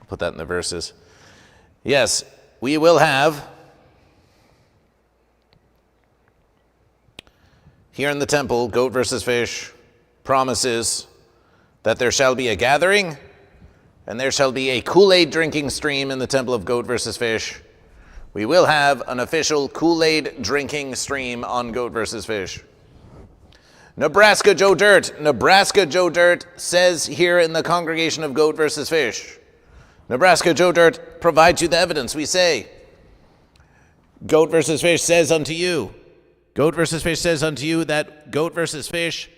put that in the verses. Yes, we will have, here in the temple, GoatVsFish promises that there shall be a gathering and there shall be a Kool-Aid drinking stream in the temple of GoatVsFish. We will have an official Kool-Aid drinking stream on GoatVsFish. Nebraska Joe Dirt says here in the congregation of GoatVsFish. Nebraska Joe Dirt provides you the evidence. We say, GoatVsFish says unto you that GoatVsFish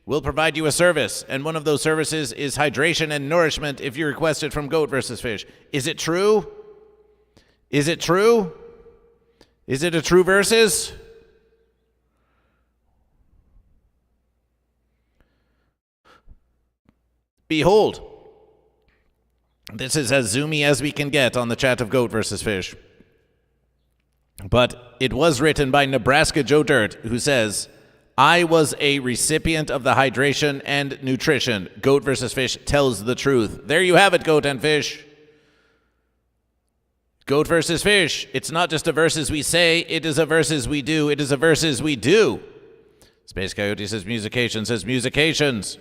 will provide you a service, and one of those services is hydration and nourishment if you request it from GoatVsFish. Is it true? Is it true? Is it a true verses? Behold, this is as zoomy as we can get on the chat of GoatVsFish. But it was written by Nebraska Joe Dirt, who says, I was a recipient of the hydration and nutrition. Goat versus Fish tells the truth. There you have it, Goat and Fish. Goat versus Fish. It's not just a versus we say, it is a versus we do. It is a versus we do. Space Coyote says musication, says musications.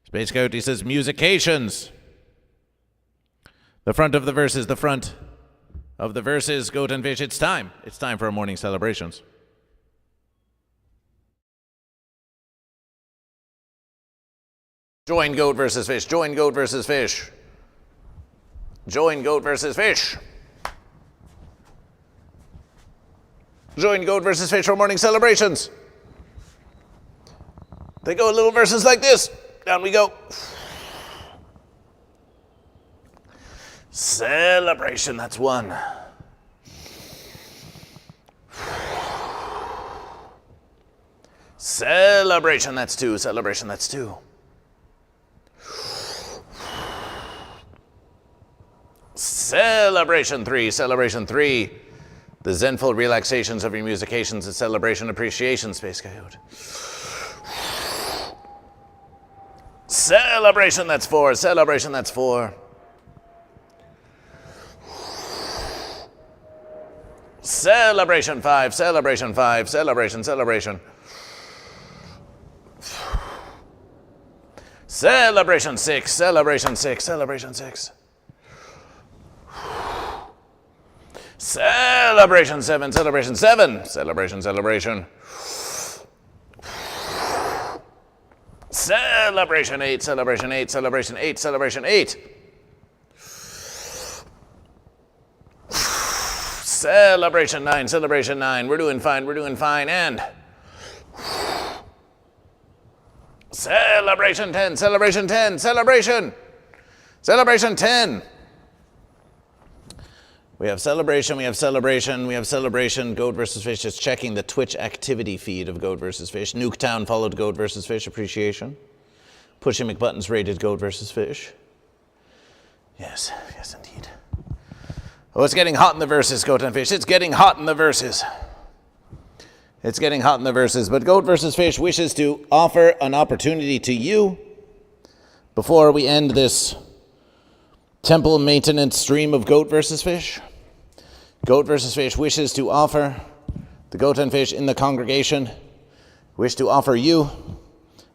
Space Coyote says musications. The front of the verses, the front of the verses, Goat and Fish. It's time. It's time for our morning celebrations. Join Goat versus Fish. Join Goat versus Fish. Join Goat versus Fish. Join Goat versus Fish for morning celebrations. They go little verses like this. Down we go. Celebration, that's one. Celebration, that's two. Celebration, that's two. Celebration three. Celebration three. The zenful relaxations of your musications and celebration appreciation, Space Coyote. Celebration, that's four. Celebration, that's four. Celebration five. Celebration five. Celebration, celebration. Celebration six. Celebration six. Celebration six. Celebration seven. Celebration seven. Celebration, celebration. Celebration eight. Celebration eight. Celebration eight. Celebration eight. Celebration nine. Celebration nine. We're doing fine. We're doing fine. And celebration 10. Celebration 10. Celebration. Celebration 10. We have celebration, we have celebration, we have celebration. Goat versus Fish is checking the Twitch activity feed of Goat versus Fish. Nuketown followed Goat versus Fish. Appreciation. Pushy McButtons rated Goat versus Fish. Yes, yes indeed. Oh, it's getting hot in the verses, Goat and Fish. It's getting hot in the verses. It's getting hot in the verses. But Goat versus Fish wishes to offer an opportunity to you before we end this temple maintenance stream of Goat versus Fish. Goat versus Fish wishes to offer the Goat and Fish in the congregation, wish to offer you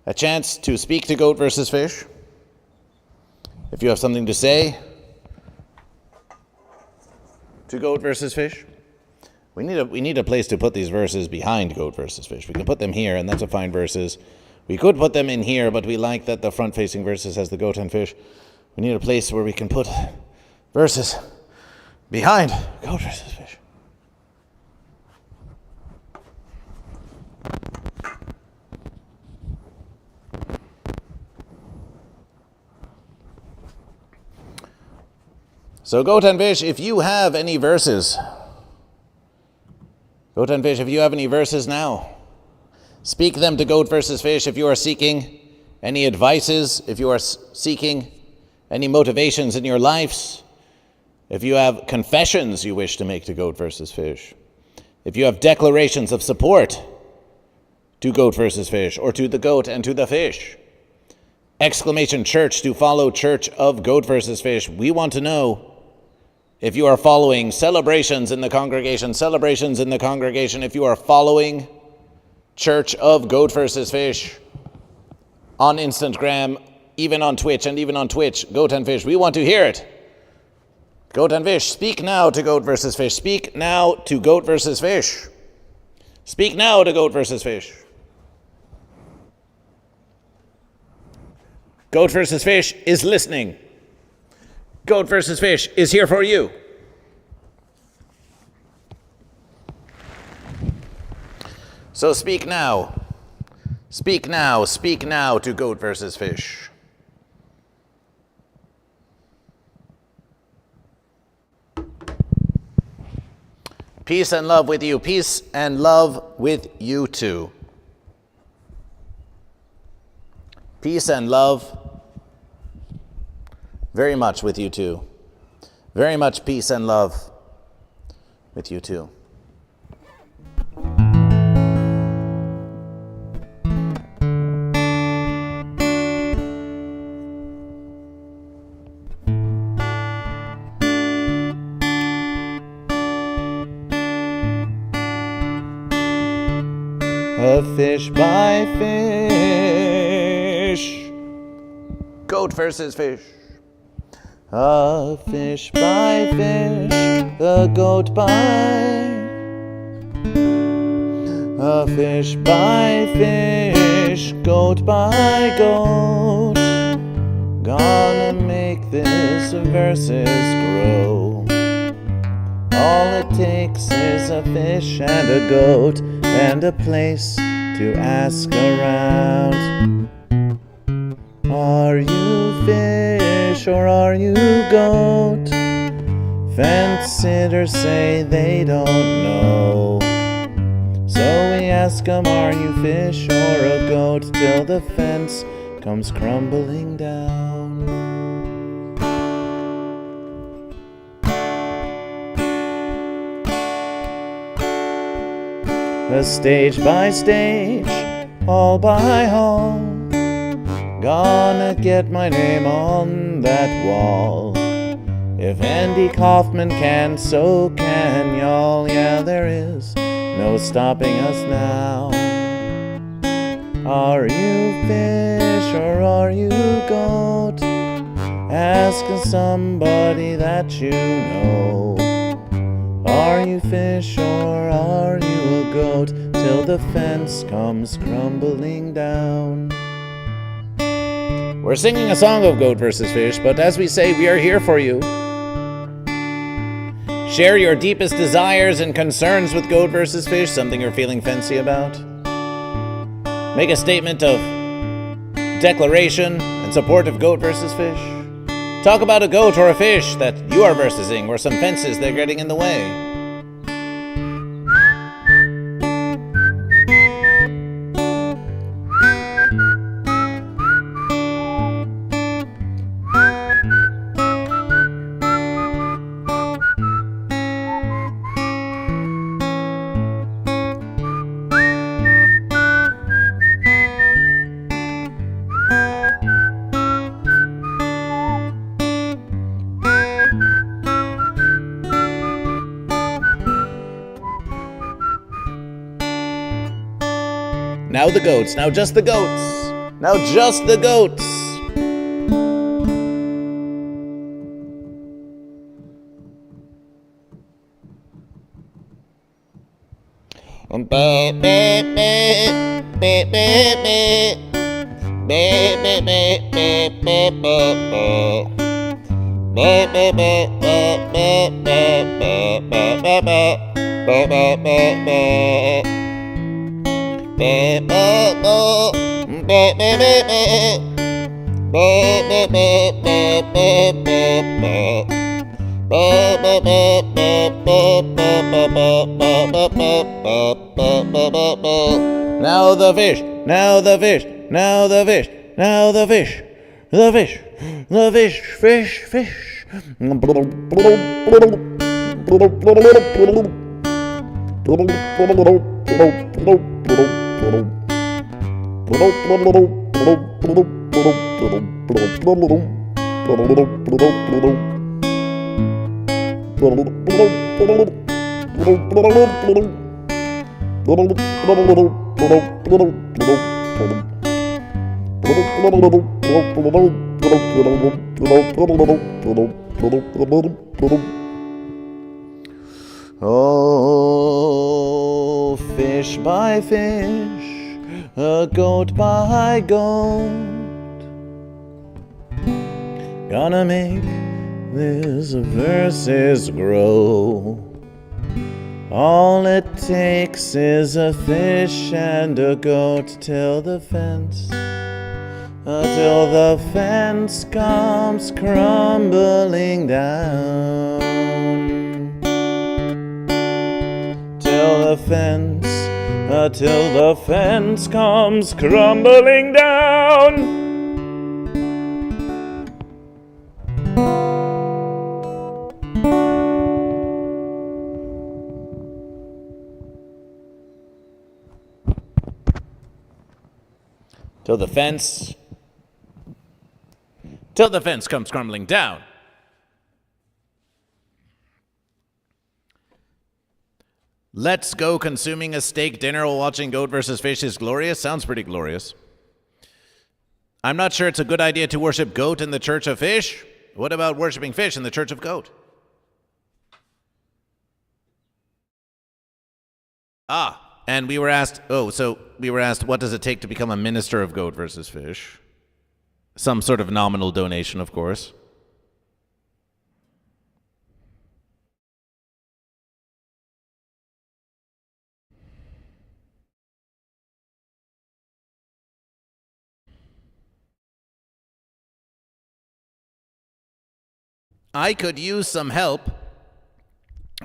a chance to speak to Goat versus Fish. If you have something to say to Goat versus Fish, we need a place to put these verses behind Goat versus Fish. We can put them here, and that's a fine verses. We could put them in here, but we like that the front-facing verses has the Goat and Fish. We need a place where we can put verses behind Goat versus Fish. So Goat and Fish, if you have any verses, Goat and Fish, if you have any verses now, speak them to Goat versus Fish. If you are seeking any advices, if you are seeking any motivations in your lives, if you have confessions you wish to make to Goat versus Fish, if you have declarations of support to Goat versus Fish, or to the Goat and to the Fish, exclamation church to follow Church of Goat versus Fish. We want to know if you are following celebrations in the congregation, if you are following Church of Goat versus Fish on Instagram, even on Twitch, and even on Twitch, Goat and Fish. We want to hear it. Goat and Fish, speak now to Goat versus Fish. Speak now to Goat versus Fish. Speak now to Goat versus Fish. Goat versus Fish is listening. Goat versus Fish is here for you. So speak now. Speak now. Speak now to Goat versus Fish. Peace and love with you. Peace and love with you too. Peace and love very much with you too. Very much peace and love with you too. A fish by fish. Goat versus fish. A fish by fish. A goat by. A fish by fish. Goat by goat. Gonna make this versus grow. All it takes is a fish and a goat and a place to ask around. Are you fish or are you goat? Fence sitters say they don't know. So we ask 'em, are you fish or a goat? Till the fence comes crumbling down. A stage by stage, hall by hall, gonna get my name on that wall. If Andy Kaufman can, so can y'all. Yeah, there is no stopping us now. Are you fish or are you goat? Asking somebody that you know. Are you fish or are you a goat? Till the fence comes crumbling down. We're singing a song of goat versus fish, but as we say, we are here for you. Share your deepest desires and concerns with goat versus fish, something you're feeling fancy about. Make a statement of declaration in support of goat versus fish. Talk about a goat or a fish that you are versing, or some fences that are getting in the way. Now the goats, now just the goats, now just the goats. Now the fish, now the fish, now the fish, now the fish, the fish, the fish, fish, fish. Oh, fish by fish, a goat by goat, gonna make this verses grow. All it takes is a fish and a goat till the fence comes crumbling down. Till the fence comes crumbling down. till the fence comes crumbling down. Let's go consuming a steak dinner while watching Goat vs. Fish is glorious. Sounds pretty glorious. I'm not sure it's a good idea to worship goat in the Church of Fish. What about worshiping fish in the Church of Goat? And we were asked, what does it take to become a minister of Goat vs. Fish? Some sort of nominal donation, of course. I could use some help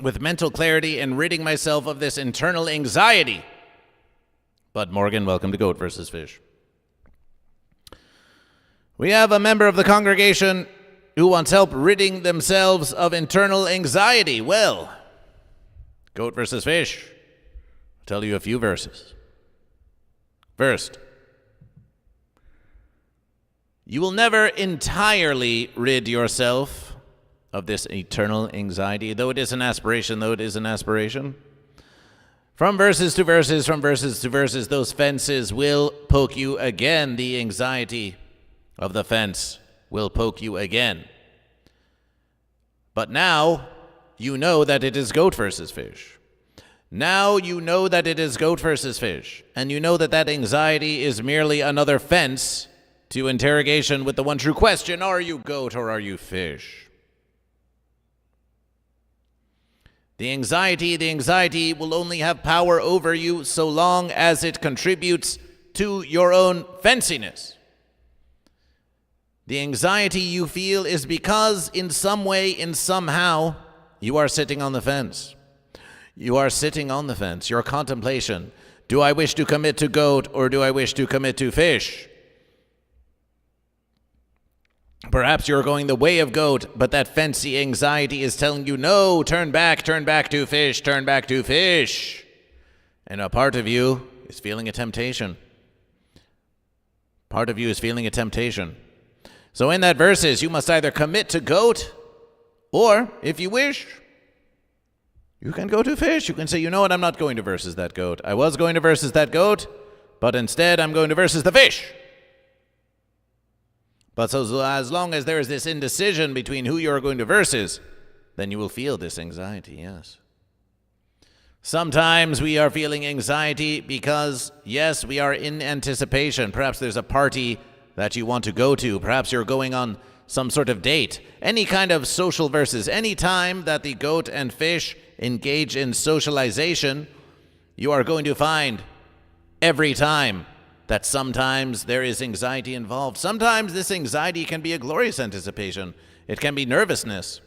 with mental clarity and ridding myself of this internal anxiety. Bud Morgan, welcome to Goat vs. Fish. We have a member of the congregation who wants help ridding themselves of internal anxiety. Well, Goat vs. Fish, I'll tell you a few verses. First, you will never entirely rid yourself of this eternal anxiety, though it is an aspiration, From verses to verses, those fences will poke you again. The anxiety of the fence will poke you again. But now you know that it is Goat vs. Fish. Now you know that it is Goat vs. Fish, and you know that that anxiety is merely another fence to interrogation with the one true question: are you goat or are you fish? The anxiety will only have power over you so long as it contributes to your own fenciness. The anxiety you feel is because in some way, in somehow, you are sitting on the fence. You are sitting on the fence. Your contemplation. Do I wish to commit to goat or do I wish to commit to fish? Perhaps you're going the way of goat, but that fancy anxiety is telling you, no, turn back to fish, turn back to fish. And a part of you is feeling a temptation. So in that verses, you must either commit to goat, or, if you wish, you can go to fish. You can say, you know what, I'm not going to versus that goat. I was going to versus that goat, but instead I'm going to versus the fish. But so as long as there is this indecision between who you are going to versus, then you will feel this anxiety, yes. Sometimes we are feeling anxiety because, yes, we are in anticipation. Perhaps there's a party that you want to go to. Perhaps you're going on some sort of date. Any kind of social versus. Any time that the goat and fish engage in socialization, you are going to find every time that sometimes there is anxiety involved. Sometimes this anxiety can be a glorious anticipation. It can be nervousness.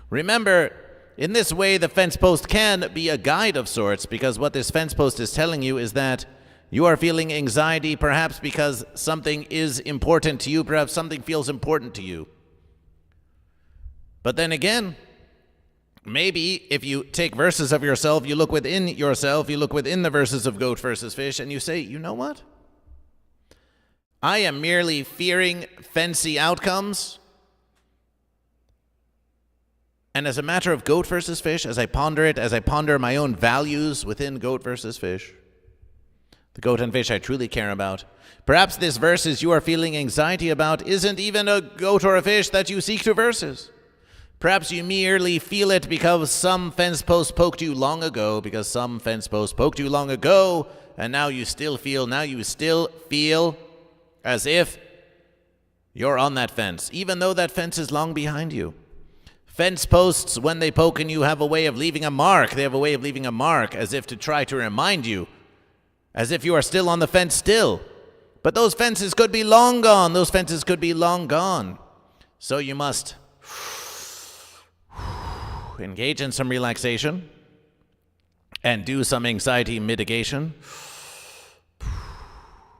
Remember, in this way, the fence post can be a guide of sorts, because what this fence post is telling you is that you are feeling anxiety perhaps because something is important to you, perhaps something feels important to you. But then again, maybe if you take verses of yourself, you look within the verses of Goat vs. Fish, and you say, you know what? I am merely fearing fancy outcomes. And as a matter of Goat vs. Fish, as I ponder my own values within Goat vs. Fish, the goat and fish I truly care about, perhaps this versus you are feeling anxiety about isn't even a goat or a fish that you seek to versus. Perhaps you merely feel it because some fence post poked you long ago, and now you still feel as if you're on that fence, even though that fence is long behind you. Fence posts, when they poke in you, have a way of leaving a mark. They have a way of leaving a mark as if to try to remind you, as if you are still on the fence still. But those fences could be long gone. So you must engage in some relaxation and do some anxiety mitigation.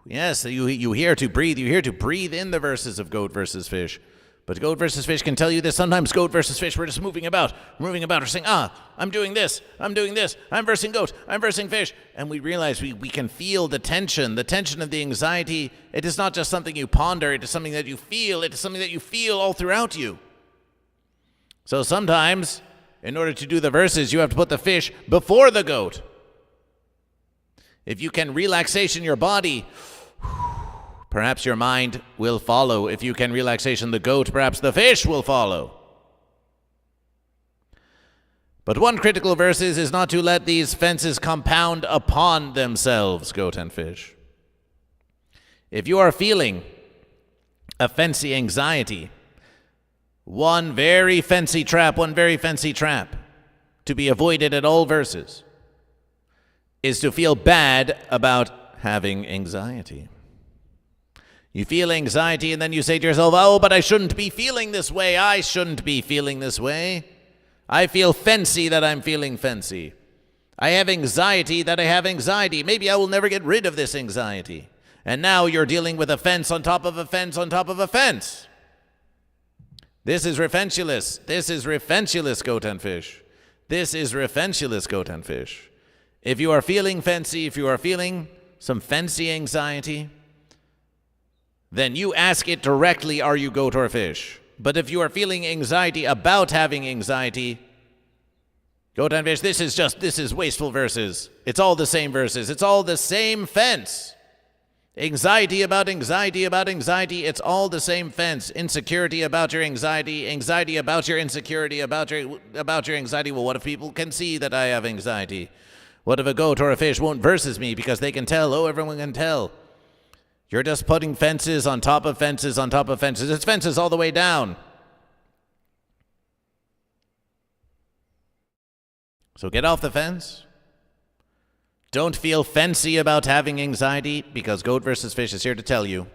Yes, you hear to breathe in the verses of Goat vs. Fish, But Goat vs. Fish can tell you this. Sometimes Goat vs. Fish, we're just moving about. We're saying, I'm doing this, I'm versing goat, I'm versing fish. And we realize we can feel the tension of the anxiety. It is not just something you ponder, it is something that you feel. It is something that you feel all throughout you. So sometimes, in order to do the verses, you have to put the fish before the goat. If you can relaxation your body, perhaps your mind will follow. If you can relaxation the goat, perhaps the fish will follow. But one critical verse is not to let these fences compound upon themselves, goat and fish. If you are feeling a fancy anxiety, one very fancy trap to be avoided at all verses is to feel bad about having anxiety. You feel anxiety and then you say to yourself, oh, but I shouldn't be feeling this way. I shouldn't be feeling this way. I feel fancy that I'm feeling fancy. I have anxiety that I have anxiety. Maybe I will never get rid of this anxiety. And now you're dealing with a fence on top of a fence on top of a fence. This is revengulous. This is revengulous, goat and fish. This is revengulous, goat and fish. If you are feeling fancy, if you are feeling some fancy anxiety, then you ask it directly, are you goat or fish? But if you are feeling anxiety about having anxiety, goat and fish, this is wasteful verses. It's all the same verses. It's all the same fence. Anxiety about anxiety about anxiety, it's all the same fence. Insecurity about your anxiety, anxiety about your insecurity, about your anxiety. Well, what if people can see that I have anxiety? What if a goat or a fish won't versus me because they can tell? Oh, everyone can tell. You're just putting fences on top of fences on top of fences. It's fences all the way down. So get off the fence. Don't feel fancy about having anxiety, because Goat vs. Fish is here to tell you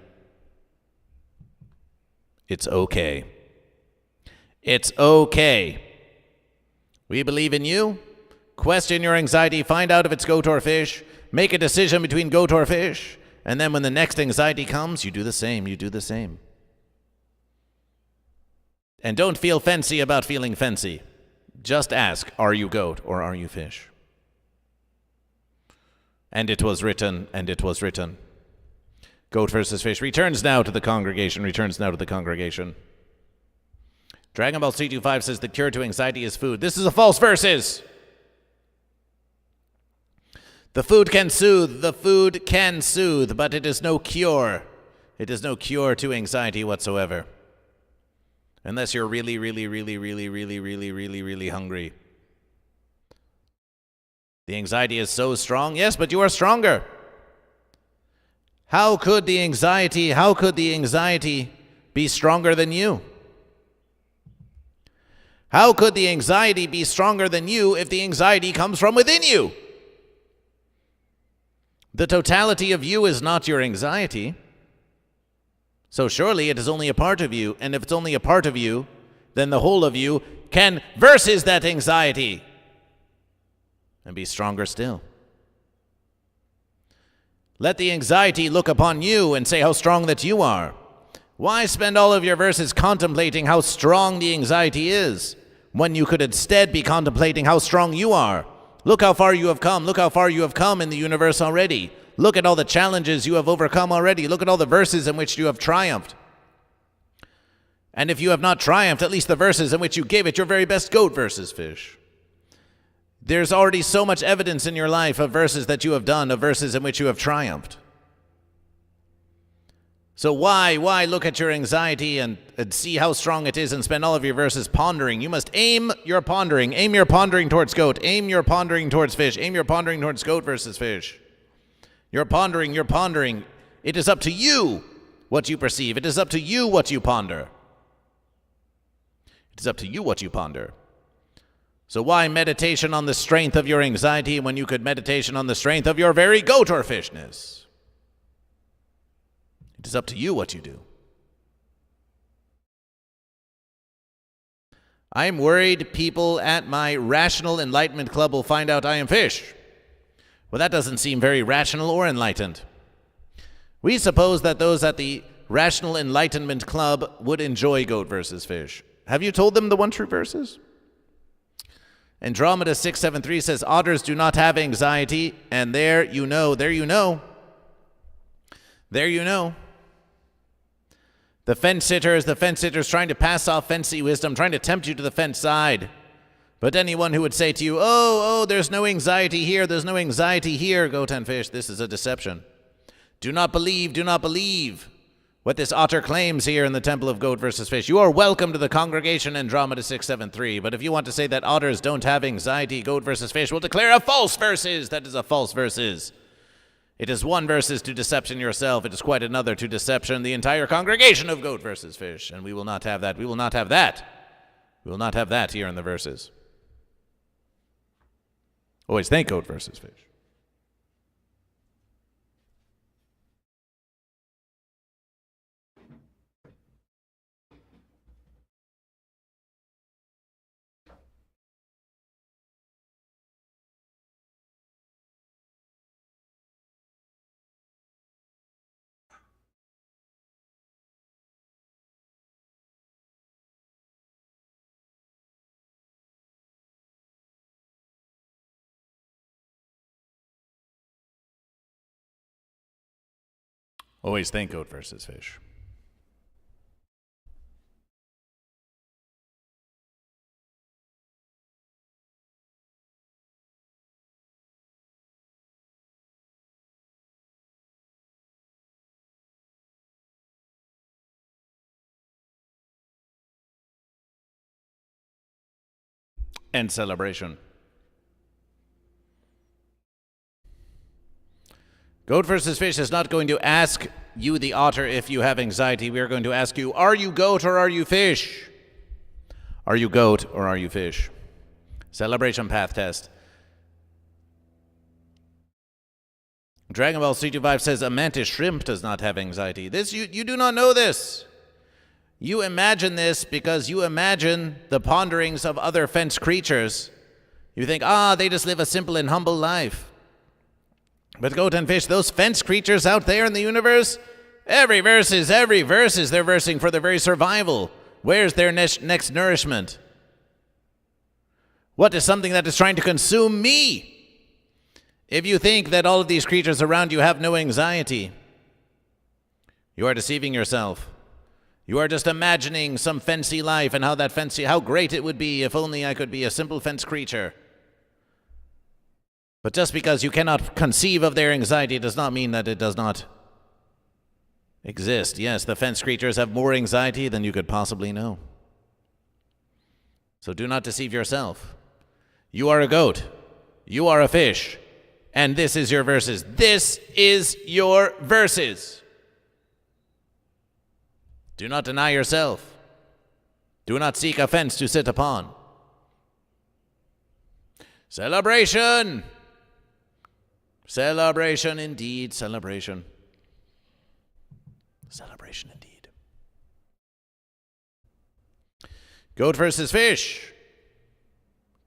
it's okay. It's okay. We believe in you. Question your anxiety. Find out if it's goat or fish. Make a decision between goat or fish. And then when the next anxiety comes, you do the same. You do the same. And don't feel fancy about feeling fancy. Just ask, are you goat or are you fish? And it was written, and it was written. Goat versus fish returns now to the congregation, Dragon Ball 325 says the cure to anxiety is food. This is a false verses. The food can soothe, but it is no cure. It is no cure to anxiety whatsoever. Unless you're really hungry. The anxiety is so strong. Yes, but you are stronger. How could the anxiety be stronger than you? How could the anxiety be stronger than you if the anxiety comes from within you? The totality of you is not your anxiety. So surely it is only a part of you, and if it's only a part of you, then the whole of you can versus that anxiety and be stronger still. Let the anxiety look upon you and say how strong that you are. Why spend all of your verses contemplating how strong the anxiety is, when you could instead be contemplating how strong you are? Look how far you have come. Look how far you have come in the universe already. Look at all the challenges you have overcome already. Look at all the verses in which you have triumphed. And if you have not triumphed, at least the verses in which you gave it your very best, Goat versus Fish. There's already so much evidence in your life of verses that you have done, of verses in which you have triumphed. So why look at your anxiety and see how strong it is and spend all of your verses pondering? You must aim your pondering towards goat, aim your pondering towards fish, aim your pondering towards goat versus fish. You're pondering. It is up to you what you perceive. It is up to you what you ponder. It is up to you what you ponder. So why meditation on the strength of your anxiety when you could meditation on the strength of your very goat or fishness? It is up to you what you do. I'm worried people at my Rational Enlightenment Club will find out I am fish. Well, that doesn't seem very rational or enlightened. We suppose that those at the Rational Enlightenment Club would enjoy Goat vs. Fish. Have you told them the one true verses? Andromeda 673 says, otters do not have anxiety, and there you know. There you know. The fence sitters trying to pass off fancy wisdom, trying to tempt you to the fence side. But anyone who would say to you, oh, there's no anxiety here, Goat and Fish, this is a deception. Do not believe what this otter claims here in the Temple of Goat vs. Fish. You are welcome to the congregation, Andromeda 673. But if you want to say that otters don't have anxiety, Goat vs. Fish will declare a false verses. That is a false verses. It is one verses to deception yourself. It is quite another to deception the entire congregation of Goat vs. Fish. And we will not have that. We will not have that. We will not have that here in the verses. Always thank Goat vs. Fish. Always thank Goat vs. Fish. And celebration. Goat vs. Fish is not going to ask you, the otter, if you have anxiety. We are going to ask you, are you goat or are you fish? Are you goat or are you fish? Celebration path test. Dragon Ball C25 says a mantis shrimp does not have anxiety. This you do not know this. You imagine this because you imagine the ponderings of other fence creatures. You think, they just live a simple and humble life. But Goat and Fish, those fence creatures out there in the universe, every verse is they're versing for their very survival. Where's their next nourishment? What is something that is trying to consume me? If you think that all of these creatures around you have no anxiety, you are deceiving yourself. You are just imagining some fancy life and how great it would be if only I could be a simple fence creature. But just because you cannot conceive of their anxiety does not mean that it does not exist. Yes, the fence creatures have more anxiety than you could possibly know. So do not deceive yourself. You are a goat. You are a fish. And this is your verses. This is your verses. Do not deny yourself. Do not seek a fence to sit upon. Celebration! Celebration indeed, celebration. Celebration indeed. Goat vs. Fish.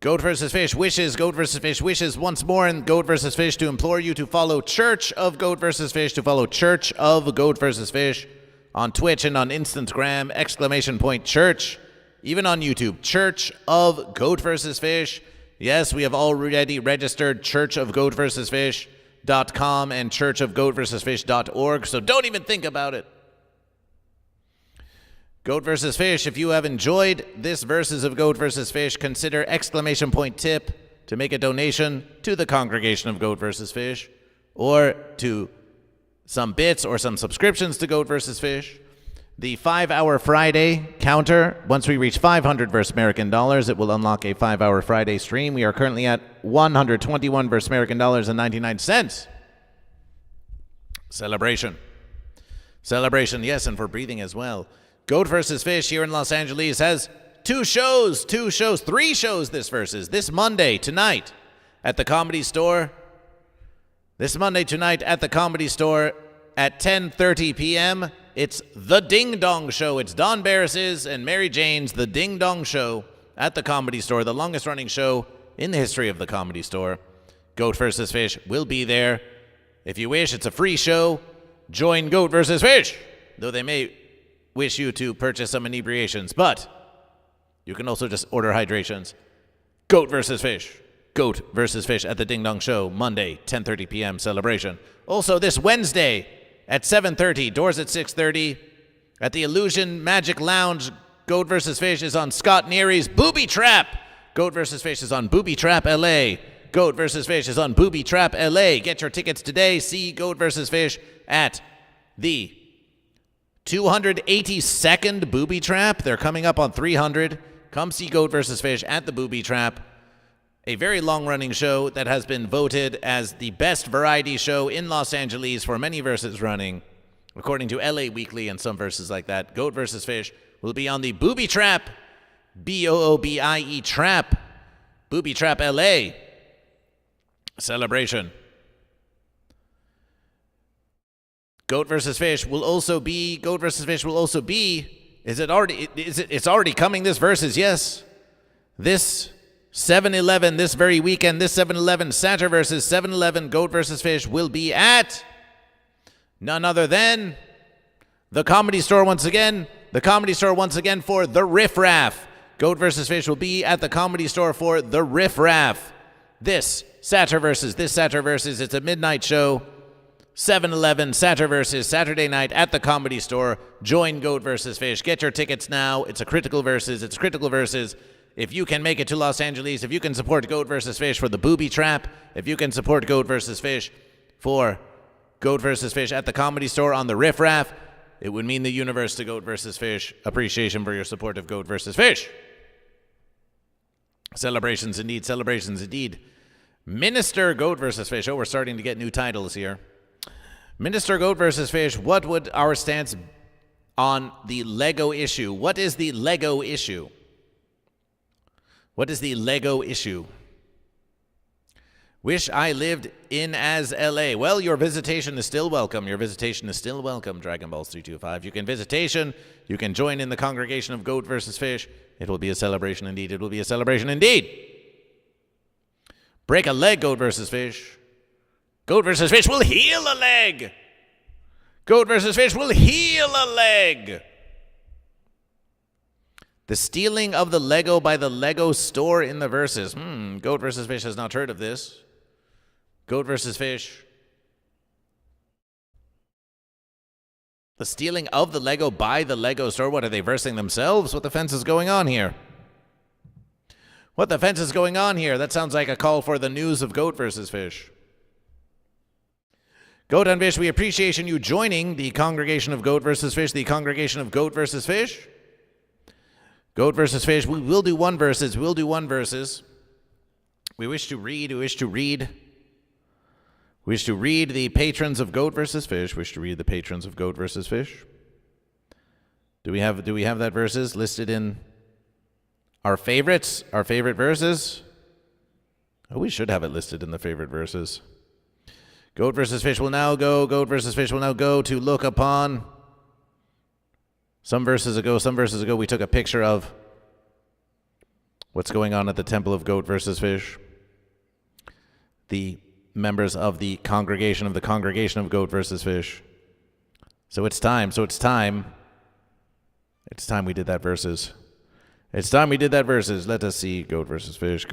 Goat vs. Fish wishes, Goat vs. Fish wishes once more in Goat vs. Fish to implore you to follow Church of GoatVsFish, to follow Church of GoatVsFish on Twitch and on Instagram, ! Church, even on YouTube, Church of GoatVsFish. Yes, we have already registered churchofgoatvsfish.com and churchofgoatvsfish.org, so don't even think about it. Goat vs. Fish, if you have enjoyed this verses of Goat vs. Fish, consider ! Tip to make a donation to the congregation of Goat vs. Fish, or to some bits or some subscriptions to Goat vs. Fish. The 5-hour Friday counter, once we reach 500 verse American dollars, it will unlock a 5-hour Friday stream. We are currently at 121 verse American dollars and 99 cents. Celebration. Celebration, yes, and for breathing as well. Goat vs. Fish here in Los Angeles has three shows this versus. This Monday tonight at the Comedy Store. This Monday tonight at the Comedy Store at 10:30 p.m., it's The Ding Dong Show. It's Don Barris's and Mary Jane's The Ding Dong Show at the Comedy Store, the longest running show in the history of the Comedy Store. Goat vs. Fish will be there. If you wish, it's a free show. Join Goat vs. Fish though they may wish you to purchase some inebriations. But you can also just order hydrations. Goat vs. Fish. Goat vs. Fish at the Ding Dong Show, Monday, 10:30 p.m. celebration. Also this Wednesday at 7:30, doors at 6:30. At the Illusion Magic Lounge, Goat vs. Fish is on Scott Neary's Booby Trap. Goat vs. Fish is on Booby Trap LA. Goat vs. Fish is on Booby Trap LA. Get your tickets today. See Goat vs. Fish at the 282nd Booby Trap. They're coming up on 300. Come see Goat vs. Fish at the Booby Trap. A very long-running show that has been voted as the best variety show in Los Angeles for many verses running, according to LA Weekly and some verses like that. Goat vs. Fish will be on the Booby Trap, Boobie Trap, Booby Trap LA celebration. Goat vs. Fish will also be, it's already coming, this versus, yes. This 7-Eleven, this very weekend, this 7-Eleven Saturday versus 7-Eleven Goat vs. Fish will be at none other than the Comedy Store once again. The Comedy Store once again for the Riff Raff. Goat vs. Fish will be at the Comedy Store for the Riff Raff. This Saturday versus, it's a midnight show. 7-Eleven Saturday versus Saturday night at the Comedy Store. Join Goat vs. Fish. Get your tickets now. It's a critical versus. If you can make it to Los Angeles, if you can support Goat vs. Fish for the Booby Trap, if you can support Goat vs. Fish for Goat vs. Fish at the Comedy Store on the Riff Raff, it would mean the universe to Goat vs. Fish. Appreciation for your support of Goat vs. Fish. Celebrations indeed. Minister Goat vs. Fish. Oh, we're starting to get new titles here. Minister Goat vs. Fish, what would our stance on the Lego issue? What is the Lego issue? What is the Lego issue? Wish I lived in as LA. Well, your visitation is still welcome. Dragon Balls 325. You can join in the congregation of Goat vs. Fish. It will be a celebration indeed. Break a leg, Goat vs. Fish. Goat vs. Fish will heal a leg. The stealing of the Lego by the Lego store in the verses. Goat vs. Fish has not heard of this. Goat vs. Fish. The stealing of the Lego by the Lego store. What, are they versing themselves? What the fence is going on here? That sounds like a call for the news of Goat vs. Fish. Goat and Fish, we appreciate you joining the congregation of Goat vs. Fish, the congregation of Goat vs. Fish. Goat vs. Fish, we will do one verses. We wish to read the patrons of Goat vs. Fish. Do we have that verses listed in our favorites? Our favorite verses? Oh, we should have it listed in the favorite verses. Goat vs. Fish will now go to look upon. Some verses ago, we took a picture of what's going on at the Temple of Goat vs. Fish. The members of the congregation of Goat vs. Fish. So it's time we did that verses. Let us see. Goat vs. Fish.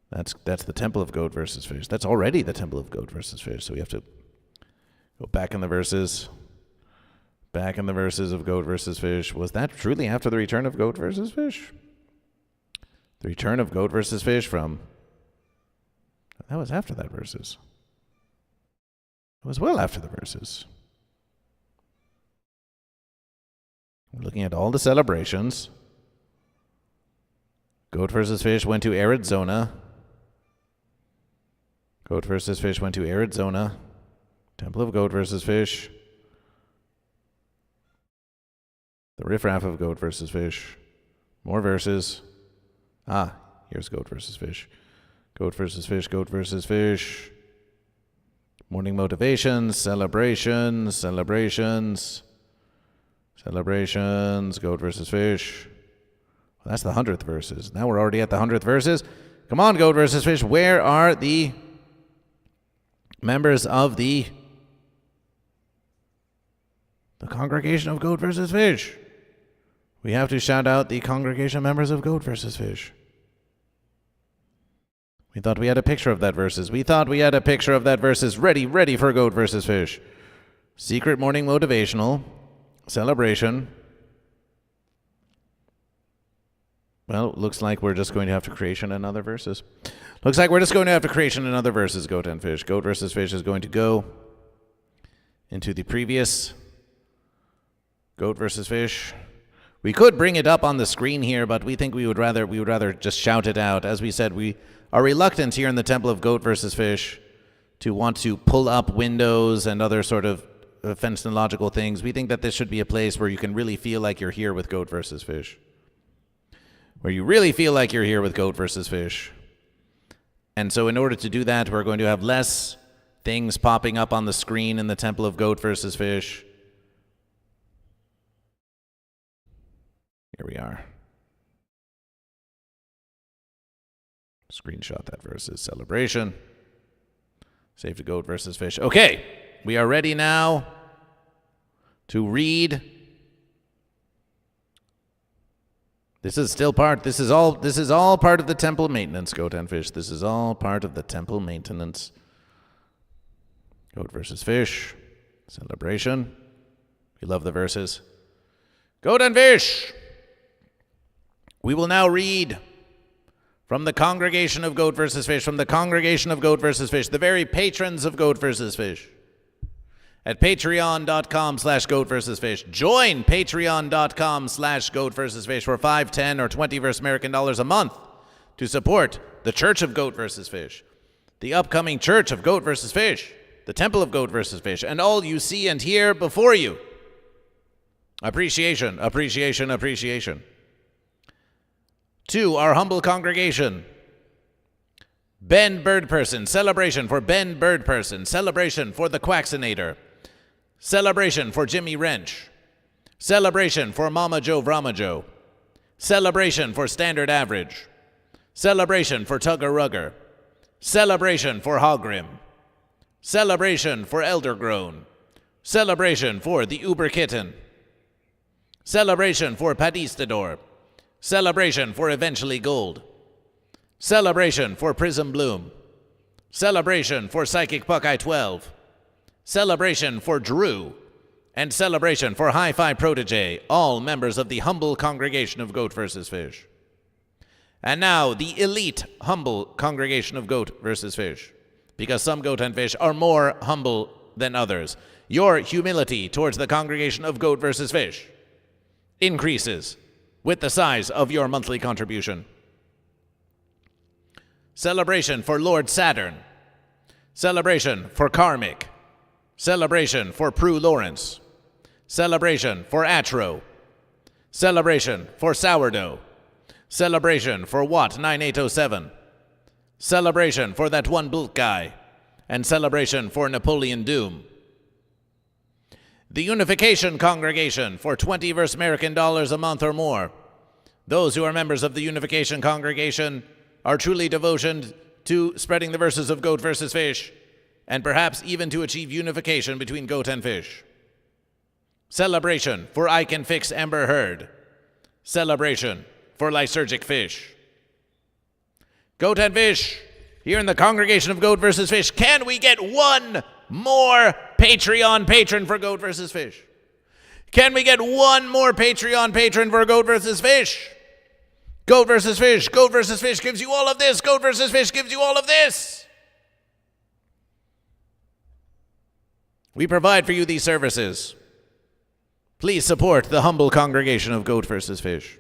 That's the Temple of Goat vs. Fish. That's already the Temple of Goat vs. Fish. So we have to go back in the verses. Of Goat vs. Fish. Was that truly after the return of Goat vs. Fish? The return of Goat vs. Fish from... That was after that verses. It was well after the verses. We're looking at all the celebrations. Goat vs. Fish went to Arizona. Temple of Goat vs. Fish. The riffraff of Goat vs. Fish. More verses. Here's Goat vs. Fish. Goat vs. Fish. Morning motivations, celebrations. Goat vs. Fish. Well, that's the 100th verses. Now we're already at the 100th verses. Come on, Goat vs. Fish. Where are the members of the The congregation of Goat vs. Fish. We have to shout out the congregation members of Goat vs. Fish. We thought we had a picture of that versus. Ready for Goat vs. Fish. Secret morning motivational. Celebration. Well, looks like we're just going to have to creation another versus. Goat and Fish. Goat vs. Fish is going to go into the previous Goat vs. Fish. We could bring it up on the screen here, but we think we would rather just shout it out. As we said, we are reluctant here in the Temple of Goat vs. Fish to want to pull up windows and other sort of phenomenological things. We think that this should be a place where you can really feel like you're here with Goat vs. Fish. And so in order to do that, we're going to have less things popping up on the screen in the Temple of Goat vs. Fish. Here we are. Screenshot that versus celebration. Save to Goat vs. Fish. Okay, we are ready now to read. This is all part of the temple maintenance, Goat and Fish. This is all part of the temple maintenance. Goat vs. Fish. Celebration. We love the verses. Goat and Fish. We will now read from the congregation of Goat vs. Fish, the very patrons of Goat vs. Fish, at patreon.com/GoatVsFish. Join patreon.com/GoatVsFish for $5, $10, or $20 American dollars a month to support the Church of GoatVsFish, the upcoming Church of GoatVsFish, the Temple of GoatVsFish, and all you see and hear before you. Appreciation. To our humble congregation, Ben Birdperson, celebration for Ben Birdperson, celebration for the Quaxinator, celebration for Jimmy Wrench, celebration for Mama Joe Brahma Joe, celebration for Standard Average, celebration for Tugger Rugger, celebration for Hogrim, celebration for Eldergrown, celebration for the Uber Kitten, celebration for Padistador, celebration for Eventually Gold, celebration for Prism Bloom, celebration for Psychic Buckeye 12, celebration for Drew, and celebration for Hi-Fi Protege, all members of the humble congregation of Goat vs. Fish. And now, the elite humble congregation of Goat vs. Fish, because some Goat and Fish are more humble than others. Your humility towards the congregation of Goat vs. Fish increases with the size of your monthly contribution. Celebration for Lord Saturn. Celebration for Karmic. Celebration for Prue Lawrence. Celebration for Atro. Celebration for Sourdough. Celebration for Watt 9807. Celebration for that one Bolt guy. And celebration for Napoleon Doom. The Unification Congregation for $20 American dollars a month or more. Those who are members of the Unification Congregation are truly devoted to spreading the verses of Goat vs. Fish, and perhaps even to achieve unification between Goat and Fish. Celebration for I Can Fix Amber Heard. Celebration for Lysergic Fish. Goat and Fish, here in the congregation of Goat vs. Fish, can we get one more Patreon patron for Goat vs. Fish? Can we get one more Patreon patron for Goat vs. Fish? Goat vs. Fish. Goat vs. Fish gives you all of this. Goat vs. Fish gives you all of this. We provide for you these services. Please support the humble congregation of Goat vs. Fish.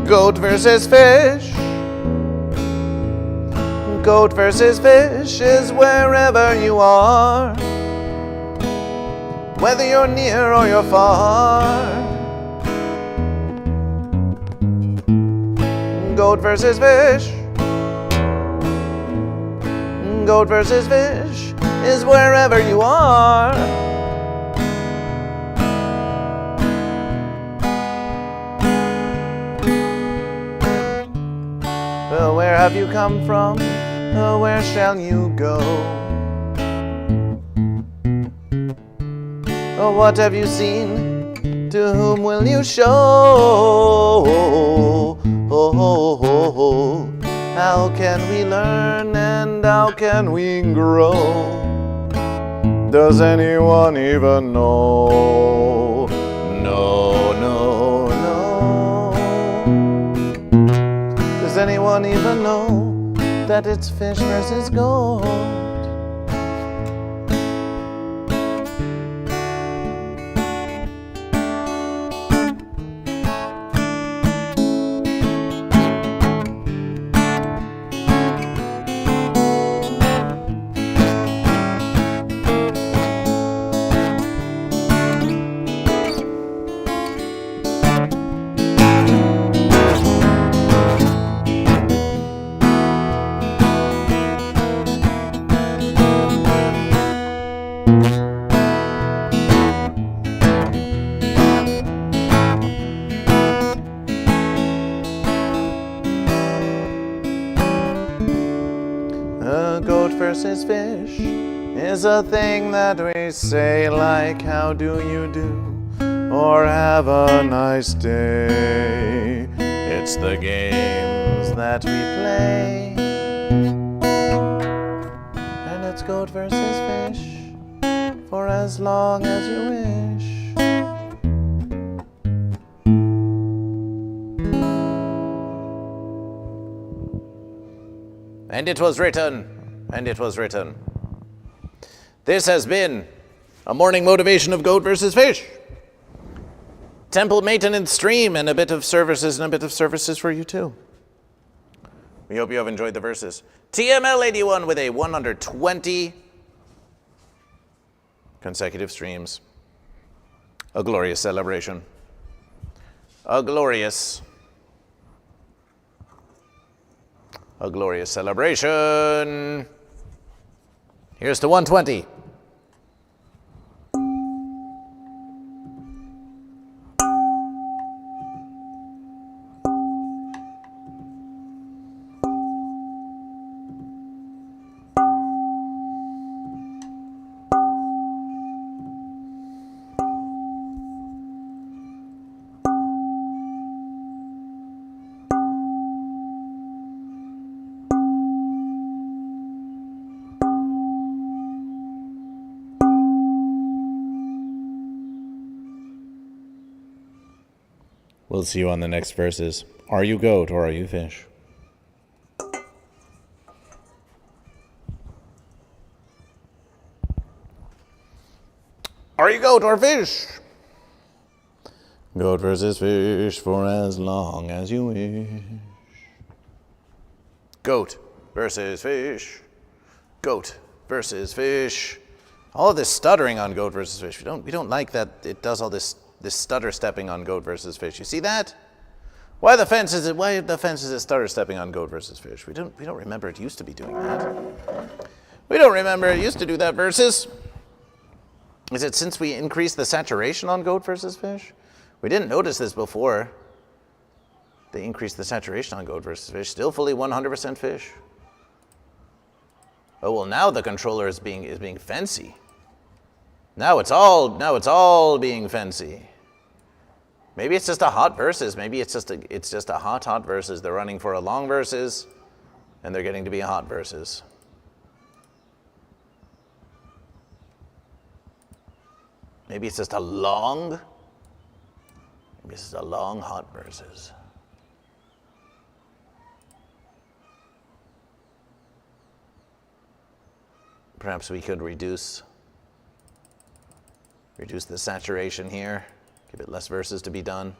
Goat vs. Fish. Goat vs. Fish is wherever you are. whether you're near or you're far. Goat versus fish. Goat versus fish is wherever you are. Where have you come from? Where shall you go? What have you seen? To whom will you show? How can we learn and how can we grow? Does anyone even know? No, no, no. Does anyone even know that it's fish versus goat? Goat versus fish is a thing that we say, like how do you do, or have a nice day. It's the games that we play, and it's goat versus fish for as long as you wish. And it was written. And it was written. This has been a morning motivation of Goat versus Fish. Temple maintenance stream and a bit of services for you too. We hope you have enjoyed the verses. TML81 with a 120 consecutive streams. A glorious celebration. A glorious celebration. Here's to 120. We'll see you on the next verses. Are you goat or are you fish? Are you goat or fish? Goat versus fish for as long as you wish. Goat versus fish. Goat versus fish. All of this stuttering on goat versus fish. We don't like that it does all this stutter stepping on goat versus fish. You see that? Why the fence is it stutter stepping on goat versus fish? We don't remember it used to be doing that. We don't remember it used to do that versus. Is it since we increased the saturation on goat versus fish? We didn't notice this before. They increased the saturation on goat versus fish. Still fully 100% fish. Oh well, now the controller is being fancy. Now it's all being fancy. Maybe it's just a hot versus. Maybe it's just a hot versus. They're running for a long versus, and they're getting to be a hot versus. Maybe it's just a long. Maybe it's just a long hot versus. Perhaps we could reduce the saturation here. Give it less verses to be done.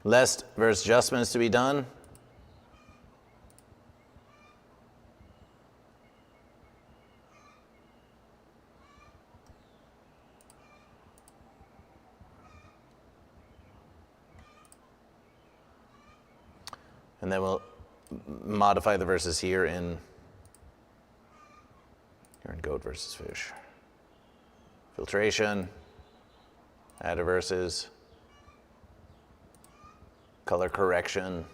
Less verse adjustments to be done. And then we'll modify the verses here in GoatVsFish. Filtration, add a verses, color correction,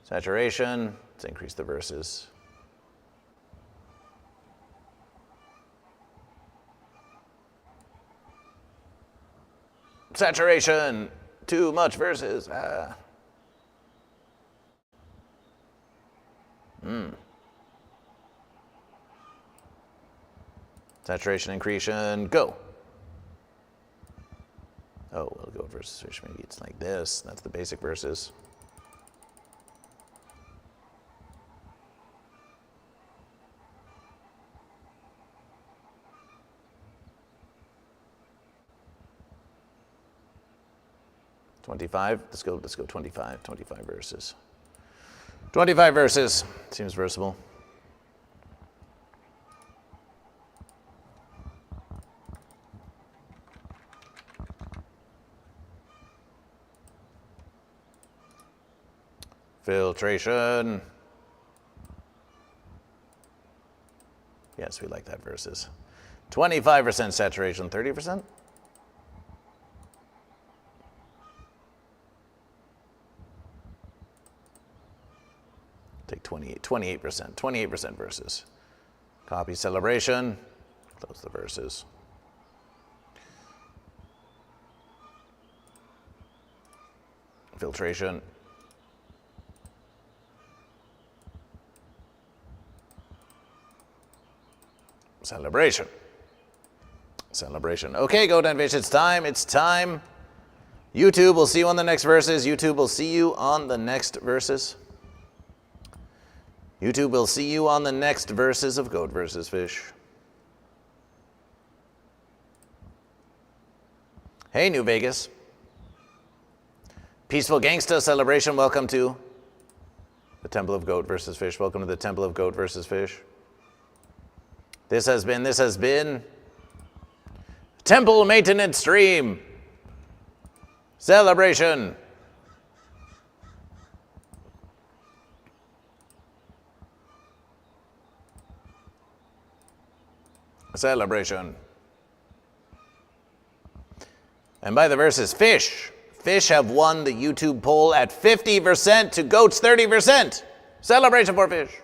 saturation, let's increase the verses. Saturation, too much verses. Saturation, incretion, go. Oh, we'll go GoatVsFish. Maybe it's like this. That's the basic verses. $25. Let's go 25. 25 verses. 25 verses. Seems versatile. Filtration. Yes, we like that verses. 25% saturation, 30%? Take 28%, 28% verses. Copy celebration, close the verses. Filtration. Celebration. Celebration. Okay, GoatVsFish, it's time. It's time. YouTube, we'll see you on the next verses. YouTube will see you on the next verses. YouTube will see you on the next verses of GoatVsFish. Hey, New Vegas. Peaceful Gangsta Celebration, welcome to the Temple of GoatVsFish. Welcome to the Temple of GoatVsFish. This has been Temple Maintenance Stream Celebration. Celebration. And by the verses, Fish have won the YouTube poll at 50% to Goats 30%. Celebration for Fish.